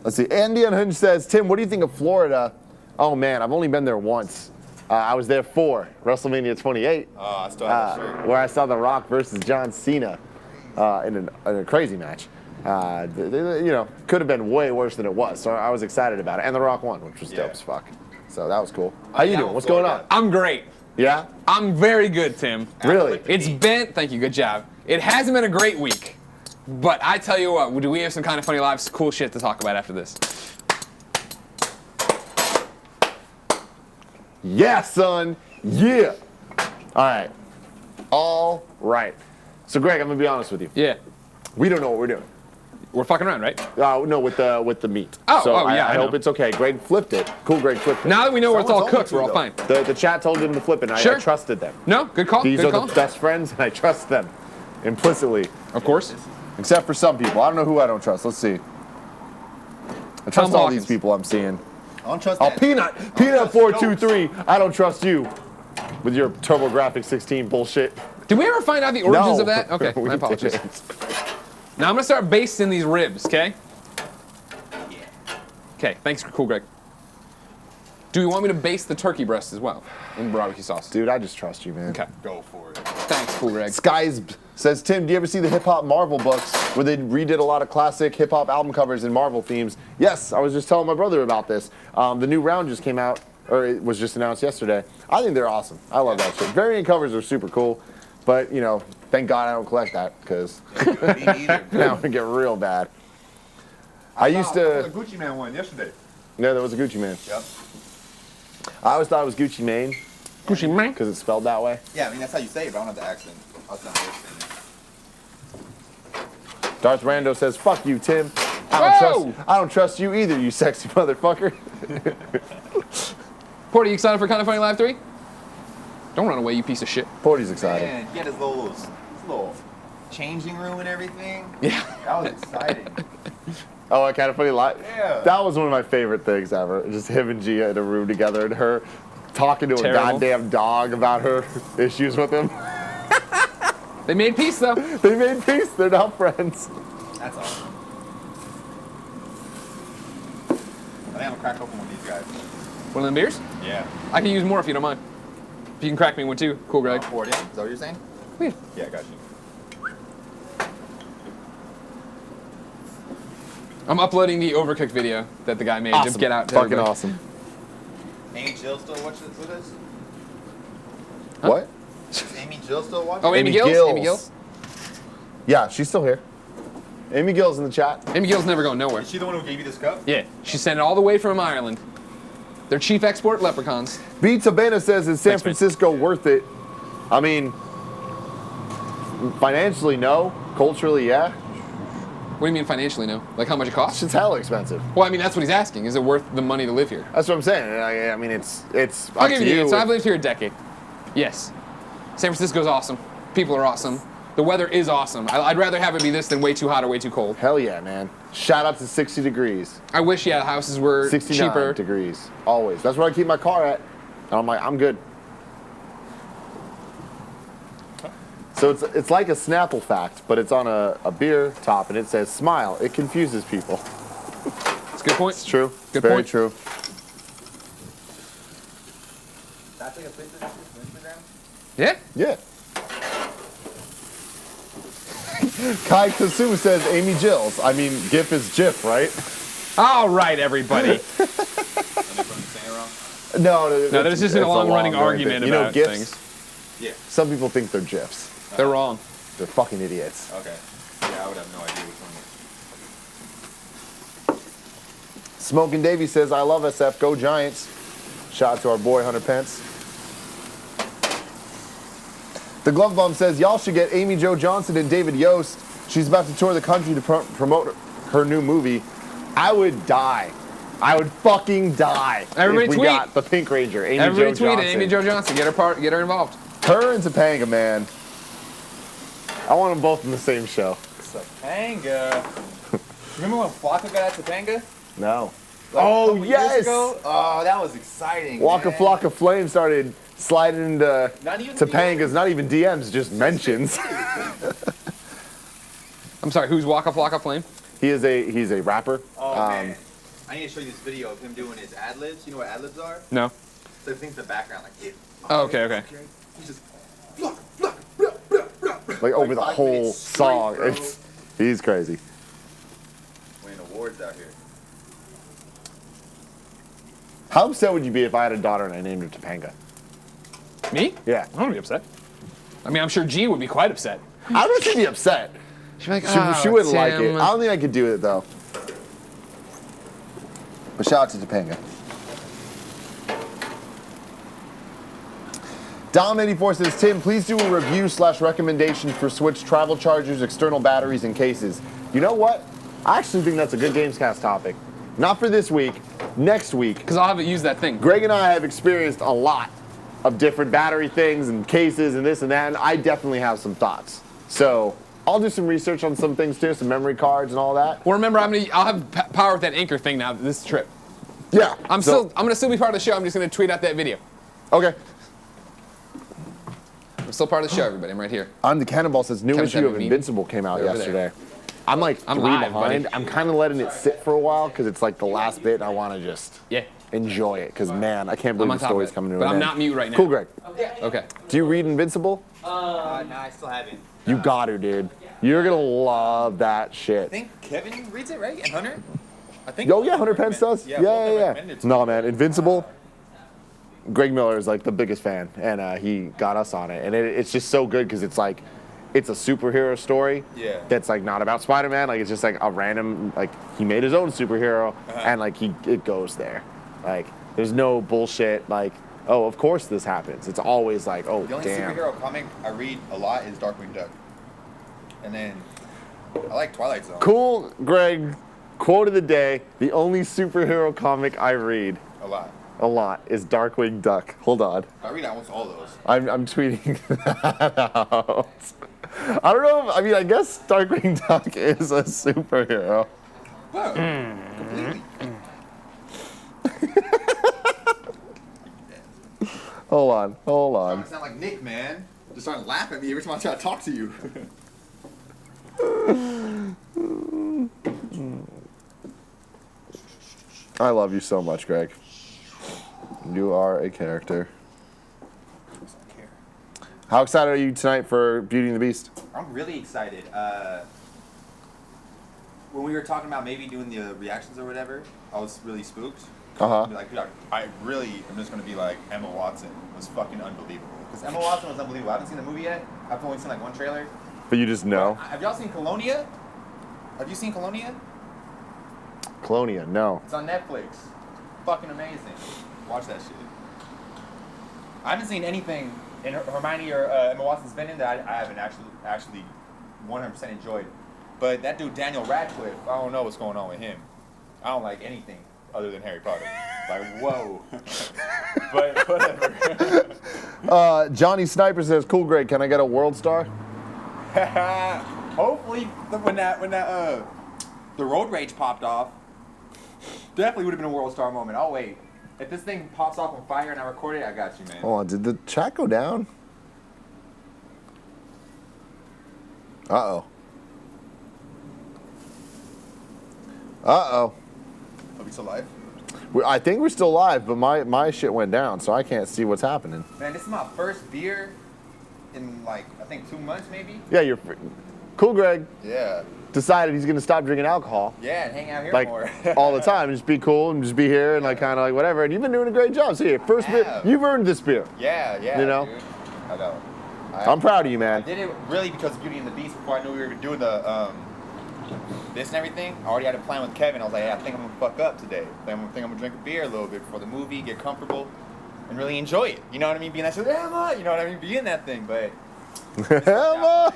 Let's see. Andy Unhinged says, Tim, what do you think of Florida? Oh, man, I've only been there once. I was there for WrestleMania 28. Oh, I still have that shirt. Where I saw The Rock versus John Cena in a crazy match. Could have been way worse than it was. So I was excited about it. And The Rock won, which was dope as fuck. So that was cool. How you doing? What's going on? I'm great. Yeah? I'm very good, Tim. Really? It's been, thank you, good job. It hasn't been a great week, but I tell you what, do we have some kind of funny live cool shit to talk about after this? Yeah, son. Yeah. All right. So, Greg, I'm going to be honest with you. Yeah. We don't know what we're doing. We're fucking around, right? No, with the meat. Oh, so yeah, I hope it's okay. Greg flipped it. Cool, Greg flipped it. Now that we know where it's all Someone told cooked, me we're all to, fine. though. The chat told him to flip it, and Sure. I trusted them. No, good call. These good are call. the best friends, and I trust them implicitly. Of course. Except for some people. I don't know who I don't trust. Let's see. I trust all these people I'm seeing. I don't trust Oh, that. Peanut 423. I don't trust you with your TurboGrafx 16 bullshit. Did we ever find out the origins No. of that? Okay, We my apologies. didn't. Now I'm gonna start basting these ribs, okay? Yeah. Okay, thanks, Cool Greg. Do you want me to baste the turkey breast as well in barbecue sauce? Dude, I just trust you, man. Okay. Go for it. Thanks, Cool Greg. Skies says, Tim, do you ever see the Hip Hop Marvel books where they redid a lot of classic hip hop album covers and Marvel themes? Yes, I was just telling my brother about this. The new round just came out, or it was just announced yesterday. I think they're awesome. I love that shit. Variant covers are super cool, but Thank God I don't collect that, because Me neither. now it would get real bad. I used saw a to. Gucci Man one yesterday. Yeah, there was a Gucci Mane. Yep. I always thought it was Gucci Mane Gucci Mane. because it's spelled that way. Yeah, I mean, that's how you say it, but I don't have the accent. I'll sound worse than Darth Rando says, "Fuck you, Tim. Whoa! I don't trust you either, you sexy motherfucker." Porty, you excited for Kind of Funny Live 3? Don't run away, you piece of shit. Porty's excited. Man, he had his little changing room and everything. Yeah. That was exciting. Oh, I Kind of Funny Live. Yeah. That was one of my favorite things ever. Just him and Gia in a room together, and her talking to a Terrible. goddamn dog about her issues with him. They made peace, though. They made peace. They're now friends. That's awesome. I think I'm gonna crack open one of these guys. One of them beers? Yeah. I can use more if you don't mind. If you can crack me one too. Cool, Greg. Pour it in. Is that what you're saying? Yeah. Yeah, I got you. I'm uploading the Overcooked video that the guy made. Awesome. Just get out to Fucking everybody. awesome. Amy Jill still watching with us? What? Is Amy Jill still watching? Oh, Amy Amy Gills? Gills. Amy Gills? Yeah, she's still here. Amy Gill's in the chat. Amy Gills never going nowhere. Is she the one who gave you this cup? Yeah. She sent it all the way from Ireland. Their chief export leprechauns. B. Tabena says, "Is San Thanks, man. Francisco worth it?" I mean, financially, no. Culturally, yeah. What do you mean financially, no? Like how much it costs? It's hella expensive. Well, I mean, that's what he's asking. Is it worth the money to live here? That's what I'm saying. I mean, it's I'll up give to you the you. answer. I've lived here a decade. Yes. San Francisco's awesome. People are awesome. The weather is awesome. I'd rather have it be this than way too hot or way too cold. Hell yeah, man. Shout out to 60 degrees. I wish, yeah, houses were 69 cheaper. degrees. Always. That's where I keep my car at. And I'm like, I'm good. So it's like a Snapple fact, but it's on a beer top, and it says smile. It confuses people. It's a good point. It's true. Good Very point. true. That's like a picture of Instagram? Yeah. Yeah. Kai Kasu says Amy Jills. I mean, GIF is GIF, right? All right, everybody. No, No, there's just a it's long-running long argument thing. You know, about GIFs? things. Yeah. Some people think they're GIFs. They're wrong. They're fucking idiots. Okay. Yeah, I would have no idea which one. Smoking Davey says, "I love SF. Go Giants." Shout out to our boy Hunter Pence. The Glove Bum says, "Y'all should get Amy Jo Johnson and David Yost. She's about to tour the country to promote her new movie." I would die. I would fucking die. Everybody if we tweet. got the Pink Ranger, Amy Everybody Jo tweet Johnson. at Amy Jo Johnson. Get her involved. Her and Topanga, man. I want them both in the same show. Topanga. Remember when Flocka got at Topanga? No. Like, Oh, a couple years yes. ago? Oh, that was exciting. Waka man. Flocka Flame started sliding into Not even Topanga's, not even DMs, just mentions. I'm sorry, who's Waka Flocka Flame? He's a rapper. Oh, man. I need to show you this video of him doing his ad-libs. You know what ad-libs are? No. So things in the background, like, yeah. Oh, okay. He's just, Like over the 5 whole minutes song. straight, bro. He's crazy. Winning awards out here. How upset would you be if I had a daughter and I named her Topanga? Me? Yeah. I wouldn't be upset. I mean, I'm sure G would be quite upset. I don't think she'd be upset. She'd be like, She wouldn't like it. I don't think I could do it though. But shout out to Topanga. Dom84 says, "Tim, please do a review/recommendation for Switch travel chargers, external batteries, and cases." You know what? I actually think that's a good Gamescast topic. Not for this week, next week. Because I'll have it use that thing. Greg and I have experienced a lot of different battery things and cases and this and that, and I definitely have some thoughts. So I'll do some research on some things too, some memory cards and all that. Well, remember, I'll have power with that anchor thing now this trip. Yeah. I'm gonna still be part of the show. I'm just gonna tweet out that video. Okay. I'm still part of the show, everybody. I'm right here. On the Cannonball says, "New Kevin issue sent of me a meme. Invincible came out They're over yesterday." I'm like I'm 3 live, behind. buddy. I'm kind of letting it sit for a while because it's like the last bit. And I want to just Yeah. enjoy it because man, I can't I'm believe on the top of story's it. coming to But an I'm end. not mute right now. Cool, Greg. Okay. Do you read Invincible? No, I still haven't. You got to, dude. You're gonna love that shit. I think Kevin reads it, right? And Hunter? I think. Oh yeah, Hunter Pence does. Yeah, both of them Yeah. recommended it to No me. man, Invincible. Greg Miller is like the biggest fan, and he got us on it, and it's just so good because it's like, it's a superhero story. Yeah. That's like not about Spider-Man. Like it's just like a random like he made his own superhero and like it goes there. Like there's no bullshit like oh of course this happens. It's always like oh The only damn. superhero comic I read a lot is Darkwing Duck, and then I like Twilight Zone. Cool, Greg. Quote of the day: the only superhero comic I read A a lot lot. is Darkwing Duck. Hold on. I read almost all those. I'm tweeting that out. I don't know. I mean, I guess Darkwing Duck is a superhero. Whoa. Completely. Hold on. I sound like Nick, man. Just starting to laugh at me every time I try to talk to you. I love you so much, Greg. You are a character. How excited are you tonight for Beauty and the Beast? I'm really excited. When we were talking about maybe doing the reactions or whatever, I was really spooked. Uh-huh. Like, dude, I really am just gonna be like, Emma Watson was fucking unbelievable. Because Emma Watson was unbelievable. I haven't seen the movie yet. I've only seen like one trailer. But you just know. Have y'all seen Colonia? Have you seen Colonia? Colonia, no. It's on Netflix. Fucking amazing. Watch that shit. I haven't seen anything in Hermione or Emma Watson's been in that I haven't actually 100% enjoyed. But that dude Daniel Radcliffe, I don't know what's going on with him. I don't like anything other than Harry Potter. Like, whoa. But whatever. Johnny Sniper says, "Cool, Greg. Can I get a world star?" Hopefully, when the road rage popped off, definitely would have been a world star moment. I'll wait. If this thing pops off on fire and I record it, I got you, man. Hold on. Did the chat go down? Uh-oh. Are we still live? I think we're still live, but my shit went down, so I can't see what's happening. Man, this is my first beer in like, I think 2 months maybe? Yeah, you're cool, Greg. Yeah. Decided he's gonna stop drinking alcohol. Yeah, and hang out here Like more. all the time, just be cool and just be here and like kind of like whatever. And you've been doing a great job. See, first beer, you've earned this beer. Yeah, You know? dude. I know. I'm proud of you, I man. did it really because of Beauty and the Beast before I knew we were doing the this and everything. I already had a plan with Kevin. I was like, hey, I think I'm gonna fuck up today. I think I'm gonna drink a beer a little bit before the movie, get comfortable, and really enjoy it. You know what I mean? Being that shit, Emma, you know what I mean? Be in that thing, but Emma!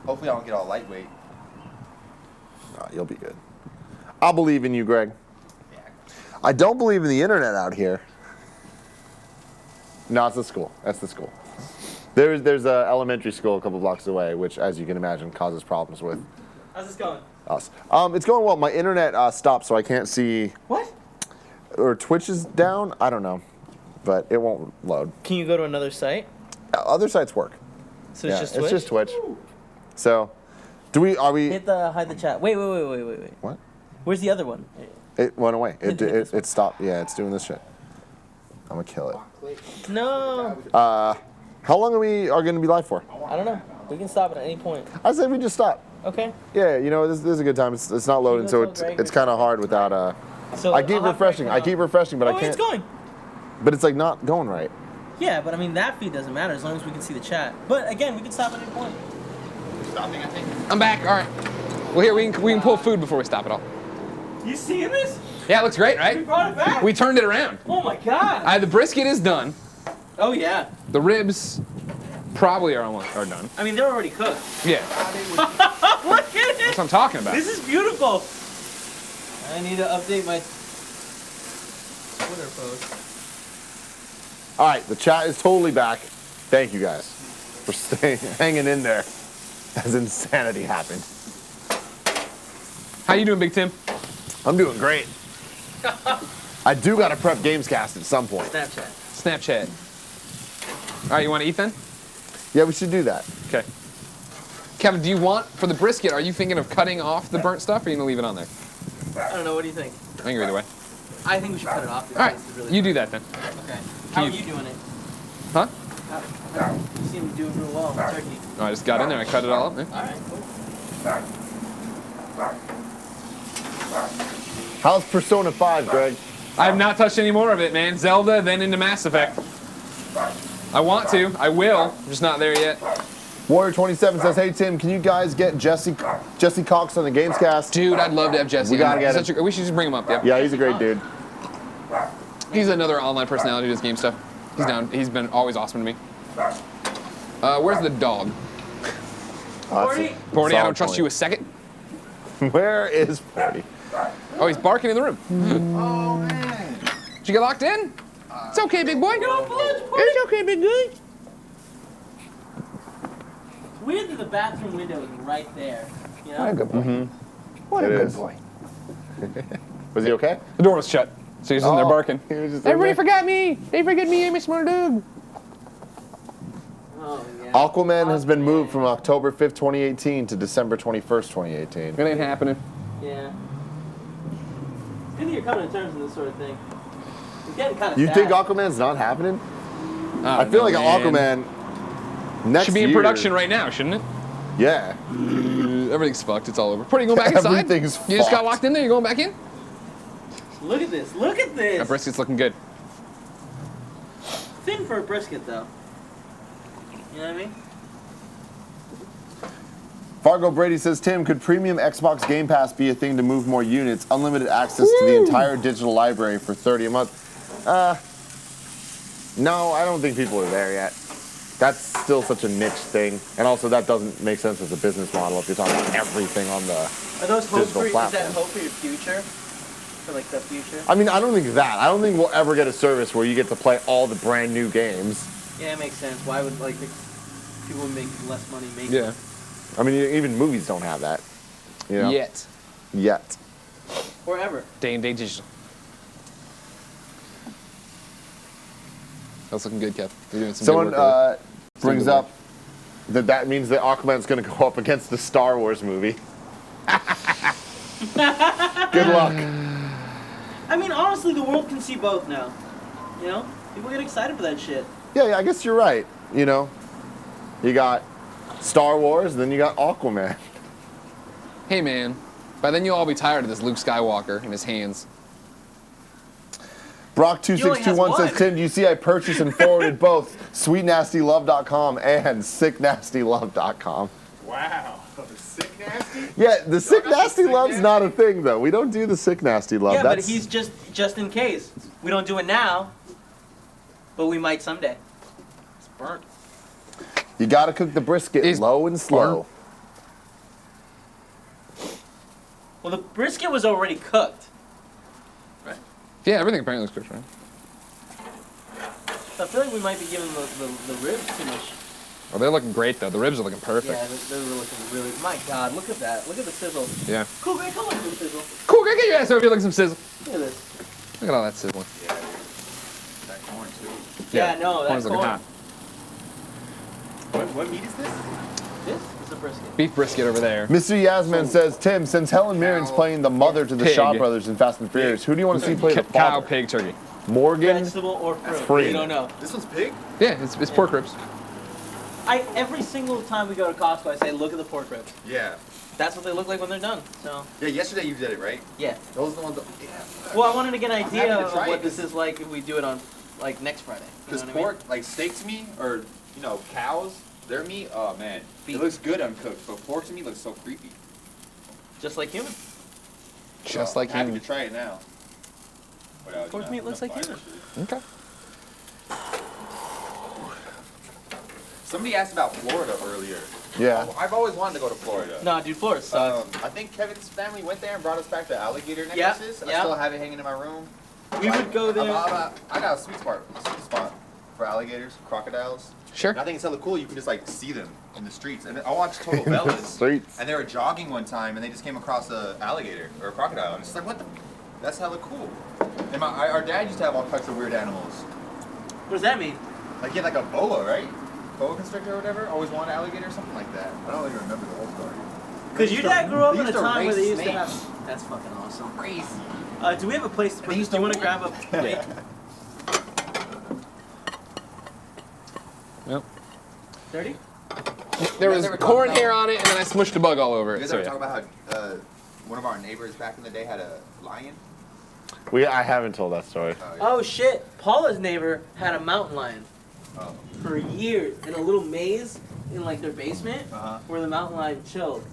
hopefully I don't get all lightweight. Oh, you'll be good. I believe in you, Greg. Yeah. I don't believe in the internet out here. No, it's the school. That's the school. There's a elementary school a couple blocks away, which, as you can imagine, causes problems with How's this going? us. It's going well. My internet stopped, so I can't see. What? Or Twitch is down. I don't know, but it won't load. Can you go to another site? Other sites work. So it's just Twitch? It's just Twitch. So, are we? Hit the hide the chat. Wait. What? Where's the other one? It went away. Hit this one. It stopped. Yeah, it's doing this shit. I'm gonna kill it. No. How long are we going to be live for? I don't know. We can stop it at any point. I say we just stop. Okay. Yeah, you know, this is a good time. It's not loading, so it's kind of hard without. So I keep refreshing. But I can't. It's going. But it's like not going right. Yeah, but I mean that feed doesn't matter as long as we can see the chat. But again, we can stop at any point. Stopping, I think. I'm back. All right. Well, here we can pull food before we stop it all. You seeing this? Yeah, it looks great, We right? brought it back. We turned it around. Oh my god. The brisket is done. Oh yeah. The ribs probably are done. I mean they're already cooked. Yeah, Look at that's it. what I'm talking about. This is beautiful. I need to update my Twitter post. All right, the chat is totally back. Thank you guys for hanging in there as insanity happened. How you doing, Big Tim? I'm doing great. I do got to prep Gamescast at some point. Snapchat. All right, you want to eat then? Yeah, we should do that. Okay. Kevin, do you want, for the brisket, are you thinking of cutting off the burnt stuff, or are you going to leave it on there? I don't know. What do you think? I think either way. I think we should cut it off. All right, you do that then. Okay. How are you doing it? Huh? You seem to do it real well on the turkey. Oh, I just got in there. I cut it all up. Yeah. All right. Cool. How's Persona 5, Greg? I have not touched any more of it, man. Zelda, then into Mass Effect. I want to. I will. I'm just not there yet. Warrior27 says, hey, Tim, can you guys get Jesse Cox on the Gamescast? Dude, I'd love to have Jesse. We gotta get him. We should just bring him up. Yep. Yeah, he's a great dude. He's another online personality who does game stuff. He's down. He's been always awesome to me. Where's the dog? Porty? Porty, I don't trust you a second. Where is Porty? Oh, he's barking in the room. Oh man. Did you get locked in? It's okay, big boy. It's okay, big boy. It's weird that the bathroom window is right there. You know? What a good boy. What It a good is. boy. Was he okay? The door was shut, so he's in there barking. He was just Everybody in there. forgot me. They forget me. I'm a smart dog. Oh, yeah. Aquaman has been moved from October 5th, 2018 to December 21st, 2018. It ain't happening. Yeah. It's good that you're coming to terms with this sort of thing. It's getting kind of You sad. think Aquaman's not happening? I feel like Aquaman next should be in year- production right now, shouldn't it? Yeah. Everything's fucked. It's all over. Pretty, you going back inside? Everything's You just got fucked. locked in there? You going back in? Look at this. Look at this. That brisket's looking good. Thin for a brisket, though. You know what I mean? Fargo Brady says, Tim, could premium Xbox Game Pass be a thing to move more units, unlimited access to the entire digital library for $30 a month? No, I don't think people are there yet. That's still such a niche thing. And also, that doesn't make sense as a business model if you're talking about everything on the Are those hope digital for, is platform. that hope for your future? For like the future? I mean, I don't think that. I don't think we'll ever get a service where you get to play all the brand new games. Yeah, it makes sense. Why would like people make less money making? Yeah. I mean, even movies don't have that. You know? Yet. Yet. Or ever. Day and day digital. That's looking good, Kev. You're doing some Someone good work with it. brings good up that means that Aquaman's going to go up against the Star Wars movie. Good luck. I mean, honestly, the world can see both now. You know? People get excited for that shit. Yeah, I guess you're right. You know, you got Star Wars, and then you got Aquaman. Hey, man. By then you'll all be tired of this Luke Skywalker and his hands. Brock2621 says, one. Tim, do you see I purchased and forwarded both sweetnastylove.com and sicknastylove.com? Wow. Sick nasty? Yeah, the sick got the nasty sick love's nasty? not a thing, though. We don't do the sick nasty love. Yeah, but That's, he's just in case. We don't do it now, but we might someday. It's burnt. You got to cook the brisket Is low and slow. Well, the brisket was already cooked. Yeah, everything apparently looks good, right? So I feel like we might be giving the ribs too much. Oh, they're looking great, though. The ribs are looking perfect. Yeah, they're looking really. My God, look at that! Look at the sizzle. Yeah. Cool, Greg, come look at the sizzle. Cool, go get your ass over here. Look at some sizzle. Look at this. Look at all that sizzling. Yeah, dude. That corn too. Yeah, no, that's corn's looking corn. hot. What meat is this? This is a brisket. Beef brisket over there. Mr. Yasman says, Tim, since Helen Mirren's playing the mother to the Pig. Shaw brothers in Fast and Furious, who do you want to see play the Cow, father? pig, turkey. Morgan? Vegetable or fruit? free. You don't know. This one's pig? Yeah, it's pork ribs. Every single time we go to Costco, I say, look at the pork ribs. Yeah. That's what they look like when they're done. So Yeah, yesterday you did it, right? yeah. Those are the ones that, yeah. Well, I wanted to get an idea happy to of try what it. this is like if we do it on like next Friday. You know Because what I mean? pork, like steak to me, or, you know, cows, their meat, oh man. Beef. It looks good uncooked, but pork to me looks so creepy. Just like human. Just So, like I'm happy him. to try it now. Without, Pork meat looks like human. Okay. Somebody asked about Florida earlier. Yeah. I've always wanted to go to Florida. Nah, dude, Florida sucks. I think Kevin's family went there and brought us back the alligator Yeah, necklaces. yeah. I still have it hanging in my room. We would go there. I got a sweet spot for alligators, crocodiles. Sure. And I think it's hella cool. You can just like see them in the streets. And I watched Total Bellas. Streets. And they were jogging one time, and they just came across a alligator or a crocodile. And it's just like, what the? That's hella cool. And our dad used to have all types of weird animals. What does that mean? Like he had like a boa, right? Boa constrictor or whatever. Always wanted an alligator or something like that. I don't even remember the whole story. Because your dad grew up They in a used to time where they race used to snakes. have. That's fucking awesome. Crazy. Do we have a place to put They this? used Do you to want to win. grab a plate? Yep. Dirty? There You was guys ever talk corn about- hair on it, and then I smushed a bug all over You it. guys So ever yeah. talk about how one of our neighbors back in the day had a lion? I haven't told that story. Oh shit! Paula's neighbor had a mountain lion Oh. for years in a little maze in like their basement Uh-huh. where the mountain lion chilled.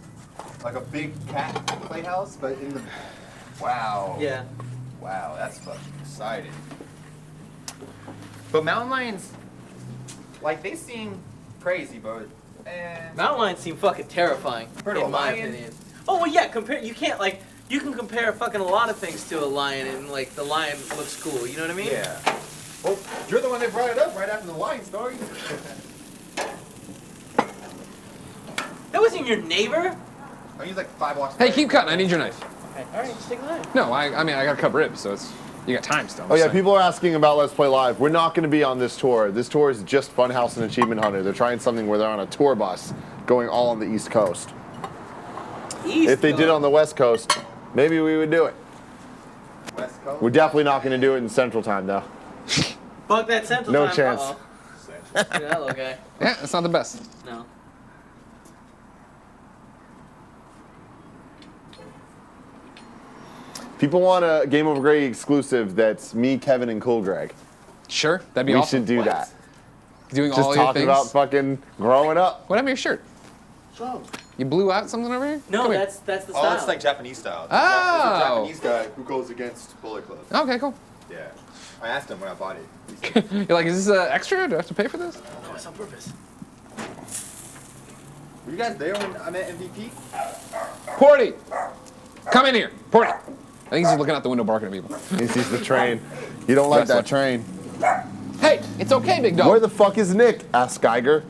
Like a big cat playhouse, but in the. Wow. Yeah. Wow, that's fucking exciting. But mountain lions, like they seem crazy, but. Mountain lions seem fucking terrifying, Heard of in a my lion? opinion. Oh well, yeah. You can't like. You can compare fucking a lot of things to a lion, and like the lion looks cool. You know what I mean? Yeah. Well, you're the one that brought it up right after the lion story. That wasn't your neighbor. I use like 5 blocks. Hey, keep cutting. I need your knife. Okay. All right, just take a knife. No, I mean I gotta cut ribs, so it's you got time still. Oh yeah, people are asking about Let's Play Live. We're not going to be on this tour. This tour is just Funhouse and Achievement Hunter. They're trying something where they're on a tour bus going all on the East Coast. If they did it on the West Coast, maybe we would do it. West Coast. We're definitely not going to do it in Central Time though. Fuck that central No time. chance. Uh-oh. Look at that little guy. Yeah, it's not the best. No. People want a Game Over Greg exclusive that's me, Kevin, and Cool Greg. Sure, that'd be We awesome. should do What? that. Doing Just all your talking things. about fucking growing up. What happened to your shirt? You blew out something over here? No, Come here. that's the style. Oh, it's like Japanese style. Oh. It's a Japanese guy who goes against Bullet Club. Okay, cool. Yeah. I asked him when I bought it. He said, You're like, is this extra? Do I have to pay for this? No, it's on purpose. were you guys there when I met MVP? Porty! Come in here. Porty! I think he's just looking out the window barking at people. He sees the train. You don't like that train. Hey, it's okay, big dog. Where the fuck is Nick? Asked Geiger.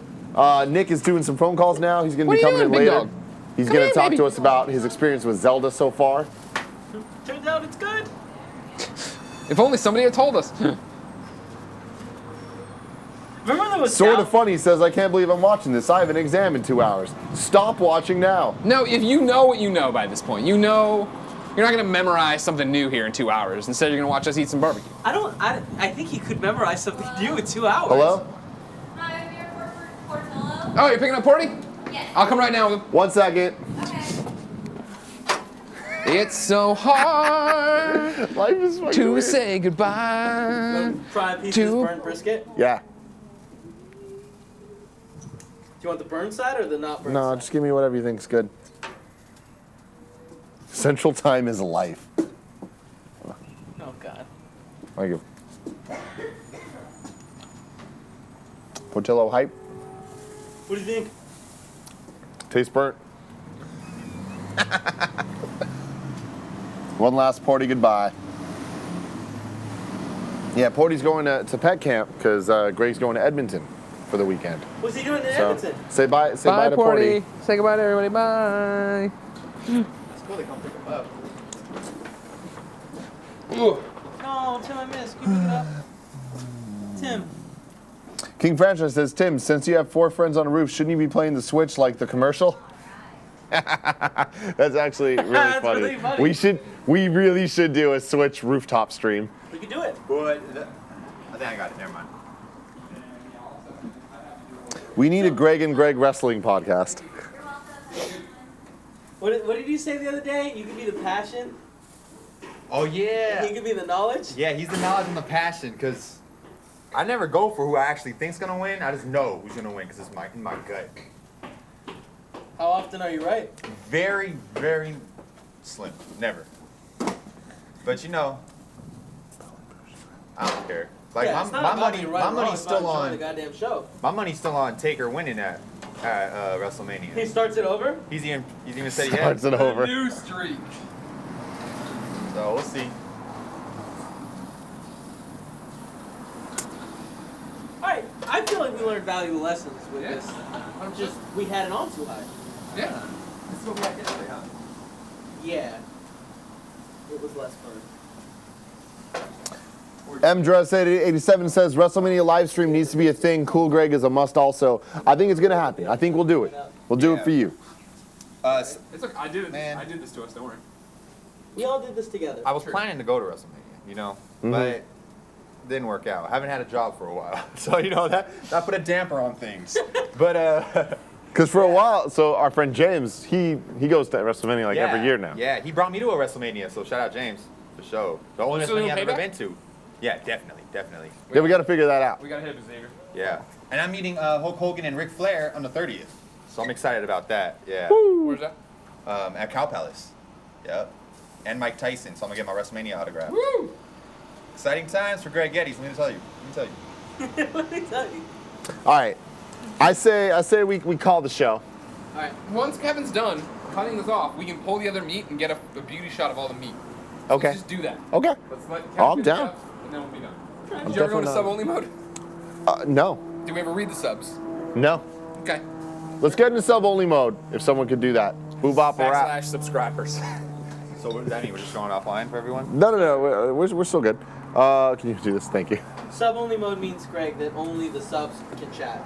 Nick is doing some phone calls now. He's going to What be are you coming in doing, big later. dog? He's Come going here, to talk baby. to us about his experience with Zelda so far. Turns out it's good. If only somebody had told us. Remember there was Sort of funny, says, I can't believe I'm watching this. I have an exam in 2 hours. Stop watching now. No, if you know what you know by this point, you know you're not going to memorize something new here in 2 hours. Instead, you're going to watch us eat some barbecue. I think he could memorize something new in 2 hours. Hello? Hi, I'm here for Portillo. Oh, you're picking up Porty? Yes. I'll come right now with him. 1 second. Okay. It's so hard Life is fucking to weird. say goodbye. Try a piece of this Two. burnt brisket. Yeah. Do you want the burnt side or the not burnt No, side? just give me whatever you think's good. Central Time is life. Oh God. Thank you. Portillo hype. What do you think? Tastes burnt. One last Porty goodbye. Yeah, Porty's going to pet camp because Greg's going to Edmonton for the weekend. What's he doing in So Edmonton? say bye Bye, to Porty. Porty. Say goodbye to everybody. Bye. It's cool they come pick him up. No, Tim, I missed. Can you pick it up? Tim. King Franchise says, Tim, since you have 4 friends on a roof, shouldn't you be playing the Switch like the commercial? That's actually really That's funny. really funny. We really should do a Switch rooftop stream. We can do it. But I think I got it. Never mind. We need a Greg and Greg wrestling podcast. What did you say the other day? You could be the passion. Oh He yeah. could be the knowledge. Yeah, he's the knowledge and the passion. Cause I never go for who I actually think's gonna win. I just know who's gonna win because it's in my gut. How often are you right? Very, very slim. Never. But you know, I don't care. Like yeah, it's not my about money, being right my or wrong, money's it's still about enjoying on. the goddamn show. My money's still on Taker winning at He WrestleMania. starts it over. He's even said he Starts had. it over. New streak. So we'll see. Alright, I feel like we learned valuable lessons with this. We had it on too high. Yeah. This is what we had yesterday, huh? Yeah. It was less fun. Mdress87 says WrestleMania live stream needs to be a thing. Cool Greg is a must also. I think it's gonna happen. I think we'll do it. We'll do it for you. It's okay. I did it. Man. I did this to us. Don't worry. We all did this together. I was planning to go to WrestleMania, you know, but it didn't work out. I haven't had a job for a while, so you know that put a damper on things. But Because for a while, so our friend James, he goes to WrestleMania like every year now. Yeah, he brought me to a WrestleMania, so shout out James for sure. The only So WrestleMania he'll I've pay ever back? been to. Yeah, definitely. Yeah, we got to figure that out. We gotta hit up Xavier. Yeah. And I'm meeting Hulk Hogan and Ric Flair on the 30th. So I'm excited about that. Yeah. Where's that? At Cow Palace. Yep. And Mike Tyson, so I'm gonna get my WrestleMania autograph. Woo! Exciting times for Greg Gettys. Let me tell you. Let me tell you. All right. I say we call the show. All right. Once Kevin's done cutting this off, we can pull the other meat and get a beauty shot of all the meat. So Okay. Let's just do that. Okay. Let's let Kevin I'm do the down. subs, and then we'll be done. I'm Did you ever go to definitely sub-only mode? No. Did we ever read the subs? No. Okay. Let's get into sub-only mode, if someone could do that. Boop bop or rap. / subscribers. So what does that mean? We're just going offline for everyone? No. We're still good. Can you do this? Thank you. Sub-only mode means, Greg, that only the subs can chat.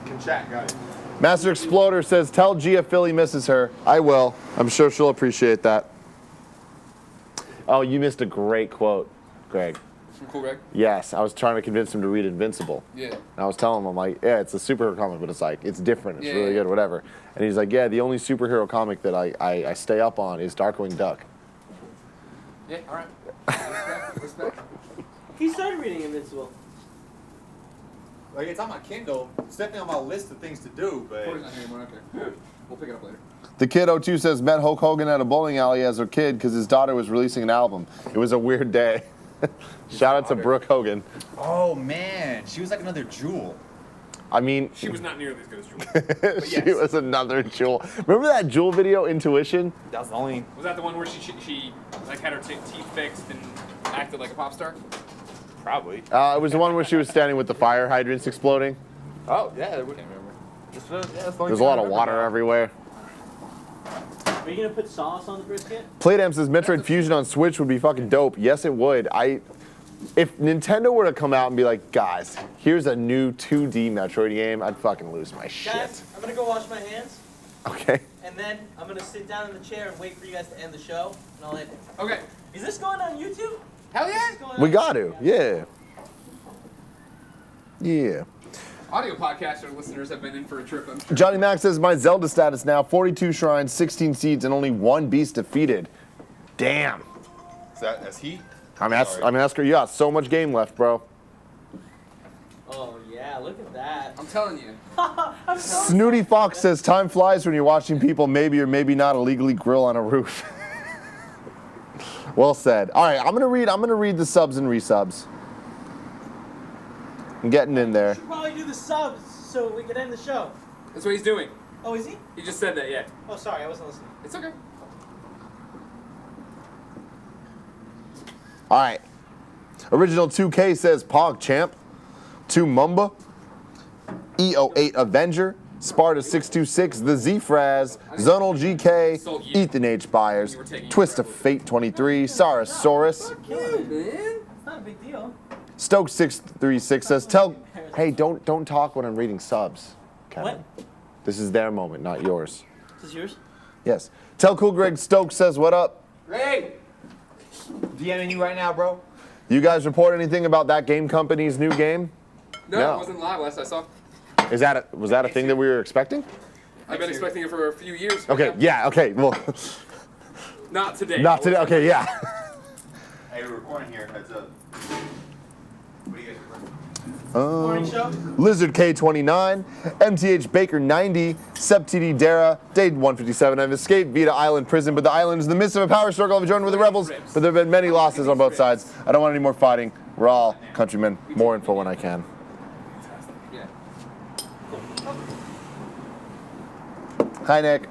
Can chat, got it. Master Exploder says, tell Gia Philly misses her. I will. I'm sure she'll appreciate that. Oh, you missed a great quote, Greg. From Cool Greg? Yes, I was trying to convince him to read Invincible. Yeah. And I was telling him, I'm like, yeah, it's a superhero comic, but it's like, it's different. It's really good, whatever. And he's like, yeah, the only superhero comic that I stay up on is Darkwing Duck. Yeah, all right. Respect. He started reading Invincible. Like, it's on my Kindle. It's definitely on my list of things to do, but... Corey's not here anymore, okay. We'll pick it up later. The Kid 02 says, met Hulk Hogan at a bowling alley as a kid because his daughter was releasing an album. It was a weird day. Shout out to Brooke Hogan. Oh, man. She was like another jewel. I mean... She was not nearly as good as Jewel. She was another Jewel. Remember that Jewel video, Intuition? That was the only... Was that the one where she like had her teeth fixed and acted like a pop star? Probably. It was the one where she was standing with the fire hydrants exploding. Oh, yeah. I can't remember. Just, that's the only There's a thing I lot of remember water now. everywhere. Are you gonna put sauce on the brisket? Playdam says Metroid Fusion on Switch would be fucking dope. Yes, it would. If Nintendo were to come out and be like, guys, here's a new 2D Metroid game, I'd fucking lose my shit. Guys, I'm gonna go wash my hands, Okay. and then I'm gonna sit down in the chair and wait for you guys to end the show, and I'll end it. Okay. Is this going on YouTube? Hell Is yeah. this going on We YouTube? got to. Yeah. Yeah. Audio podcaster listeners have been in for a trip, I'm sure. Johnny Mac says, my Zelda status now, 42 shrines, 16 seeds, and only one beast defeated. Damn. That's he? I'm asking you got so much game left, bro. Oh yeah, look at that. I'm telling you. I'm so Snooty Fox says, time flies when you're watching people maybe or maybe not illegally grill on a roof. Well said. All right, I'm gonna read the subs and resubs. I'm getting in there. We should probably do the subs so we can end the show. That's what he's doing. Oh, is he? He just said that, yeah. Oh, sorry, I wasn't listening. It's okay. All right. Original 2K says Pog Champ, 2 Mumba, EO8 Avenger, Sparta 626, The Z-Fraz, Zonal GK, Ethan H. Byers, Twist of Fate 23, Sarasaurus, It's not a big deal. Stoke 636 says hey, don't talk when I'm reading subs, Kevin. What? This is their moment, not yours. Is this yours? Yes. Tell Cool Greg Stoke says what up. Hey! DMing you right now, bro. You guys report anything about that game company's new game? No, No. it wasn't live last I saw. Was that a thing that we were expecting? I've been expecting it for a few years. Okay, yeah, okay, well, Not today. not today, okay, yeah. Hey, we're recording here. Heads up. What do you guys recording? Morning show? Lizard K29, MTH Baker 90, SepTD Dara, Dade 157. I've escaped Vita Island prison, but the island is in the midst of a power struggle. I've joined with the rebels, but there have been many losses on both sides. I don't want any more fighting. We're all countrymen. More info when I can. Yeah. Hi, Nick.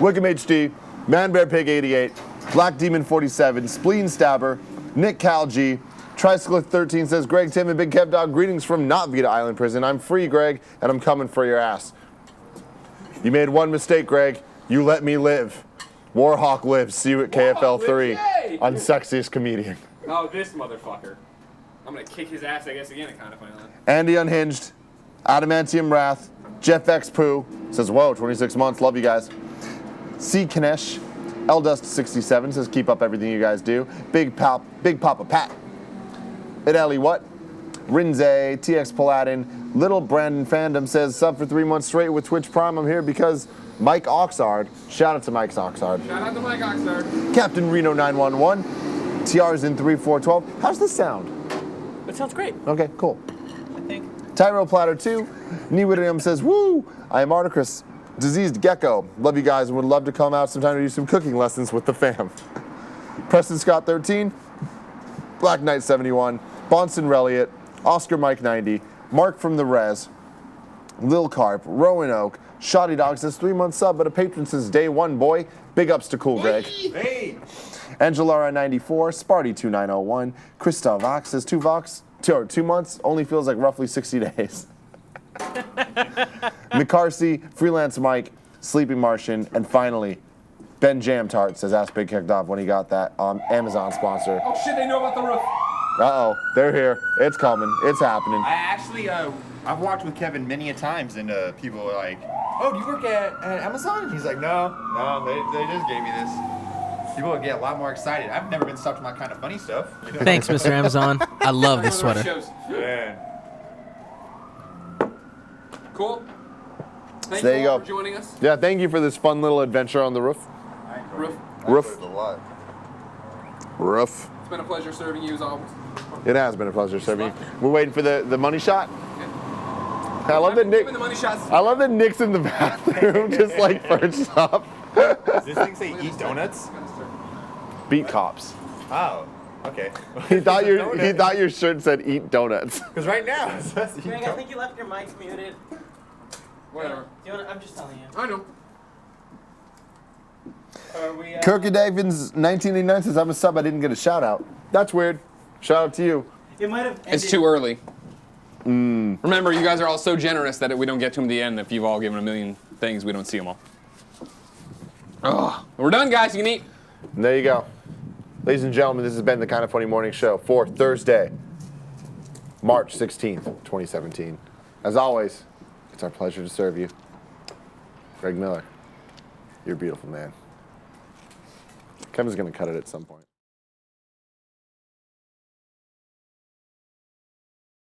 Wickham HD, Manbear Pig 88, Black Demon 47, Spleen Stabber, Nick Cal G, Tricyclist 13 says, Greg, Tim, and Big Kev Dog, greetings from not Vita Island Prison. I'm free, Greg, and I'm coming for your ass. You made one mistake, Greg. You let me live. Warhawk lives. See you at KFL 3 yay! on Sexiest Comedian. Oh, this motherfucker. I'm gonna kick his ass, I guess, again at Kind of Funny Line. Andy Unhinged, Adamantium Wrath, Jeff X Poo says, whoa, 26 months. Love you guys. C. Kinesh, Eldust67 says, keep up everything you guys do. Big Papa Pat. It Ellie what? Rinze, TX Paladin, Little Brandon Fandom says, sub for 3 months straight with Twitch Prime. I'm here because Mike Oxard. Shout out to Mike Oxard. Shout out to Mike Oxnard. Captain Reno 911. TR's in 3412. How's this sound? It sounds great, Okay, cool. I think. Tyrell Platter 2. Nee William says, woo! I am Articus, Diseased Gecko. Love you guys and would love to come out sometime to do some cooking lessons with the fam. Preston Scott 13. Black Knight 71. Bonson Reliot. Oscar Mike 90. Mark from the Res. Lil Carp. Rowan Oak. Shoddy Dog says 3-month sub, but a patron since day one, boy. Big ups to Cool Greg. Hey! Angelara 94, Sparty 2901, Christoph Vox says 2 months, only feels like roughly 60 days. McCarcy, Freelance Mike, Sleeping Martian, and finally, Ben Jamtart says ask Big Kicked Off when he got that Amazon sponsor. Oh shit, they know about the roof. Uh-oh, they're here. It's coming. It's happening. I actually, I've walked with Kevin many a times, and people are like, oh, do you work at Amazon? He's like, no, they just gave me this. People would get a lot more excited. I've never been stuck to my kind of funny stuff. You know? Thanks, Mr. Amazon. I love this sweater. Yeah. Cool. Thank There you you all go. for joining us. Yeah, thank you for this fun little adventure on the roof. Roof. Roof. A lot. Roof. It's been a pleasure serving you as always. It has been a pleasure serving you. We're waiting for the money shot. Okay. I love that Nick. Giving the money shots. I love that Nick's in the bathroom, just like perched up. Does this thing say eat donuts? Beat cops. Oh, okay. He thought your shirt said eat donuts. Because right now it says eat Greg, I donuts. think you left your mics muted. Whatever. I'm just telling you. I know. Are we, Kirky Davins 1989 says I'm a sub. I didn't get a shout out. That's weird. Shout out to you. It might have ended. It's too early. Remember, you guys are all so generous that we don't get to them at the end. If you've all given a million things, we don't see them all. Oh, we're done, guys. You can eat. And there you go. Ladies and gentlemen, this has been the Kind of Funny Morning Show for Thursday, March 16th, 2017. As always, it's our pleasure to serve you. Greg Miller, you're a beautiful man. Kevin's going to cut it at some point.